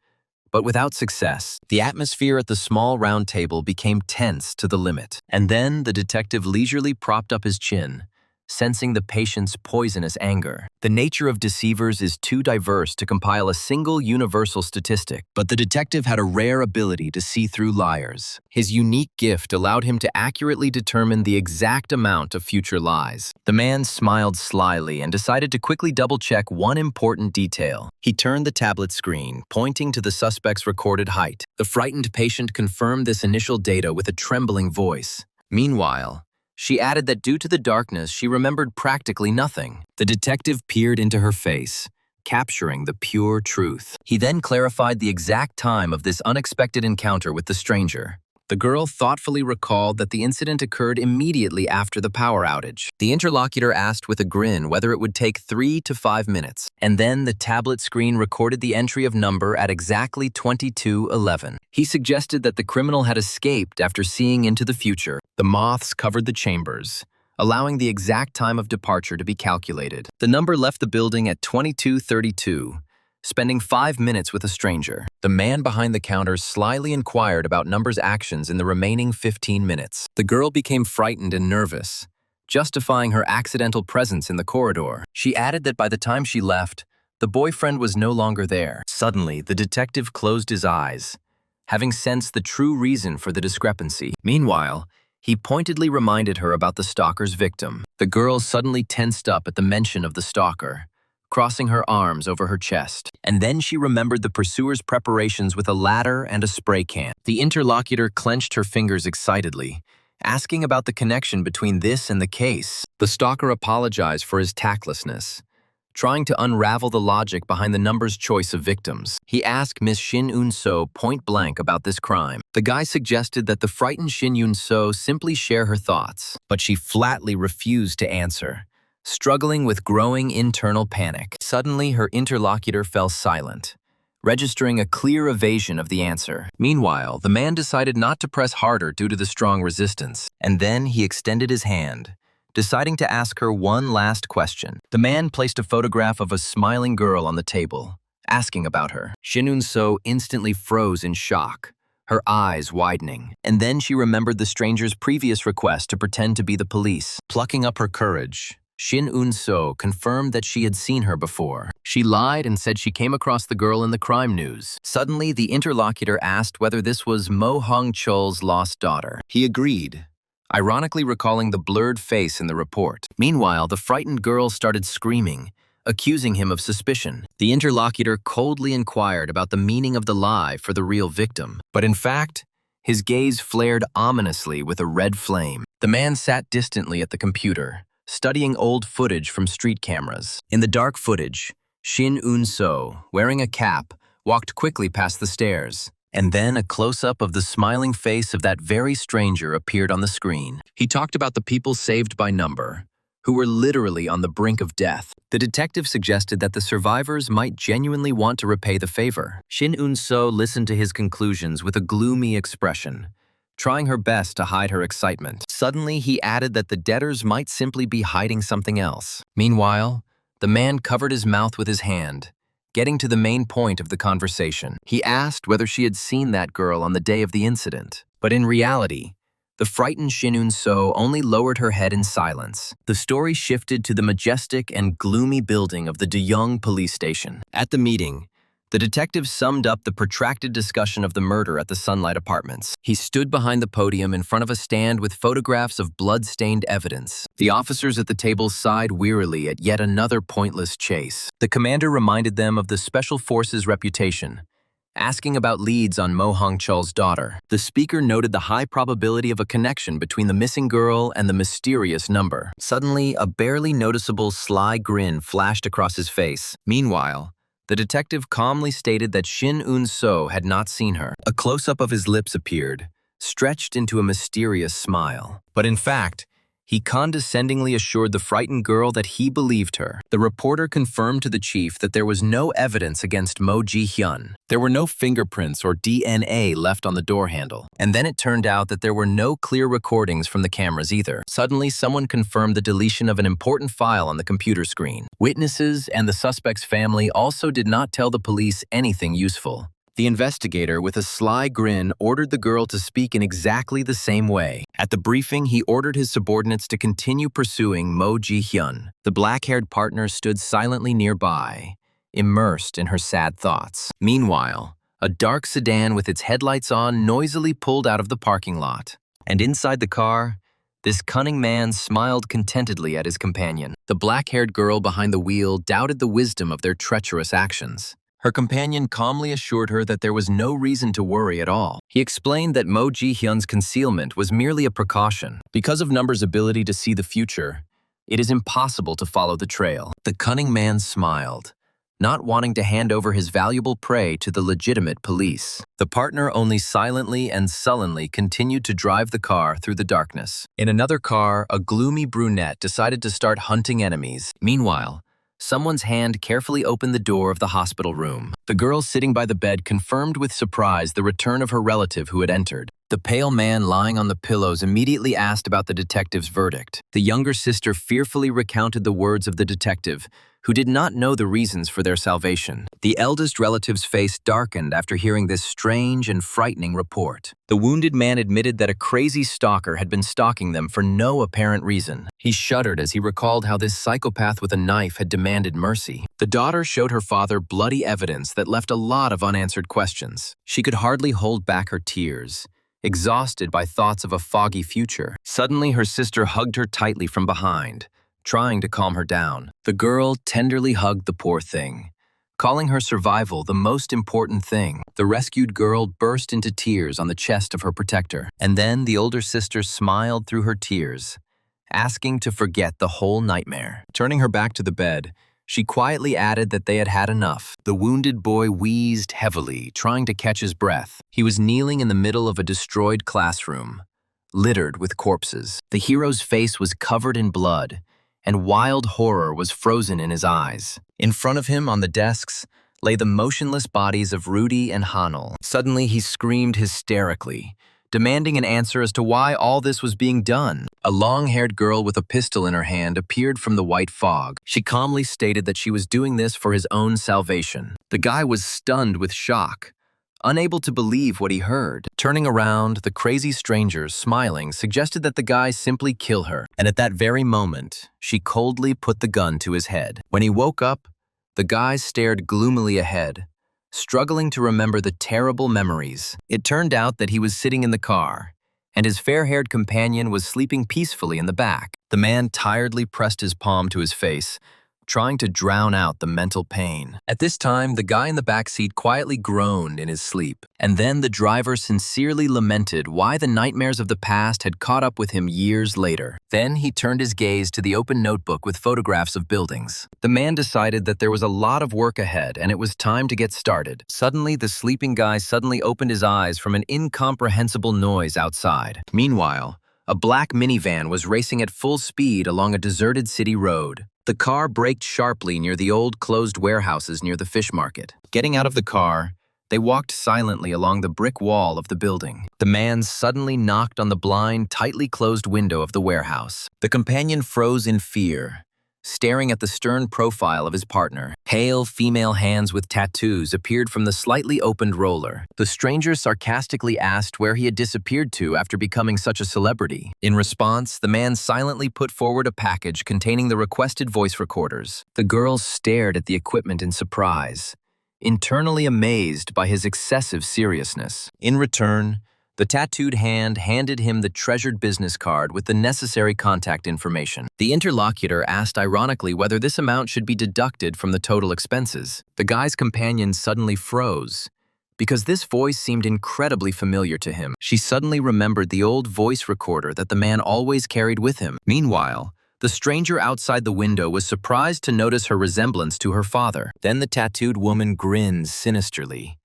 but without success. The atmosphere at the small round table became tense to the limit. And then the detective leisurely propped up his chin, sensing the patient's poisonous anger. The nature of deceivers is too diverse to compile a single universal statistic, but the detective had a rare ability to see through liars. His unique gift allowed him to accurately determine the exact amount of future lies. The man smiled slyly and decided to quickly double-check one important detail. He turned the tablet screen, pointing to the suspect's recorded height. The frightened patient confirmed this initial data with a trembling voice. Meanwhile, she added that due to the darkness, she remembered practically nothing. The detective peered into her face, capturing the pure truth. He then clarified the exact time of this unexpected encounter with the stranger. The girl thoughtfully recalled that the incident occurred immediately after the power outage. The interlocutor asked with a grin whether it would take 3 to 5 minutes, and then the tablet screen recorded the entry of number at exactly 22:11. He suggested that the criminal had escaped after seeing into the future. The moths covered the chambers, allowing the exact time of departure to be calculated. The number left the building at 22:32. Spending 5 minutes with a stranger. The man behind the counter slyly inquired about Number's actions in the remaining 15 minutes. The girl became frightened and nervous, justifying her accidental presence in the corridor. She added that by the time she left, the boyfriend was no longer there. Suddenly, the detective closed his eyes, having sensed the true reason for the discrepancy. Meanwhile, he pointedly reminded her about the stalker's victim. The girl suddenly tensed up at the mention of the stalker, crossing her arms over her chest. And then she remembered the pursuer's preparations with a ladder and a spray can. The interlocutor clenched her fingers excitedly, asking about the connection between this and the case. The stalker apologized for his tactlessness, trying to unravel the logic behind the number's choice of victims. He asked Miss Shin Eun-so point-blank about this crime. The guy suggested that the frightened Shin Eun-so simply share her thoughts, but she flatly refused to answer, struggling with growing internal panic. Suddenly, her interlocutor fell silent, registering a clear evasion of the answer. Meanwhile, the man decided not to press harder due to the strong resistance, and then he extended his hand, deciding to ask her one last question. The man placed a photograph of a smiling girl on the table, asking about her. Shin Eun-so instantly froze in shock, her eyes widening. And then she remembered the stranger's previous request to pretend to be the police. Plucking up her courage, Shin Eun-so confirmed that she had seen her before. She lied and said she came across the girl in the crime news. Suddenly, the interlocutor asked whether this was Mo Hong-chol's lost daughter. He agreed, ironically recalling the blurred face in the report. Meanwhile, the frightened girl started screaming, accusing him of suspicion. The interlocutor coldly inquired about the meaning of the lie for the real victim. But in fact, his gaze flared ominously with a red flame. The man sat distantly at the computer, studying old footage from street cameras. In the dark footage, Shin Eun-so, wearing a cap, walked quickly past the stairs. And then a close-up of the smiling face of that very stranger appeared on the screen. He talked about the people saved by Number, who were literally on the brink of death. The detective suggested that the survivors might genuinely want to repay the favor. Shin Eun-so listened to his conclusions with a gloomy expression, trying her best to hide her excitement. Suddenly, he added that the debtors might simply be hiding something else. Meanwhile, the man covered his mouth with his hand, getting to the main point of the conversation. He asked whether she had seen that girl on the day of the incident. But in reality, the frightened Shin Eun-so only lowered her head in silence. The story shifted to the majestic and gloomy building of the Deyoung police station. At the meeting, the detective summed up the protracted discussion of the murder at the Sunlight Apartments. He stood behind the podium in front of a stand with photographs of blood-stained evidence. The officers at the table sighed wearily at yet another pointless chase. The commander reminded them of the Special Forces' reputation, asking about leads on Mo Hongcheol's daughter. The speaker noted the high probability of a connection between the missing girl and the mysterious number. Suddenly, a barely noticeable sly grin flashed across his face. Meanwhile, the detective calmly stated that Shin Un-so had not seen her. A close-up of his lips appeared, stretched into a mysterious smile. But in fact, he condescendingly assured the frightened girl that he believed her. The reporter confirmed to the chief that there was no evidence against Mo Ji-hyun. There were no fingerprints or DNA left on the door handle. And then it turned out that there were no clear recordings from the cameras either. Suddenly, someone confirmed the deletion of an important file on the computer screen. Witnesses and the suspect's family also did not tell the police anything useful. The investigator, with a sly grin, ordered the girl to speak in exactly the same way. At the briefing, he ordered his subordinates to continue pursuing Mo Ji-hyun. The black-haired partner stood silently nearby, immersed in her sad thoughts. Meanwhile, a dark sedan with its headlights on noisily pulled out of the parking lot. And inside the car, this cunning man smiled contentedly at his companion. The black-haired girl behind the wheel doubted the wisdom of their treacherous actions. Her companion calmly assured her that there was no reason to worry at all. He explained that Mo Ji-hyun's concealment was merely a precaution. Because of Number's ability to see the future, it is impossible to follow the trail. The cunning man smiled, not wanting to hand over his valuable prey to the legitimate police. The partner only silently and sullenly continued to drive the car through the darkness. In another car, a gloomy brunette decided to start hunting enemies. Meanwhile, someone's hand carefully opened the door of the hospital room. The girl sitting by the bed confirmed with surprise the return of her relative who had entered. The pale man lying on the pillows immediately asked about the detective's verdict. The younger sister fearfully recounted the words of the detective, who did not know the reasons for their salvation. The eldest relative's face darkened after hearing this strange and frightening report. The wounded man admitted that a crazy stalker had been stalking them for no apparent reason. He shuddered as he recalled how this psychopath with a knife had demanded mercy. The daughter showed her father bloody evidence that left a lot of unanswered questions. She could hardly hold back her tears, exhausted by thoughts of a foggy future. Suddenly, her sister hugged her tightly from behind, trying to calm her down. The girl tenderly hugged the poor thing, calling her survival the most important thing. The rescued girl burst into tears on the chest of her protector. And then the older sister smiled through her tears, asking to forget the whole nightmare. Turning her back to the bed, she quietly added that they had had enough. The wounded boy wheezed heavily, trying to catch his breath. He was kneeling in the middle of a destroyed classroom, littered with corpses. The hero's face was covered in blood, and wild horror was frozen in his eyes. In front of him on the desks lay the motionless bodies of Rudy and Hanul. Suddenly he screamed hysterically, demanding an answer as to why all this was being done. A long-haired girl with a pistol in her hand appeared from the white fog. She calmly stated that she was doing this for his own salvation. The guy was stunned with shock, unable to believe what he heard. Turning around, the crazy stranger, smiling, suggested that the guy simply kill her. And at that very moment, she coldly put the gun to his head. When he woke up, the guy stared gloomily ahead, struggling to remember the terrible memories. It turned out that he was sitting in the car, and his fair-haired companion was sleeping peacefully in the back. The man tiredly pressed his palm to his face, trying to drown out the mental pain. At this time, the guy in the back seat quietly groaned in his sleep, and then the driver sincerely lamented why the nightmares of the past had caught up with him years later. Then he turned his gaze to the open notebook with photographs of buildings. The man decided that there was a lot of work ahead and it was time to get started. Suddenly, the sleeping guy suddenly opened his eyes from an incomprehensible noise outside. Meanwhile, a black minivan was racing at full speed along a deserted city road. The car braked sharply near the old closed warehouses near the fish market. Getting out of the car, they walked silently along the brick wall of the building. The man suddenly knocked on the blind, tightly closed window of the warehouse. The companion froze in fear, staring at the stern profile of his partner. Pale female hands with tattoos appeared from the slightly opened roller. The stranger sarcastically asked where he had disappeared to after becoming such a celebrity. In response, the man silently put forward a package containing the requested voice recorders. The girl stared at the equipment in surprise, internally amazed by his excessive seriousness. In return, the tattooed hand handed him the treasured business card with the necessary contact information. The interlocutor asked ironically whether this amount should be deducted from the total expenses. The guy's companion suddenly froze, because this voice seemed incredibly familiar to him. She suddenly remembered the old voice recorder that the man always carried with him. Meanwhile, the stranger outside the window was surprised to notice her resemblance to her father. Then the tattooed woman grinned sinisterly,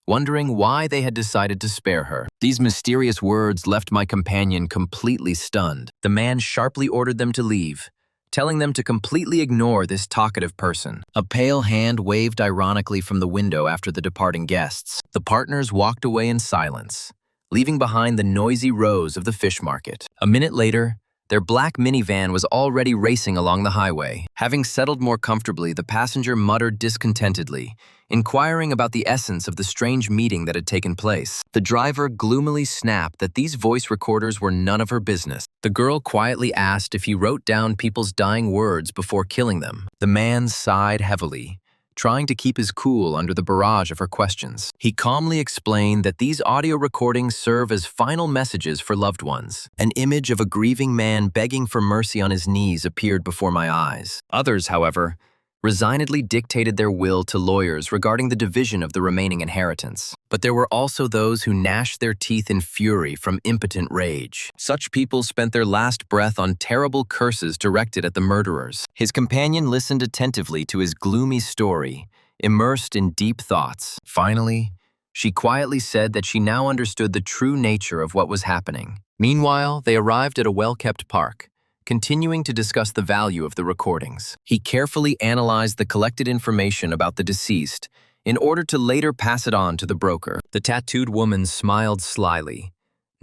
wondering why they had decided to spare her. These mysterious words left my companion completely stunned. The man sharply ordered them to leave, telling them to completely ignore this talkative person. A pale hand waved ironically from the window after the departing guests. The partners walked away in silence, leaving behind the noisy rows of the fish market. A minute later, their black minivan was already racing along the highway. Having settled more comfortably, the passenger muttered discontentedly, inquiring about the essence of the strange meeting that had taken place. The driver gloomily snapped that these voice recorders were none of her business. The girl quietly asked if he wrote down people's dying words before killing them. The man sighed heavily, trying to keep his cool under the barrage of her questions. He calmly explained that these audio recordings serve as final messages for loved ones. An image of a grieving man begging for mercy on his knees appeared before my eyes. Others, however, resignedly dictated their will to lawyers regarding the division of the remaining inheritance. But there were also those who gnashed their teeth in fury from impotent rage. Such people spent their last breath on terrible curses directed at the murderers. His companion listened attentively to his gloomy story, immersed in deep thoughts. Finally, she quietly said that she now understood the true nature of what was happening. Meanwhile, they arrived at a well-kept park, continuing to discuss the value of the recordings. He carefully analyzed the collected information about the deceased in order to later pass it on to the broker. The tattooed woman smiled slyly,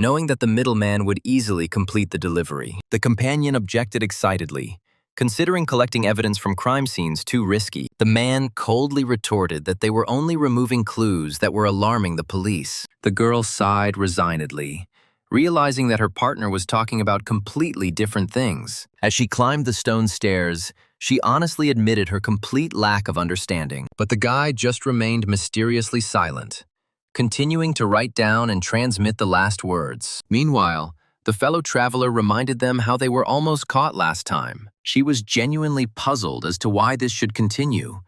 knowing that the middleman would easily complete the delivery. The companion objected excitedly, considering collecting evidence from crime scenes too risky. The man coldly retorted that they were only removing clues that were alarming the police. The girl sighed resignedly, realizing that her partner was talking about completely different things. As she climbed the stone stairs, she honestly admitted her complete lack of understanding. But the guy just remained mysteriously silent, continuing to write down and transmit the last words. Meanwhile, the fellow traveler reminded them how they were almost caught last time. She was genuinely puzzled as to why this should continue,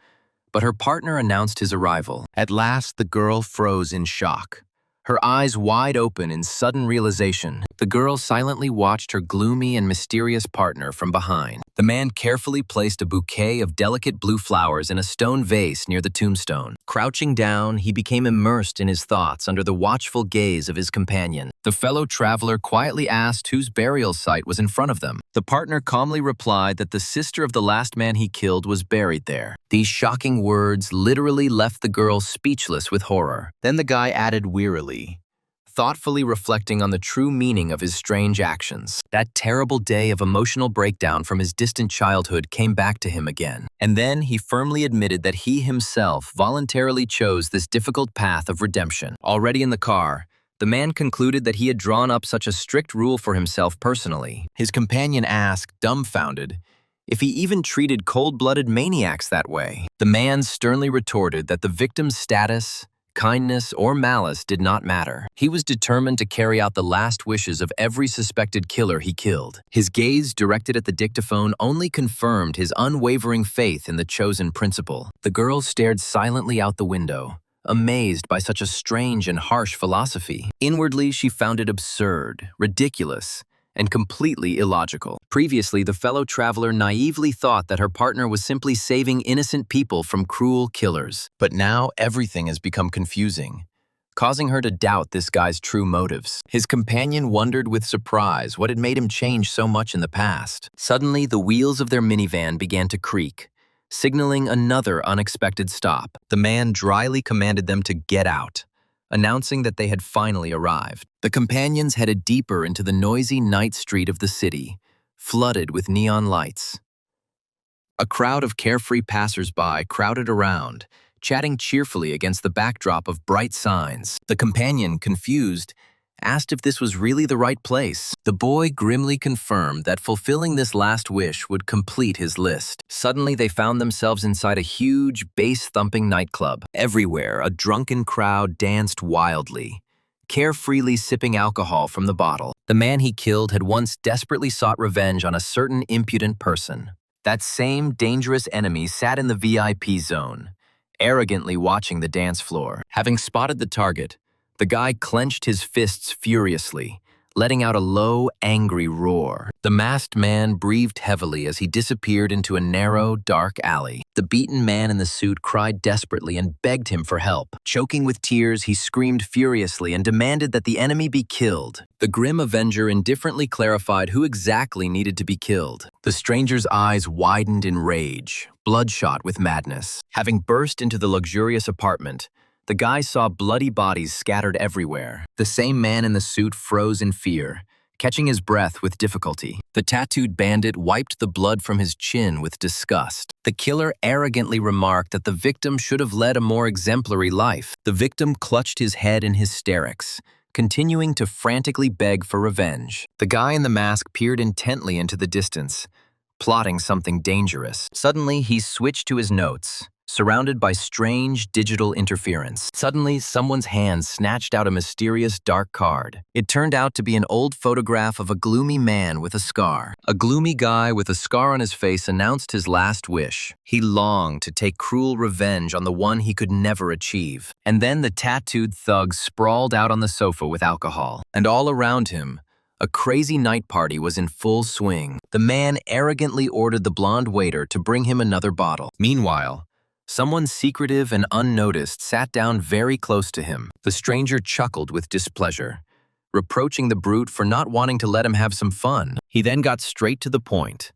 but her partner announced his arrival. At last, the girl froze in shock, her eyes wide open in sudden realization. The girl silently watched her gloomy and mysterious partner from behind. The man carefully placed a bouquet of delicate blue flowers in a stone vase near the tombstone. Crouching down, he became immersed in his thoughts under the watchful gaze of his companion. The fellow traveler quietly asked whose burial site was in front of them. The partner calmly replied that the sister of the last man he killed was buried there. These shocking words literally left the girl speechless with horror. Then the guy added wearily, thoughtfully reflecting on the true meaning of his strange actions. That terrible day of emotional breakdown from his distant childhood came back to him again. And then he firmly admitted that he himself voluntarily chose this difficult path of redemption. Already in the car, the man concluded that he had drawn up such a strict rule for himself personally. His companion asked, dumbfounded, if he even treated cold-blooded maniacs that way. The man sternly retorted that the victim's status, kindness, or malice did not matter. He was determined to carry out the last wishes of every suspected killer he killed. His gaze directed at the dictaphone only confirmed his unwavering faith in the chosen principle. The girl stared silently out the window, amazed by such a strange and harsh philosophy. Inwardly, she found it absurd, ridiculous, and completely illogical. Previously, the fellow traveler naively thought that her partner was simply saving innocent people from cruel killers. But now everything has become confusing, causing her to doubt this guy's true motives. His companion wondered with surprise what had made him change so much in the past. Suddenly, the wheels of their minivan began to creak, signaling another unexpected stop. The man dryly commanded them to get out, announcing that they had finally arrived. The companions headed deeper into the noisy night street of the city, flooded with neon lights. A crowd of carefree passers-by crowded around, chatting cheerfully against the backdrop of bright signs. The companion, confused, asked if this was really the right place. The boy grimly confirmed that fulfilling this last wish would complete his list. Suddenly, they found themselves inside a huge, bass-thumping nightclub. Everywhere, a drunken crowd danced wildly, carefreely sipping alcohol from the bottle. The man he killed had once desperately sought revenge on a certain impudent person. That same dangerous enemy sat in the VIP zone, arrogantly watching the dance floor. Having spotted the target, the guy clenched his fists furiously, letting out a low, angry roar. The masked man breathed heavily as he disappeared into a narrow, dark alley. The beaten man in the suit cried desperately and begged him for help. Choking with tears, he screamed furiously and demanded that the enemy be killed. The grim avenger indifferently clarified who exactly needed to be killed. The stranger's eyes widened in rage, bloodshot with madness. Having burst into the luxurious apartment, the guy saw bloody bodies scattered everywhere. The same man in the suit froze in fear, catching his breath with difficulty. The tattooed bandit wiped the blood from his chin with disgust. The killer arrogantly remarked that the victim should have led a more exemplary life. The victim clutched his head in hysterics, continuing to frantically beg for revenge. The guy in the mask peered intently into the distance, plotting something dangerous. Suddenly, he switched to his notes, surrounded by strange digital interference. Suddenly, someone's hand snatched out a mysterious dark card. It turned out to be an old photograph of a gloomy man with a scar. A gloomy guy with a scar on his face announced his last wish. He longed to take cruel revenge on the one he could never achieve. And then the tattooed thug sprawled out on the sofa with alcohol. And all around him, a crazy night party was in full swing. The man arrogantly ordered the blonde waiter to bring him another bottle. Meanwhile, someone secretive and unnoticed sat down very close to him. The stranger chuckled with displeasure, reproaching the brute for not wanting to let him have some fun. He then got straight to the point,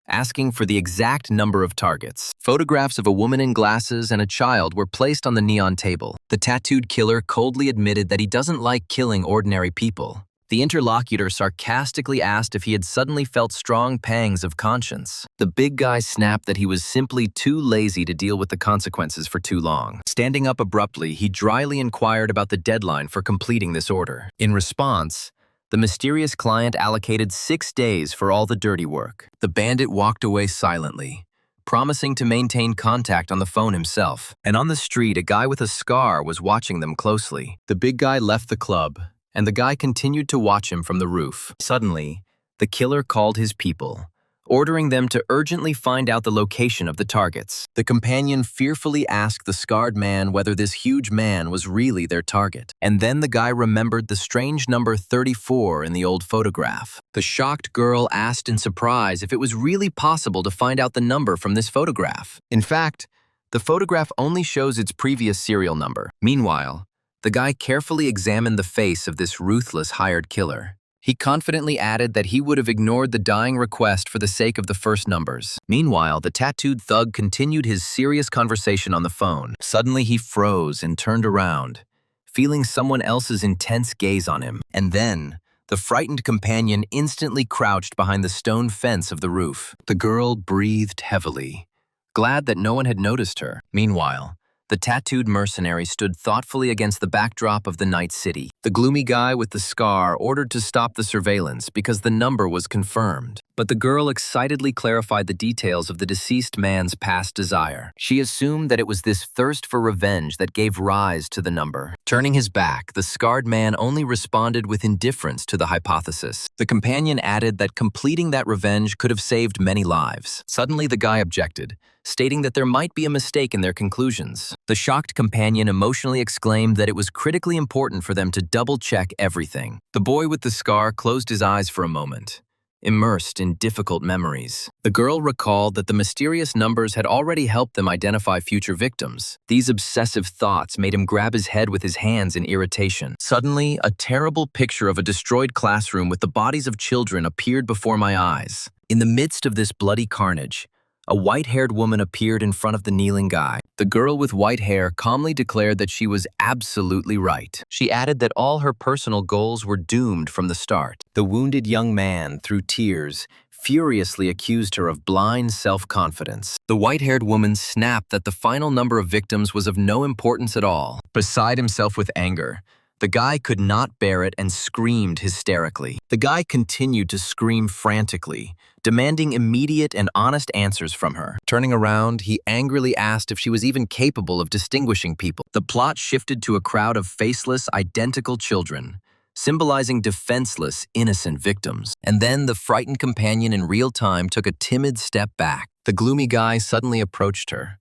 asking for the exact number of targets. Photographs of a woman in glasses and a child were placed on the neon table. The tattooed killer coldly admitted that he doesn't like killing ordinary people. The interlocutor sarcastically asked if he had suddenly felt strong pangs of conscience. The big guy snapped that he was simply too lazy to deal with the consequences for too long. Standing up abruptly, he dryly inquired about the deadline for completing this order. In response, the mysterious client allocated 6 days for all the dirty work. The bandit walked away silently, promising to maintain contact on the phone himself. And on the street, a guy with a scar was watching them closely. The big guy left the club, and the guy continued to watch him from the roof. Suddenly, the killer called his people, ordering them to urgently find out the location of the targets. The companion fearfully asked the scarred man whether this huge man was really their target. And then the guy remembered the strange number 34 in the old photograph. The shocked girl asked in surprise if it was really possible to find out the number from this photograph. In fact, the photograph only shows its previous serial number. Meanwhile, the guy carefully examined the face of this ruthless hired killer. He confidently added that he would have ignored the dying request for the sake of the first numbers. Meanwhile, the tattooed thug continued his serious conversation on the phone. Suddenly, he froze and turned around, feeling someone else's intense gaze on him. And then, the frightened companion instantly crouched behind the stone fence of the roof. The girl breathed heavily, glad that no one had noticed her. Meanwhile, the tattooed mercenary stood thoughtfully against the backdrop of the night city. The gloomy guy with the scar ordered to stop the surveillance because the number was confirmed. But the girl excitedly clarified the details of the deceased man's past desire. She assumed that it was this thirst for revenge that gave rise to the number. Turning his back, the scarred man only responded with indifference to the hypothesis. The companion added that completing that revenge could have saved many lives. Suddenly, the guy objected, stating that there might be a mistake in their conclusions. The shocked companion emotionally exclaimed that it was critically important for them to double-check everything. The boy with the scar closed his eyes for a moment, immersed in difficult memories. The girl recalled that the mysterious numbers had already helped them identify future victims. These obsessive thoughts made him grab his head with his hands in irritation. Suddenly, a terrible picture of a destroyed classroom with the bodies of children appeared before my eyes. In the midst of this bloody carnage, a white-haired woman appeared in front of the kneeling guy. The girl with white hair calmly declared that she was absolutely right. She added that all her personal goals were doomed from the start. The wounded young man, through tears, furiously accused her of blind self-confidence. The white-haired woman snapped that the final number of victims was of no importance at all. Beside himself with anger, the guy could not bear it and screamed hysterically. The guy continued to scream frantically, demanding immediate and honest answers from her. Turning around, he angrily asked if she was even capable of distinguishing people. The plot shifted to a crowd of faceless, identical children, symbolizing defenseless, innocent victims. And then the frightened companion in real time took a timid step back. The gloomy guy suddenly approached her,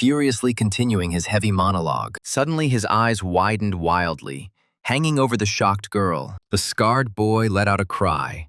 furiously continuing his heavy monologue. Suddenly, his eyes widened wildly, hanging over the shocked girl. The scarred boy let out a cry,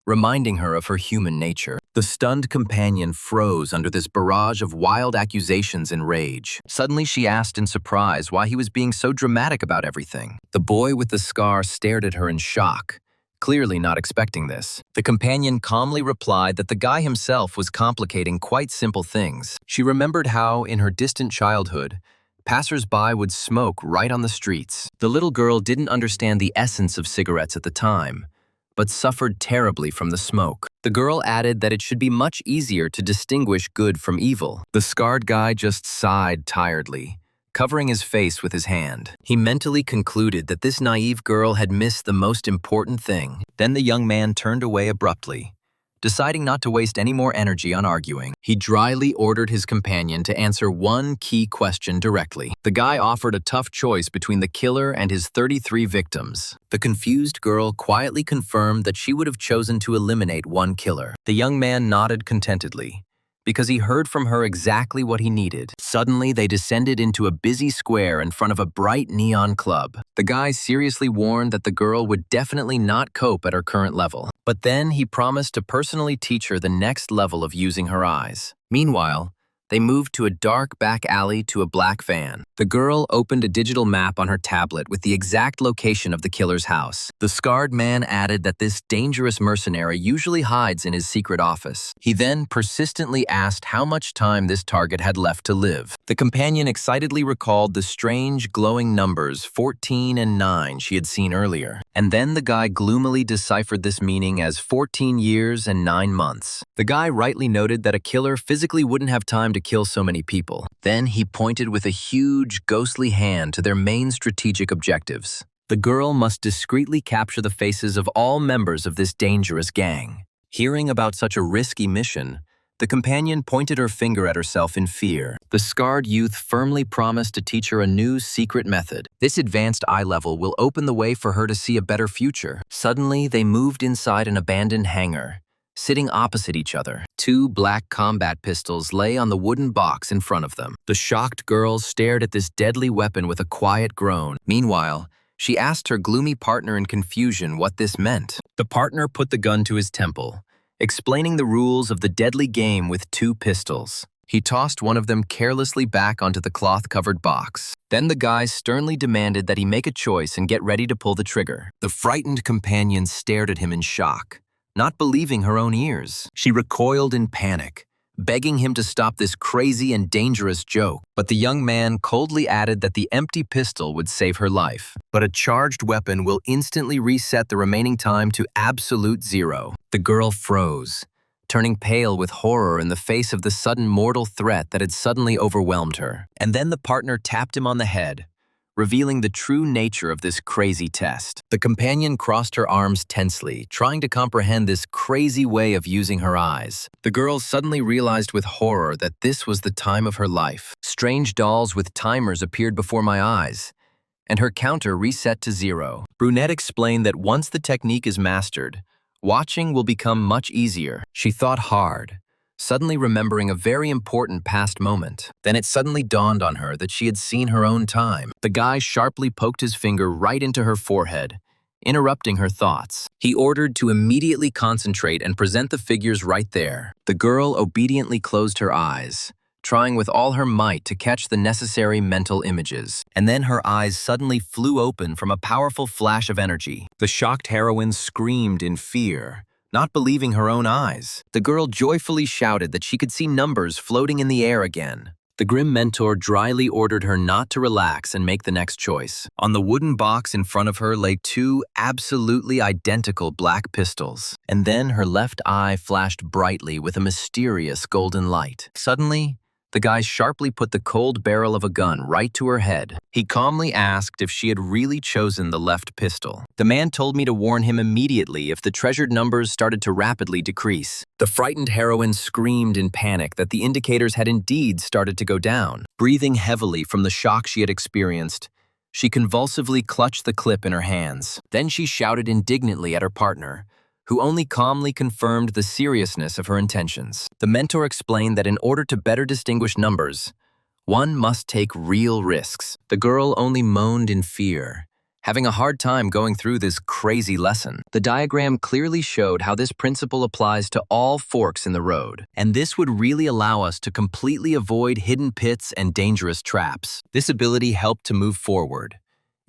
reminding her of her human nature. The stunned companion froze under this barrage of wild accusations and rage. Suddenly, she asked in surprise why he was being so dramatic about everything. The boy with the scar stared at her in shock, clearly not expecting this. The companion calmly replied that the guy himself was complicating quite simple things. She remembered how, in her distant childhood, passers-by would smoke right on the streets. The little girl didn't understand the essence of cigarettes at the time, but suffered terribly from the smoke. The girl added that it should be much easier to distinguish good from evil. The scarred guy just sighed tiredly, covering his face with his hand. He mentally concluded that this naive girl had missed the most important thing. Then the young man turned away abruptly, deciding not to waste any more energy on arguing. He dryly ordered his companion to answer one key question directly. The guy offered a tough choice between the killer and his 33 victims. The confused girl quietly confirmed that she would have chosen to eliminate one killer. The young man nodded contentedly, because he heard from her exactly what he needed. Suddenly, they descended into a busy square in front of a bright neon club. The guy seriously warned that the girl would definitely not cope at her current level. But then he promised to personally teach her the next level of using her eyes. Meanwhile, they moved to a dark back alley to a black van. The girl opened a digital map on her tablet with the exact location of the killer's house. The scarred man added that this dangerous mercenary usually hides in his secret office. He then persistently asked how much time this target had left to live. The companion excitedly recalled the strange glowing numbers 14 and 9 she had seen earlier. And then the guy gloomily deciphered this meaning as 14 years and 9 months. The guy rightly noted that a killer physically wouldn't have time to kill so many people. Then he pointed with a huge, ghostly hand to their main strategic objectives. The girl must discreetly capture the faces of all members of this dangerous gang. Hearing about such a risky mission, the companion pointed her finger at herself in fear. The scarred youth firmly promised to teach her a new secret method. This advanced eye level will open the way for her to see a better future. Suddenly, they moved inside an abandoned hangar, sitting opposite each other. 2 black combat pistols lay on the wooden box in front of them. The shocked girl stared at this deadly weapon with a quiet groan. Meanwhile, she asked her gloomy partner in confusion what this meant. The partner put the gun to his temple, explaining the rules of the deadly game with 2 pistols. He tossed one of them carelessly back onto the cloth-covered box. Then the guy sternly demanded that he make a choice and get ready to pull the trigger. The frightened companion stared at him in shock, not believing her own ears. She recoiled in panic, begging him to stop this crazy and dangerous joke. But the young man coldly added that the empty pistol would save her life, but a charged weapon will instantly reset the remaining time to absolute 0. The girl froze, turning pale with horror in the face of the sudden mortal threat that had suddenly overwhelmed her. And then the partner tapped him on the head, revealing the true nature of this crazy test. The companion crossed her arms tensely, trying to comprehend this crazy way of using her eyes. The girl suddenly realized with horror that this was the time of her life. Strange dolls with timers appeared before my eyes, and her counter reset to 0. Brunette explained that once the technique is mastered, watching will become much easier. She thought hard, suddenly remembering a very important past moment. Then it suddenly dawned on her that she had seen her own time. The guy sharply poked his finger right into her forehead, interrupting her thoughts. He ordered to immediately concentrate and present the figures right there. The girl obediently closed her eyes, trying with all her might to catch the necessary mental images. And then her eyes suddenly flew open from a powerful flash of energy. The shocked heroine screamed in fear, not believing her own eyes. The girl joyfully shouted that she could see numbers floating in the air again. The grim mentor dryly ordered her not to relax and make the next choice. On the wooden box in front of her lay 2 absolutely identical black pistols. And then her left eye flashed brightly with a mysterious golden light. Suddenly, the guy sharply put the cold barrel of a gun right to her head. He calmly asked if she had really chosen the left pistol. The man told me to warn him immediately if the treasured numbers started to rapidly decrease. The frightened heroine screamed in panic that the indicators had indeed started to go down. Breathing heavily from the shock she had experienced, she convulsively clutched the clip in her hands. Then she shouted indignantly at her partner, who only calmly confirmed the seriousness of her intentions. The mentor explained that in order to better distinguish numbers, One must take real risks. The girl only moaned in fear, having a hard time going through this crazy lesson. The diagram clearly showed how this principle applies to all forks in the road, and this would really allow us to completely avoid hidden pits and dangerous traps. This ability helped to move forward,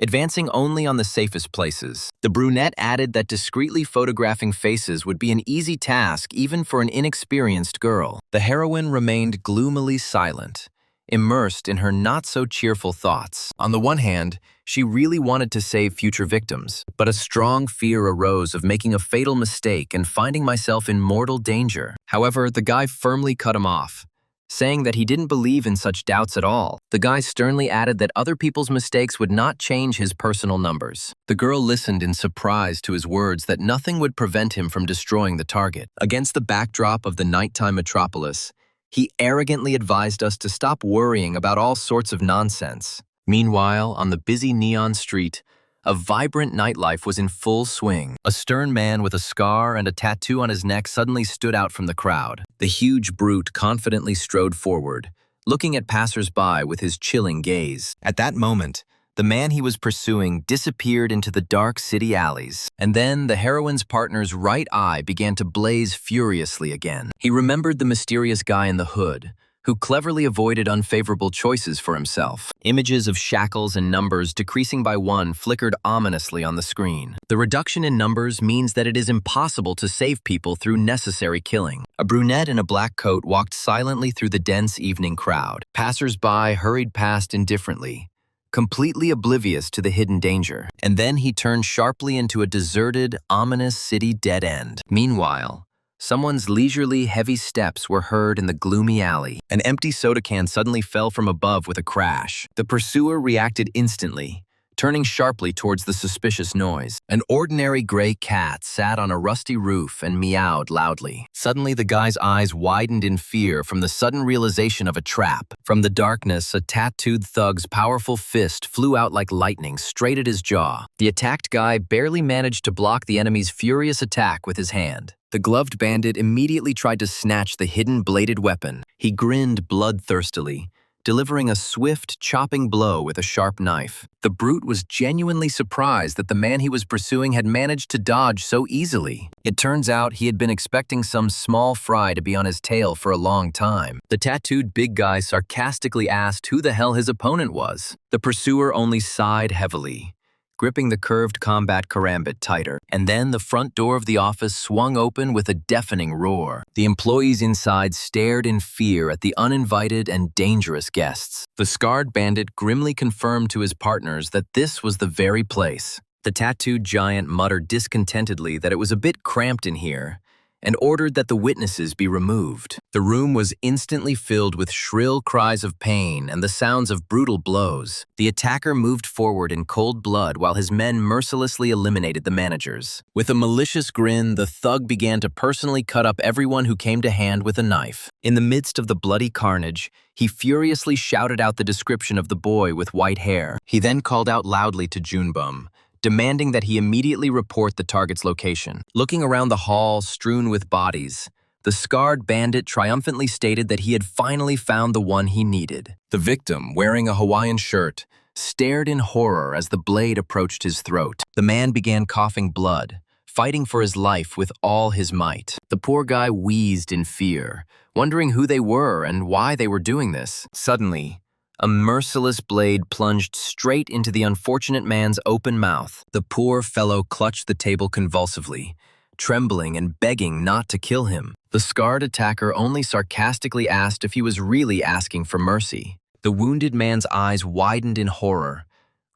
advancing only on the safest places. The brunette added that discreetly photographing faces would be an easy task even for an inexperienced girl. The heroine remained gloomily silent, immersed in her not-so-cheerful thoughts. On the one hand, she really wanted to save future victims, but a strong fear arose of making a fatal mistake and finding myself in mortal danger. However, the guy firmly cut him off, saying that he didn't believe in such doubts at all. The guy sternly added that other people's mistakes would not change his personal numbers. The girl listened in surprise to his words that nothing would prevent him from destroying the target. Against the backdrop of the nighttime metropolis, he arrogantly advised us to stop worrying about all sorts of nonsense. Meanwhile, on the busy neon street, a vibrant nightlife was in full swing. A stern man with a scar and a tattoo on his neck suddenly stood out from the crowd. The huge brute confidently strode forward, looking at passers-by with his chilling gaze. At that moment, the man he was pursuing disappeared into the dark city alleys, and then the heroine's partner's right eye began to blaze furiously again. He remembered the mysterious guy in the hood, who cleverly avoided unfavorable choices for himself. Images of shackles and numbers decreasing by 1 flickered ominously on the screen. The reduction in numbers means that it is impossible to save people through necessary killing. A brunette in a black coat walked silently through the dense evening crowd. Passers-by hurried past indifferently, completely oblivious to the hidden danger. And then he turned sharply into a deserted, ominous city dead end. Meanwhile, someone's leisurely, heavy steps were heard in the gloomy alley. An empty soda can suddenly fell from above with a crash. The pursuer reacted instantly, turning sharply towards the suspicious noise. An ordinary gray cat sat on a rusty roof and meowed loudly. Suddenly, the guy's eyes widened in fear from the sudden realization of a trap. From the darkness, a tattooed thug's powerful fist flew out like lightning straight at his jaw. The attacked guy barely managed to block the enemy's furious attack with his hand. The gloved bandit immediately tried to snatch the hidden bladed weapon. He grinned bloodthirstily, delivering a swift, chopping blow with a sharp knife. The brute was genuinely surprised that the man he was pursuing had managed to dodge so easily. It turns out he had been expecting some small fry to be on his tail for a long time. The tattooed big guy sarcastically asked who the hell his opponent was. The pursuer only sighed heavily, gripping the curved combat karambit tighter. And then the front door of the office swung open with a deafening roar. The employees inside stared in fear at the uninvited and dangerous guests. The scarred bandit grimly confirmed to his partners that this was the very place. The tattooed giant muttered discontentedly that it was a bit cramped in here, and ordered that the witnesses be removed. The room was instantly filled with shrill cries of pain and the sounds of brutal blows. The attacker moved forward in cold blood while his men mercilessly eliminated the managers. With a malicious grin, the thug began to personally cut up everyone who came to hand with a knife. In the midst of the bloody carnage, he furiously shouted out the description of the boy with white hair. He then called out loudly to Junebum, demanding that he immediately report the target's location. Looking around the hall strewn with bodies, the scarred bandit triumphantly stated that he had finally found the one he needed. The victim, wearing a Hawaiian shirt, stared in horror as the blade approached his throat. The man began coughing blood, fighting for his life with all his might. The poor guy wheezed in fear, wondering who they were and why they were doing this. Suddenly, a merciless blade plunged straight into the unfortunate man's open mouth. The poor fellow clutched the table convulsively, trembling and begging not to kill him. The scarred attacker only sarcastically asked if he was really asking for mercy. The wounded man's eyes widened in horror,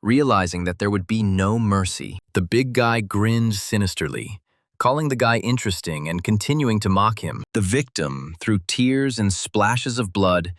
realizing that there would be no mercy. The big guy grinned sinisterly, calling the guy interesting and continuing to mock him. The victim, through tears and splashes of blood,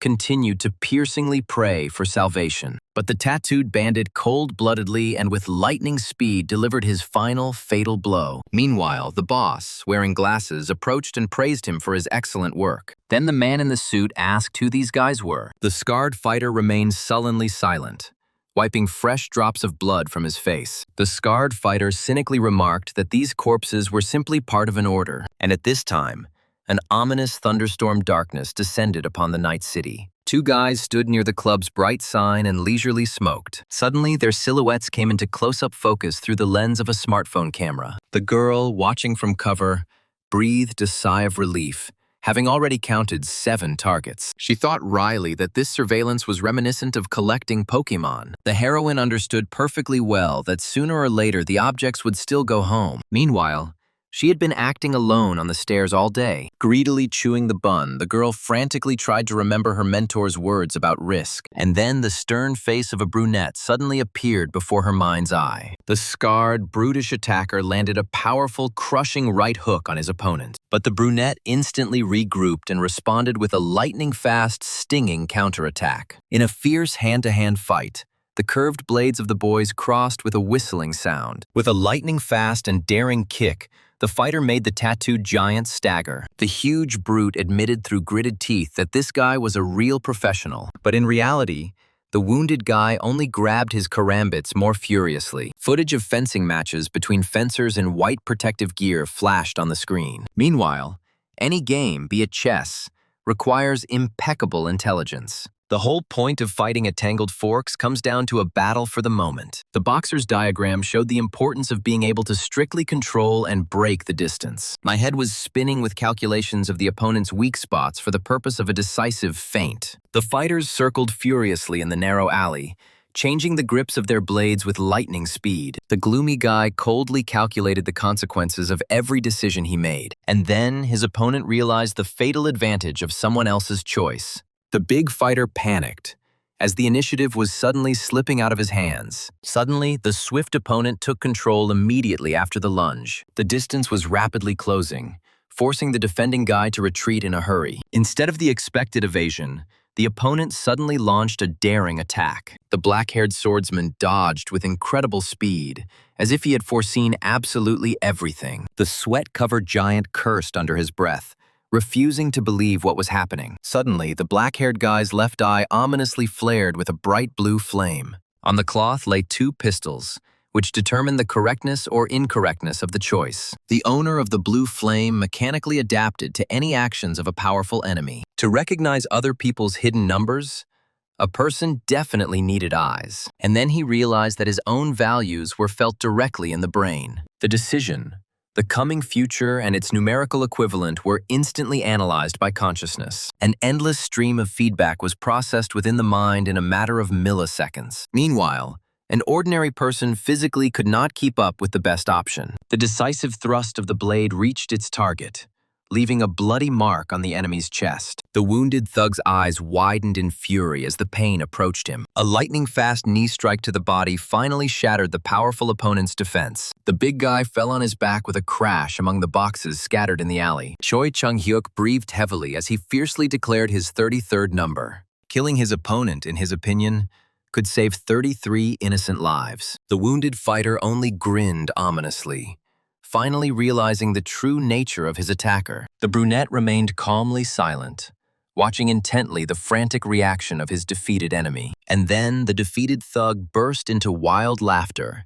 continued to piercingly pray for salvation. But the tattooed bandit cold-bloodedly and with lightning speed delivered his final fatal blow. Meanwhile, the boss, wearing glasses, approached and praised him for his excellent work. Then the man in the suit asked who these guys were. The scarred fighter remained sullenly silent, wiping fresh drops of blood from his face. The scarred fighter cynically remarked that these corpses were simply part of an order, and at this time, an ominous thunderstorm darkness descended upon the night city. Two guys stood near the club's bright sign and leisurely smoked. Suddenly, their silhouettes came into close-up focus through the lens of a smartphone camera. The girl, watching from cover, breathed a sigh of relief, having already counted 7 targets. She thought wryly that this surveillance was reminiscent of collecting Pokémon. The heroine understood perfectly well that sooner or later the objects would still go home. Meanwhile, she had been acting alone on the stairs all day. Greedily chewing the bun, the girl frantically tried to remember her mentor's words about risk. And then the stern face of a brunette suddenly appeared before her mind's eye. The scarred, brutish attacker landed a powerful, crushing right hook on his opponent. But the brunette instantly regrouped and responded with a lightning-fast, stinging counterattack. In a fierce hand-to-hand fight, the curved blades of the boys crossed with a whistling sound. With a lightning-fast and daring kick, the fighter made the tattooed giant stagger. The huge brute admitted through gritted teeth that this guy was a real professional. But in reality, the wounded guy only grabbed his karambits more furiously. Footage of fencing matches between fencers in white protective gear flashed on the screen. Meanwhile, any game, be it chess, requires impeccable intelligence. The whole point of fighting at Tangled Forks comes down to a battle for the moment. The boxer's diagram showed the importance of being able to strictly control and break the distance. My head was spinning with calculations of the opponent's weak spots for the purpose of a decisive feint. The fighters circled furiously in the narrow alley, changing the grips of their blades with lightning speed. The gloomy guy coldly calculated the consequences of every decision he made. And then his opponent realized the fatal advantage of someone else's choice. The big fighter panicked, as the initiative was suddenly slipping out of his hands. Suddenly, the swift opponent took control immediately after the lunge. The distance was rapidly closing, forcing the defending guy to retreat in a hurry. Instead of the expected evasion, the opponent suddenly launched a daring attack. The black-haired swordsman dodged with incredible speed, as if he had foreseen absolutely everything. The sweat-covered giant cursed under his breath, refusing to believe what was happening. Suddenly, the black-haired guy's left eye ominously flared with a bright blue flame. On the cloth lay 2 pistols, which determined the correctness or incorrectness of the choice. The owner of the blue flame mechanically adapted to any actions of a powerful enemy. To recognize other people's hidden numbers, a person definitely needed eyes. And then he realized that his own values were felt directly in the brain. The decision, the coming future, and its numerical equivalent were instantly analyzed by consciousness. An endless stream of feedback was processed within the mind in a matter of milliseconds. Meanwhile, an ordinary person physically could not keep up with the best option. The decisive thrust of the blade reached its target, leaving a bloody mark on the enemy's chest. The wounded thug's eyes widened in fury as the pain approached him. A lightning-fast knee strike to the body finally shattered the powerful opponent's defense. The big guy fell on his back with a crash among the boxes scattered in the alley. Choi Chung-hyuk breathed heavily as he fiercely declared his 33rd number. Killing his opponent, in his opinion, could save 33 innocent lives. The wounded fighter only grinned ominously, finally realizing the true nature of his attacker. The brunette remained calmly silent, watching intently the frantic reaction of his defeated enemy. And then the defeated thug burst into wild laughter,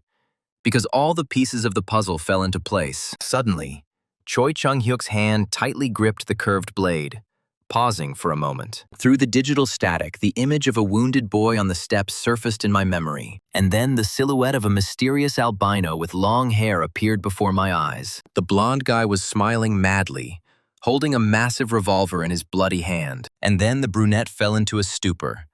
because all the pieces of the puzzle fell into place. Suddenly, Choi Chung-hyuk's hand tightly gripped the curved blade, pausing for a moment. Through the digital static, the image of a wounded boy on the steps surfaced in my memory, and then the silhouette of a mysterious albino with long hair appeared before my eyes. The blonde guy was smiling madly, holding a massive revolver in his bloody hand. And then the brunette fell into a stupor,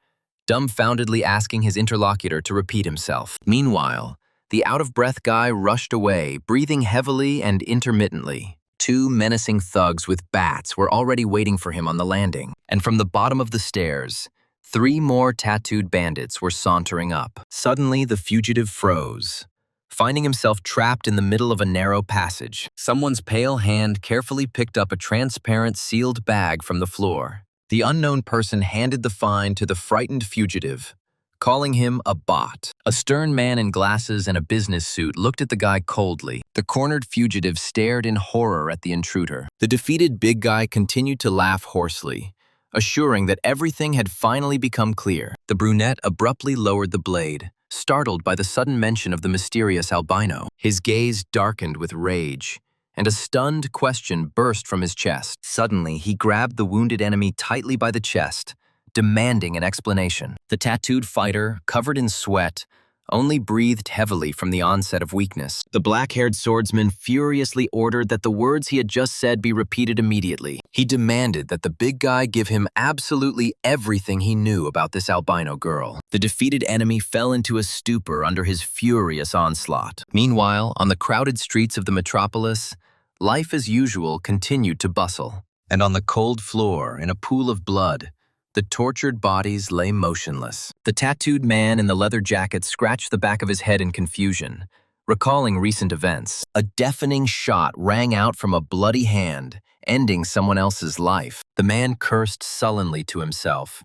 dumbfoundedly asking his interlocutor to repeat himself. Meanwhile, the out-of-breath guy rushed away, breathing heavily and intermittently. 2 menacing thugs with bats were already waiting for him on the landing, and from the bottom of the stairs, 3 more tattooed bandits were sauntering up. Suddenly, the fugitive froze, finding himself trapped in the middle of a narrow passage. Someone's pale hand carefully picked up a transparent sealed bag from the floor. The unknown person handed the find to the frightened fugitive, calling him a bot. A stern man in glasses and a business suit looked at the guy coldly. The cornered fugitive stared in horror at the intruder. The defeated big guy continued to laugh hoarsely, assuring that everything had finally become clear. The brunette abruptly lowered the blade, startled by the sudden mention of the mysterious albino. His gaze darkened with rage, and a stunned question burst from his chest. Suddenly, he grabbed the wounded enemy tightly by the chest, demanding an explanation. The tattooed fighter, covered in sweat, only breathed heavily from the onset of weakness. The black-haired swordsman furiously ordered that the words he had just said be repeated immediately. He demanded that the big guy give him absolutely everything he knew about this albino girl. The defeated enemy fell into a stupor under his furious onslaught. Meanwhile, on the crowded streets of the metropolis, life as usual continued to bustle. And on the cold floor, in a pool of blood, the tortured bodies lay motionless. The tattooed man in the leather jacket scratched the back of his head in confusion, recalling recent events. A deafening shot rang out from a bloody hand, ending someone else's life. The man cursed sullenly to himself,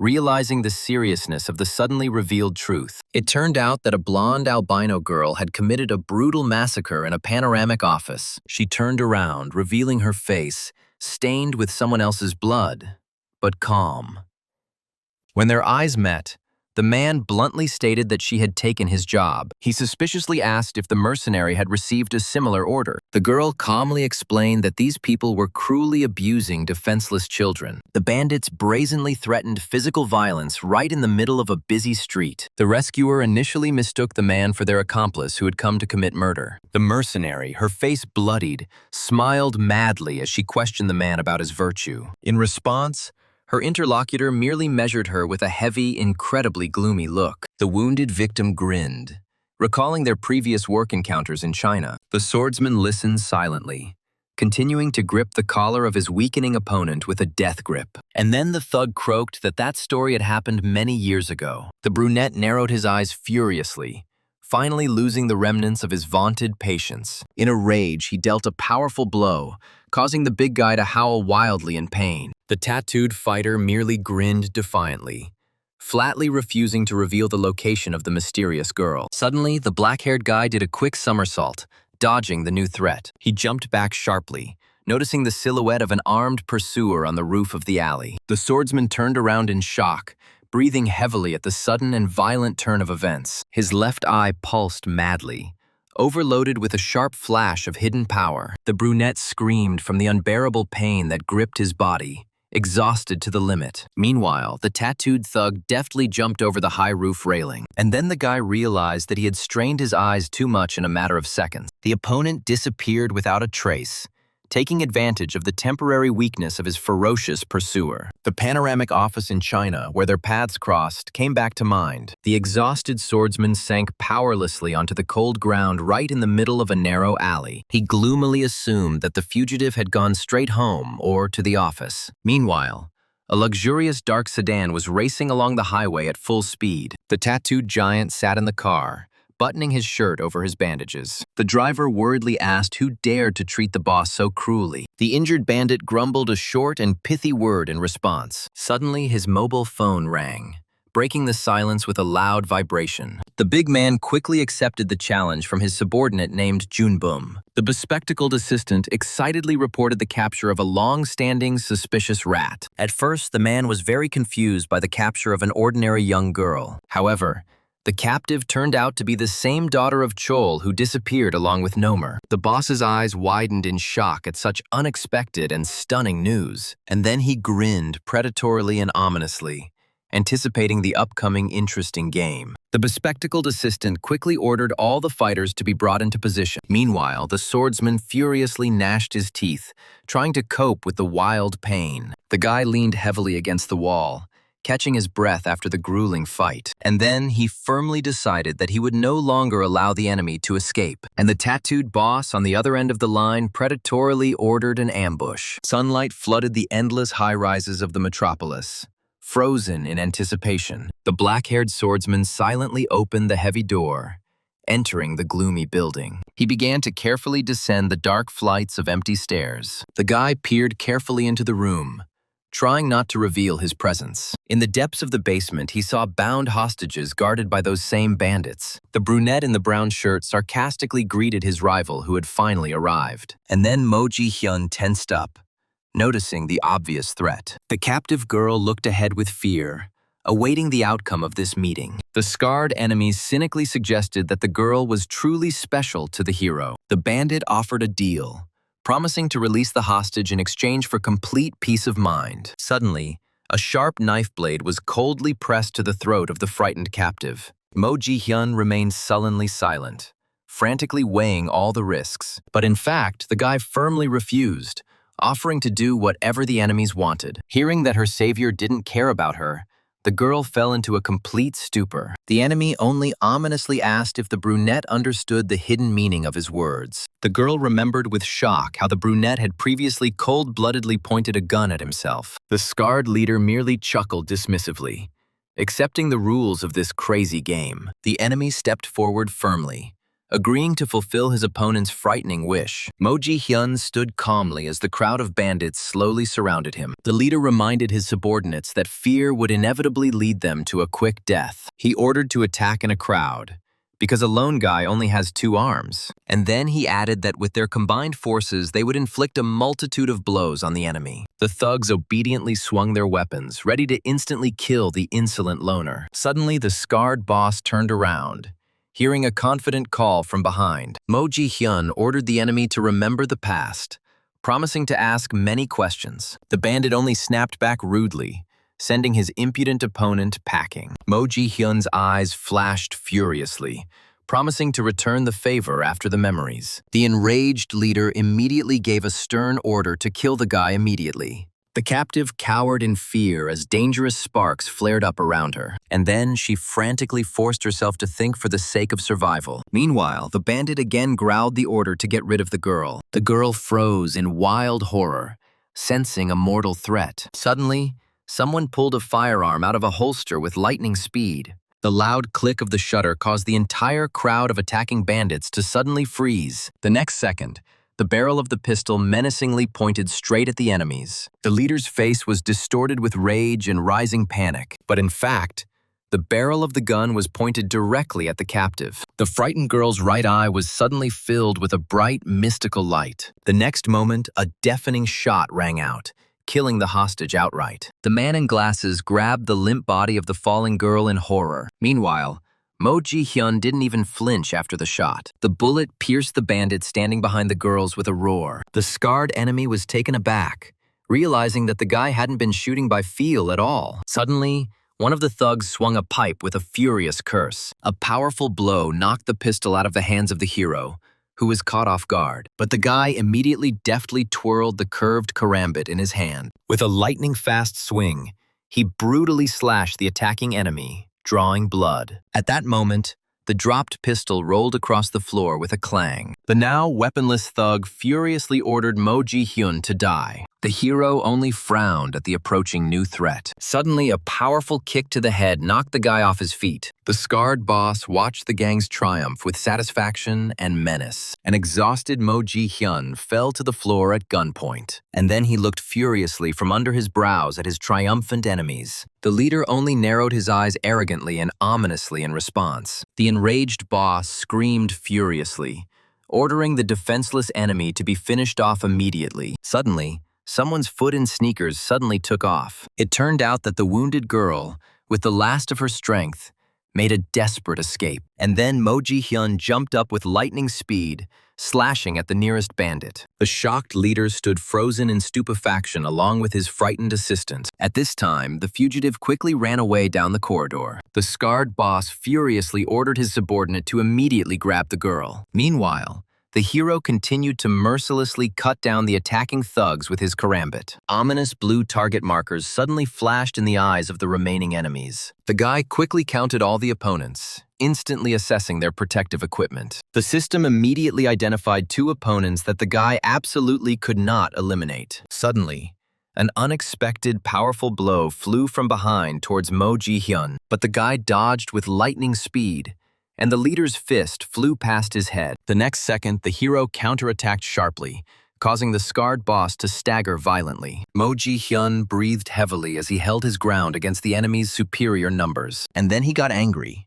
realizing the seriousness of the suddenly revealed truth. It turned out that a blonde albino girl had committed a brutal massacre in a panoramic office. She turned around, revealing her face, stained with someone else's blood, but calm. When their eyes met, the man bluntly stated that she had taken his job. He suspiciously asked if the mercenary had received a similar order. The girl calmly explained that these people were cruelly abusing defenseless children. The bandits brazenly threatened physical violence right in the middle of a busy street. The rescuer initially mistook the man for their accomplice who had come to commit murder. The mercenary, her face bloodied, smiled madly as she questioned the man about his virtue. In response, her interlocutor merely measured her with a heavy, incredibly gloomy look. The wounded victim grinned, recalling their previous work encounters in China. The swordsman listened silently, continuing to grip the collar of his weakening opponent with a death grip. And then the thug croaked that story had happened many years ago. The brunette narrowed his eyes furiously, finally losing the remnants of his vaunted patience. In a rage, he dealt a powerful blow, causing the big guy to howl wildly in pain. The tattooed fighter merely grinned defiantly, flatly refusing to reveal the location of the mysterious girl. Suddenly, the black-haired guy did a quick somersault, dodging the new threat. He jumped back sharply, noticing the silhouette of an armed pursuer on the roof of the alley. The swordsman turned around in shock, breathing heavily at the sudden and violent turn of events. His left eye pulsed madly, overloaded with a sharp flash of hidden power. The brunette screamed from the unbearable pain that gripped his body, exhausted to the limit. Meanwhile, the tattooed thug deftly jumped over the high roof railing. And then the guy realized that he had strained his eyes too much in a matter of seconds. The opponent disappeared without a trace, taking advantage of the temporary weakness of his ferocious pursuer. The panoramic office in China, where their paths crossed, came back to mind. The exhausted swordsman sank powerlessly onto the cold ground right in the middle of a narrow alley. He gloomily assumed that the fugitive had gone straight home or to the office. Meanwhile, a luxurious dark sedan was racing along the highway at full speed. The tattooed giant sat in the car, buttoning his shirt over his bandages. The driver worriedly asked who dared to treat the boss so cruelly. The injured bandit grumbled a short and pithy word in response. Suddenly, his mobile phone rang, breaking the silence with a loud vibration. The big man quickly accepted the challenge from his subordinate named Junbum. The bespectacled assistant excitedly reported the capture of a long-standing, suspicious rat. At first, the man was very confused by the capture of an ordinary young girl. However, the captive turned out to be the same daughter of Chol who disappeared along with Nomer. The boss's eyes widened in shock at such unexpected and stunning news. And then he grinned predatorily and ominously, anticipating the upcoming interesting game. The bespectacled assistant quickly ordered all the fighters to be brought into position. Meanwhile, the swordsman furiously gnashed his teeth, trying to cope with the wild pain. The guy leaned heavily against the wall, catching his breath after the grueling fight. And then he firmly decided that he would no longer allow the enemy to escape. And the tattooed boss on the other end of the line predatorily ordered an ambush. Sunlight flooded the endless high-rises of the metropolis, frozen in anticipation. The black-haired swordsman silently opened the heavy door, entering the gloomy building. He began to carefully descend the dark flights of empty stairs. The guy peered carefully into the room, trying not to reveal his presence. In the depths of the basement, he saw bound hostages guarded by those same bandits. The brunette in the brown shirt sarcastically greeted his rival who had finally arrived. And then Moji Hyun tensed up, noticing the obvious threat. The captive girl looked ahead with fear, awaiting the outcome of this meeting. The scarred enemies cynically suggested that the girl was truly special to the hero. The bandit offered a deal, promising to release the hostage in exchange for complete peace of mind. Suddenly, A sharp knife blade was coldly pressed to the throat of the frightened captive. Mo Ji-hyun remained sullenly silent, frantically weighing all the risks. But in fact, the guy firmly refused, offering to do whatever the enemies wanted. Hearing that her savior didn't care about her, the girl fell into a complete stupor. The enemy only ominously asked if the brunette understood the hidden meaning of his words. The girl remembered with shock how the brunette had previously cold-bloodedly pointed a gun at himself. The scarred leader merely chuckled dismissively, accepting the rules of this crazy game. The enemy stepped forward firmly, agreeing to fulfill his opponent's frightening wish. Mo Ji-hyun stood calmly as the crowd of bandits slowly surrounded him. The leader reminded his subordinates that fear would inevitably lead them to a quick death. He ordered to attack in a crowd, because a lone guy only has 2 arms. And then he added that with their combined forces, they would inflict a multitude of blows on the enemy. The thugs obediently swung their weapons, ready to instantly kill the insolent loner. Suddenly, the scarred boss turned around, hearing a confident call from behind. Mo Ji-hyun ordered the enemy to remember the past, promising to ask many questions. The bandit only snapped back rudely, sending his impudent opponent packing. Mo Ji-hyun's eyes flashed furiously, promising to return the favor after the memories. The enraged leader immediately gave a stern order to kill the guy immediately. The captive cowered in fear as dangerous sparks flared up around her, and then she frantically forced herself to think for the sake of survival. Meanwhile, the bandit again growled the order to get rid of the girl. The girl froze in wild horror, sensing a mortal threat. Suddenly, someone pulled a firearm out of a holster with lightning speed. The loud click of the shutter caused the entire crowd of attacking bandits to suddenly freeze. The next second, the barrel of the pistol menacingly pointed straight at the enemies. The leader's face was distorted with rage and rising panic. But in fact, the barrel of the gun was pointed directly at the captive. The frightened girl's right eye was suddenly filled with a bright, mystical light. The next moment, a deafening shot rang out, killing the hostage outright. The man in glasses grabbed the limp body of the falling girl in horror. Meanwhile, Mo Ji-hyun didn't even flinch after the shot. The bullet pierced the bandit standing behind the girls with a roar. The scarred enemy was taken aback, realizing that the guy hadn't been shooting by feel at all. Suddenly, one of the thugs swung a pipe with a furious curse. A powerful blow knocked the pistol out of the hands of the hero, who was caught off guard. But the guy immediately deftly twirled the curved karambit in his hand. With a lightning-fast swing, he brutally slashed the attacking enemy, drawing blood. At that moment, the dropped pistol rolled across the floor with a clang. The now weaponless thug furiously ordered Mo Ji-hyun to die. The hero only frowned at the approaching new threat. Suddenly, a powerful kick to the head knocked the guy off his feet. The scarred boss watched the gang's triumph with satisfaction and menace. An exhausted Mo Ji-hyun fell to the floor at gunpoint, and then he looked furiously from under his brows at his triumphant enemies. The leader only narrowed his eyes arrogantly and ominously in response. The enraged boss screamed furiously, ordering the defenseless enemy to be finished off immediately. Suddenly, someone's foot in sneakers suddenly took off. It turned out that the wounded girl, with the last of her strength, made a desperate escape. And then Mo Ji-hyun jumped up with lightning speed, slashing at the nearest bandit. The shocked leader stood frozen in stupefaction along with his frightened assistant. At this time, the fugitive quickly ran away down the corridor. The scarred boss furiously ordered his subordinate to immediately grab the girl. Meanwhile, the hero continued to mercilessly cut down the attacking thugs with his karambit. Ominous blue target markers suddenly flashed in the eyes of the remaining enemies. The guy quickly counted all the opponents, instantly assessing their protective equipment. The system immediately identified 2 opponents that the guy absolutely could not eliminate. Suddenly, an unexpected, powerful blow flew from behind towards Mo Ji-hyun, but the guy dodged with lightning speed, and the leader's fist flew past his head. The next second, the hero counterattacked sharply, causing the scarred boss to stagger violently. Mo Ji-hyun breathed heavily as he held his ground against the enemy's superior numbers. And then he got angry,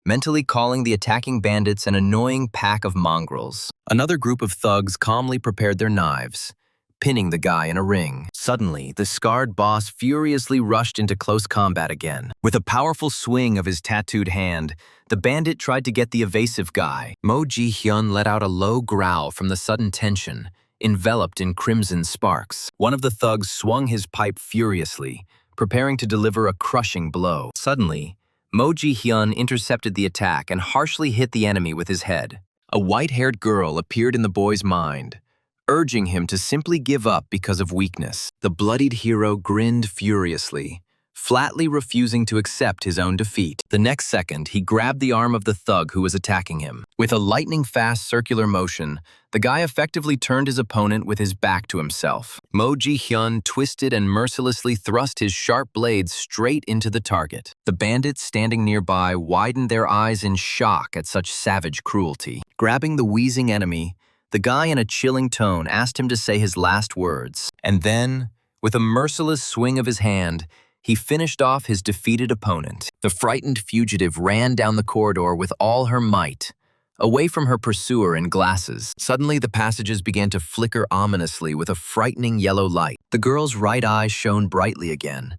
mentally calling the attacking bandits an annoying pack of mongrels. Another group of thugs calmly prepared their knives, pinning the guy in a ring. Suddenly, the scarred boss furiously rushed into close combat again. With a powerful swing of his tattooed hand, the bandit tried to get the evasive guy. Mo Ji-hyun let out a low growl from the sudden tension, enveloped in crimson sparks. One of the thugs swung his pipe furiously, preparing to deliver a crushing blow. Suddenly, Mo Ji-hyun intercepted the attack and harshly hit the enemy with his head. A white-haired girl appeared in the boy's mind, urging him to simply give up because of weakness. The bloodied hero grinned furiously, flatly refusing to accept his own defeat. The next second, he grabbed the arm of the thug who was attacking him. With a lightning-fast circular motion, the guy effectively turned his opponent with his back to himself. Mo Ji-hyun twisted and mercilessly thrust his sharp blades straight into the target. The bandits standing nearby widened their eyes in shock at such savage cruelty. Grabbing the wheezing enemy, the guy in a chilling tone asked him to say his last words. And then, with a merciless swing of his hand, he finished off his defeated opponent. The frightened fugitive ran down the corridor with all her might, away from her pursuer in glasses. Suddenly, the passages began to flicker ominously with a frightening yellow light. The girl's right eye shone brightly again,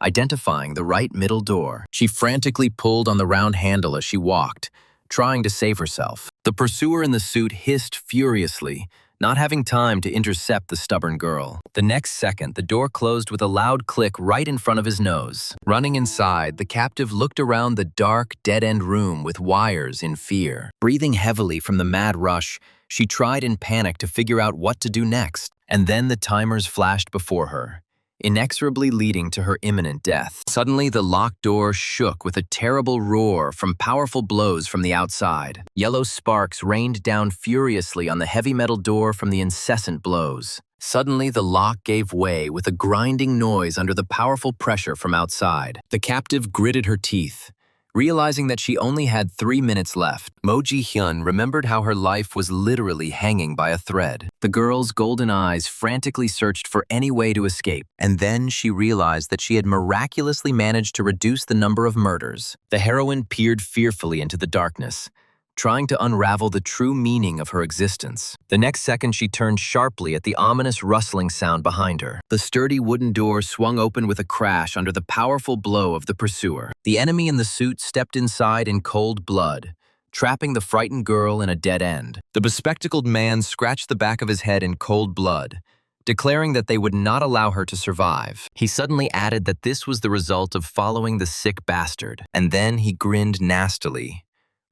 identifying the right middle door. She frantically pulled on the round handle as she walked, trying to save herself. The pursuer in the suit hissed furiously, not having time to intercept the stubborn girl. The next second, the door closed with a loud click right in front of his nose. Running inside, the captive looked around the dark, dead-end room with wires in fear. Breathing heavily from the mad rush, she tried in panic to figure out what to do next. And then the timers flashed before her, inexorably leading to her imminent death. Suddenly, the locked door shook with a terrible roar from powerful blows from the outside. Yellow sparks rained down furiously on the heavy metal door from the incessant blows. Suddenly, the lock gave way with a grinding noise under the powerful pressure from outside. The captive gritted her teeth, realizing that she only had 3 minutes left. Mo Ji-hyun remembered how her life was literally hanging by a thread. The girl's golden eyes frantically searched for any way to escape, and then she realized that she had miraculously managed to reduce the number of murders. The heroine peered fearfully into the darkness, trying to unravel the true meaning of her existence. The next second, she turned sharply at the ominous rustling sound behind her. The sturdy wooden door swung open with a crash under the powerful blow of the pursuer. The enemy in the suit stepped inside in cold blood, trapping the frightened girl in a dead end. The bespectacled man scratched the back of his head in cold blood, declaring that they would not allow her to survive. He suddenly added that this was the result of following the sick bastard, and then he grinned nastily,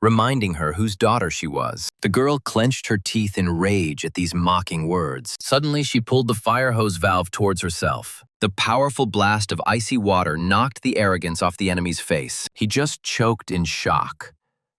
reminding her whose daughter she was. The girl clenched her teeth in rage at these mocking words. Suddenly, she pulled the fire hose valve towards herself. The powerful blast of icy water knocked the arrogance off the enemy's face. He just choked in shock,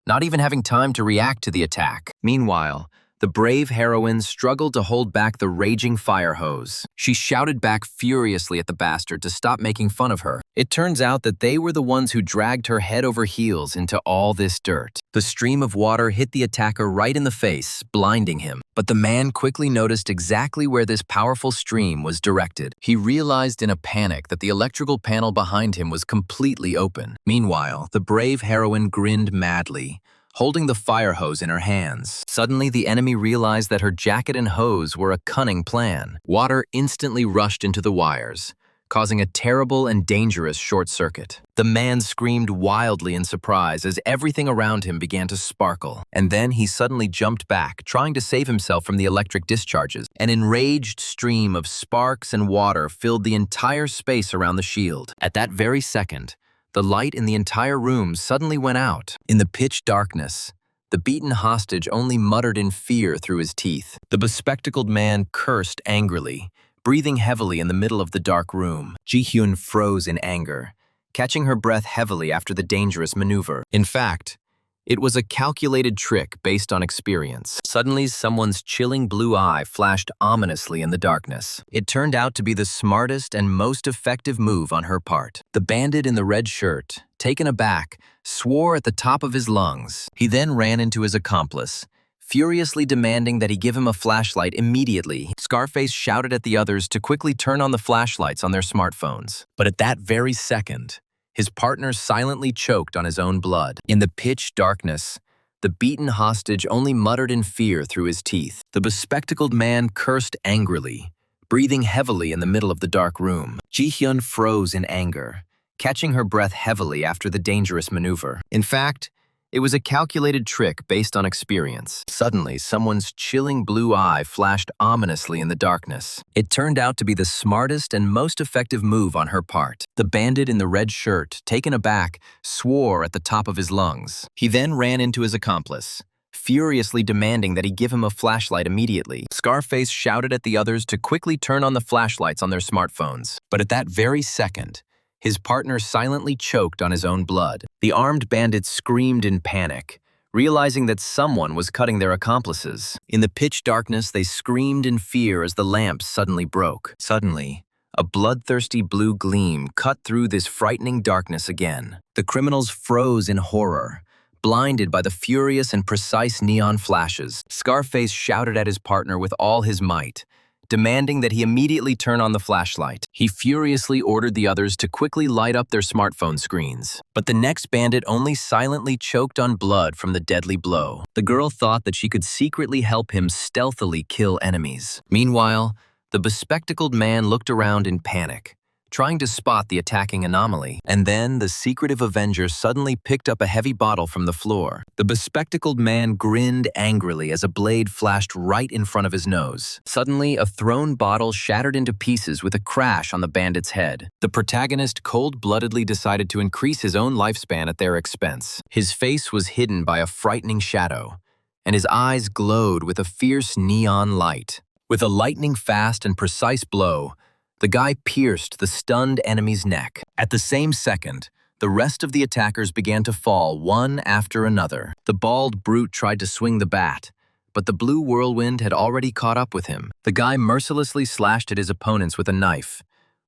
not even having time to react to the attack. Meanwhile, the brave heroine struggled to hold back the raging fire hose. She shouted back furiously at the bastard to stop making fun of her. It turns out that they were the ones who dragged her head over heels into all this dirt. The stream of water hit the attacker right in the face, blinding him. But the man quickly noticed exactly where this powerful stream was directed. He realized in a panic that the electrical panel behind him was completely open. Meanwhile, the brave heroine grinned madly, holding the fire hose in her hands. Suddenly, the enemy realized that her jacket and hose were a cunning plan. Water instantly rushed into the wires, causing a terrible and dangerous short circuit. The man screamed wildly in surprise as everything around him began to sparkle. And then he suddenly jumped back, trying to save himself from the electric discharges. An enraged stream of sparks and water filled the entire space around the shield. At that very second, the light in the entire room suddenly went out. In the pitch darkness, the beaten hostage only muttered in fear through his teeth. The bespectacled man cursed angrily, breathing heavily in the middle of the dark room. Ji-hyun froze in anger, catching her breath heavily after the dangerous maneuver. In fact, it was a calculated trick based on experience. Suddenly, someone's chilling blue eye flashed ominously in the darkness. It turned out to be the smartest and most effective move on her part. The bandit in the red shirt, taken aback, swore at the top of his lungs. He then ran into his accomplice, furiously demanding that he give him a flashlight immediately. Scarface shouted at the others to quickly turn on the flashlights on their smartphones. But at that very second, his partner silently choked on his own blood. In the pitch darkness, the beaten hostage only muttered in fear through his teeth. The bespectacled man cursed angrily, breathing heavily in the middle of the dark room. Ji-hyun froze in anger, catching her breath heavily after the dangerous maneuver. In fact, It was a calculated trick based on experience. Suddenly, someone's chilling blue eye flashed ominously in the darkness. It turned out to be the smartest and most effective move on her part. The bandit in the red shirt, taken aback, swore at the top of his lungs. He then ran into his accomplice, furiously demanding that he give him a flashlight immediately. Scarface shouted at the others to quickly turn on the flashlights on their smartphones. But at that very second, his partner silently choked on his own blood. The armed bandits screamed in panic, realizing that someone was cutting their accomplices. In the pitch darkness, they screamed in fear as the lamps suddenly broke. Suddenly, a bloodthirsty blue gleam cut through this frightening darkness again. The criminals froze in horror, blinded by the furious and precise neon flashes. Scarface shouted at his partner with all his might, demanding that he immediately turn on the flashlight. He furiously ordered the others to quickly light up their smartphone screens. But the next bandit only silently choked on blood from the deadly blow. The girl thought that she could secretly help him stealthily kill enemies. Meanwhile, the bespectacled man looked around in panic, trying to spot the attacking anomaly. And then the secretive avenger suddenly picked up a heavy bottle from the floor. The bespectacled man grinned angrily as a blade flashed right in front of his nose. Suddenly, a thrown bottle shattered into pieces with a crash on the bandit's head. The protagonist cold-bloodedly decided to increase his own lifespan at their expense. His face was hidden by a frightening shadow, and his eyes glowed with a fierce neon light. With a lightning-fast and precise blow, the guy pierced the stunned enemy's neck. At the same second, the rest of the attackers began to fall one after another. The bald brute tried to swing the bat, but the blue whirlwind had already caught up with him. The guy mercilessly slashed at his opponents with a knife,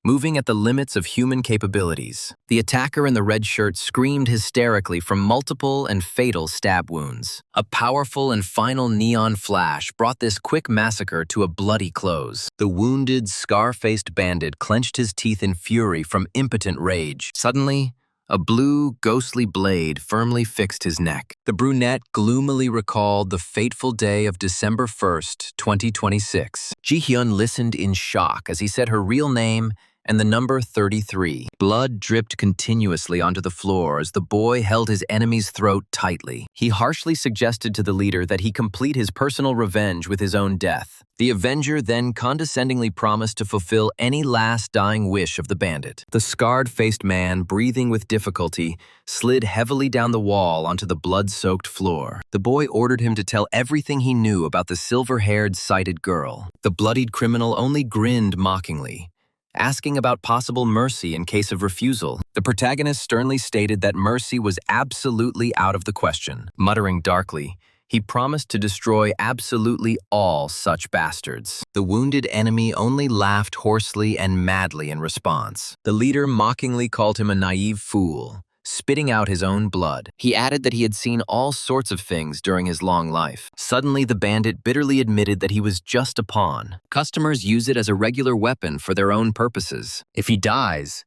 moving at the limits of human capabilities. The attacker in the red shirt screamed hysterically from multiple and fatal stab wounds. A powerful and final neon flash brought this quick massacre to a bloody close. The wounded, scar-faced bandit clenched his teeth in fury from impotent rage. Suddenly, a blue, ghostly blade firmly fixed his neck. The brunette gloomily recalled the fateful day of December 1st, 2026. Ji-hyun listened in shock as he said her real name and the number 33. Blood dripped continuously onto the floor as the boy held his enemy's throat tightly. He harshly suggested to the leader that he complete his personal revenge with his own death. The avenger then condescendingly promised to fulfill any last dying wish of the bandit. The scarred-faced man, breathing with difficulty, slid heavily down the wall onto the blood-soaked floor. The boy ordered him to tell everything he knew about the silver-haired, sighted girl. The bloodied criminal only grinned mockingly, asking about possible mercy in case of refusal. The protagonist sternly stated that mercy was absolutely out of the question. Muttering darkly, he promised to destroy absolutely all such bastards. The wounded enemy only laughed hoarsely and madly in response. The leader mockingly called him a naive fool, spitting out his own blood. He added that he had seen all sorts of things during his long life. Suddenly, the bandit bitterly admitted that he was just a pawn. Customers use it as a regular weapon for their own purposes. If he dies,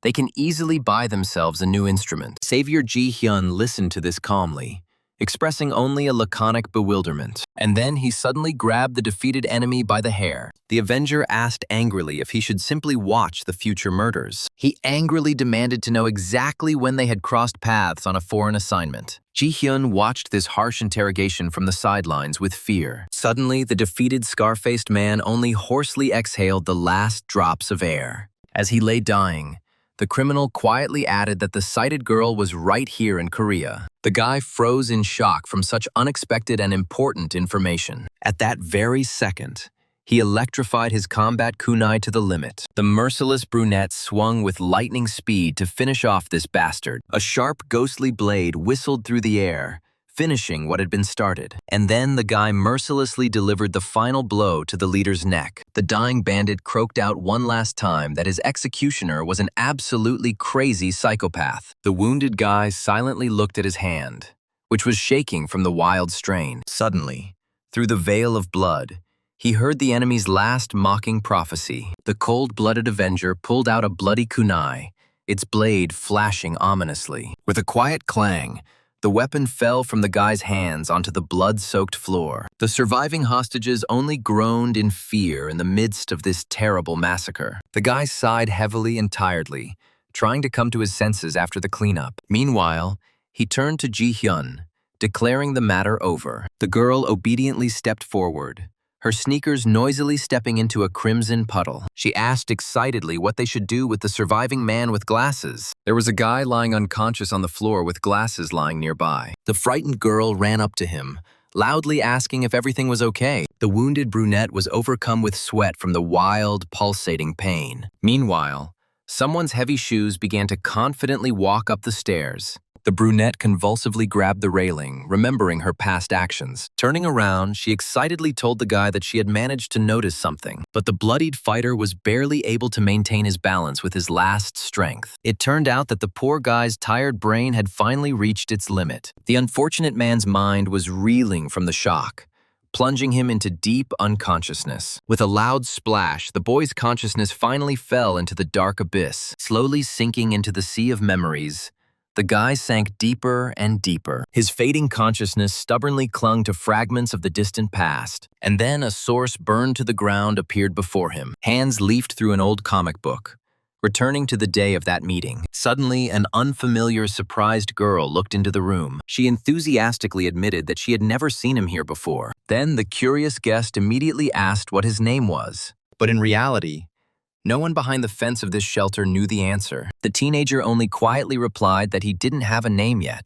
they can easily buy themselves a new instrument. Savior Ji-hyun listened to this calmly, expressing only a laconic bewilderment. And then he suddenly grabbed the defeated enemy by the hair. The avenger asked angrily if he should simply watch the future murders. He angrily demanded to know exactly when they had crossed paths on a foreign assignment. Ji-hyun watched this harsh interrogation from the sidelines with fear. Suddenly, the defeated scar-faced man only hoarsely exhaled the last drops of air. As he lay dying, the criminal quietly added that the sighted girl was right here in Korea. The guy froze in shock from such unexpected and important information. At that very second, he electrified his combat kunai to the limit. The merciless brunette swung with lightning speed to finish off this bastard. A sharp, ghostly blade whistled through the air, finishing what had been started. And then the guy mercilessly delivered the final blow to the leader's neck. The dying bandit croaked out one last time that his executioner was an absolutely crazy psychopath. The wounded guy silently looked at his hand, which was shaking from the wild strain. Suddenly, through the veil of blood, he heard the enemy's last mocking prophecy. The cold-blooded avenger pulled out a bloody kunai, its blade flashing ominously. With a quiet clang, the weapon fell from the guy's hands onto the blood-soaked floor. The surviving hostages only groaned in fear in the midst of this terrible massacre. The guy sighed heavily and tiredly, trying to come to his senses after the cleanup. Meanwhile, He turned to Ji-hyun, declaring the matter over. The girl obediently stepped forward, her sneakers noisily stepping into a crimson puddle. She asked excitedly what they should do with the surviving man with glasses. There was a guy lying unconscious on the floor with glasses lying nearby. The frightened girl ran up to him, loudly asking if everything was okay. The wounded brunette was overcome with sweat from the wild, pulsating pain. Meanwhile, someone's heavy shoes began to confidently walk up the stairs. The brunette convulsively grabbed the railing, remembering her past actions. Turning around, she excitedly told the guy that she had managed to notice something, but the bloodied fighter was barely able to maintain his balance with his last strength. It turned out that the poor guy's tired brain had finally reached its limit. The unfortunate man's mind was reeling from the shock, plunging him into deep unconsciousness. With a loud splash, the boy's consciousness finally fell into the dark abyss, slowly sinking into the sea of memories. The guy sank deeper and deeper. His fading consciousness stubbornly clung to fragments of the distant past. And then a source burned to the ground appeared before him. Hands leafed through an old comic book, returning to the day of that meeting. Suddenly, an unfamiliar, surprised girl looked into the room. She enthusiastically admitted that she had never seen him here before. Then the curious guest immediately asked what his name was. But in reality, no one behind the fence of this shelter knew the answer. The teenager only quietly replied that he didn't have a name yet.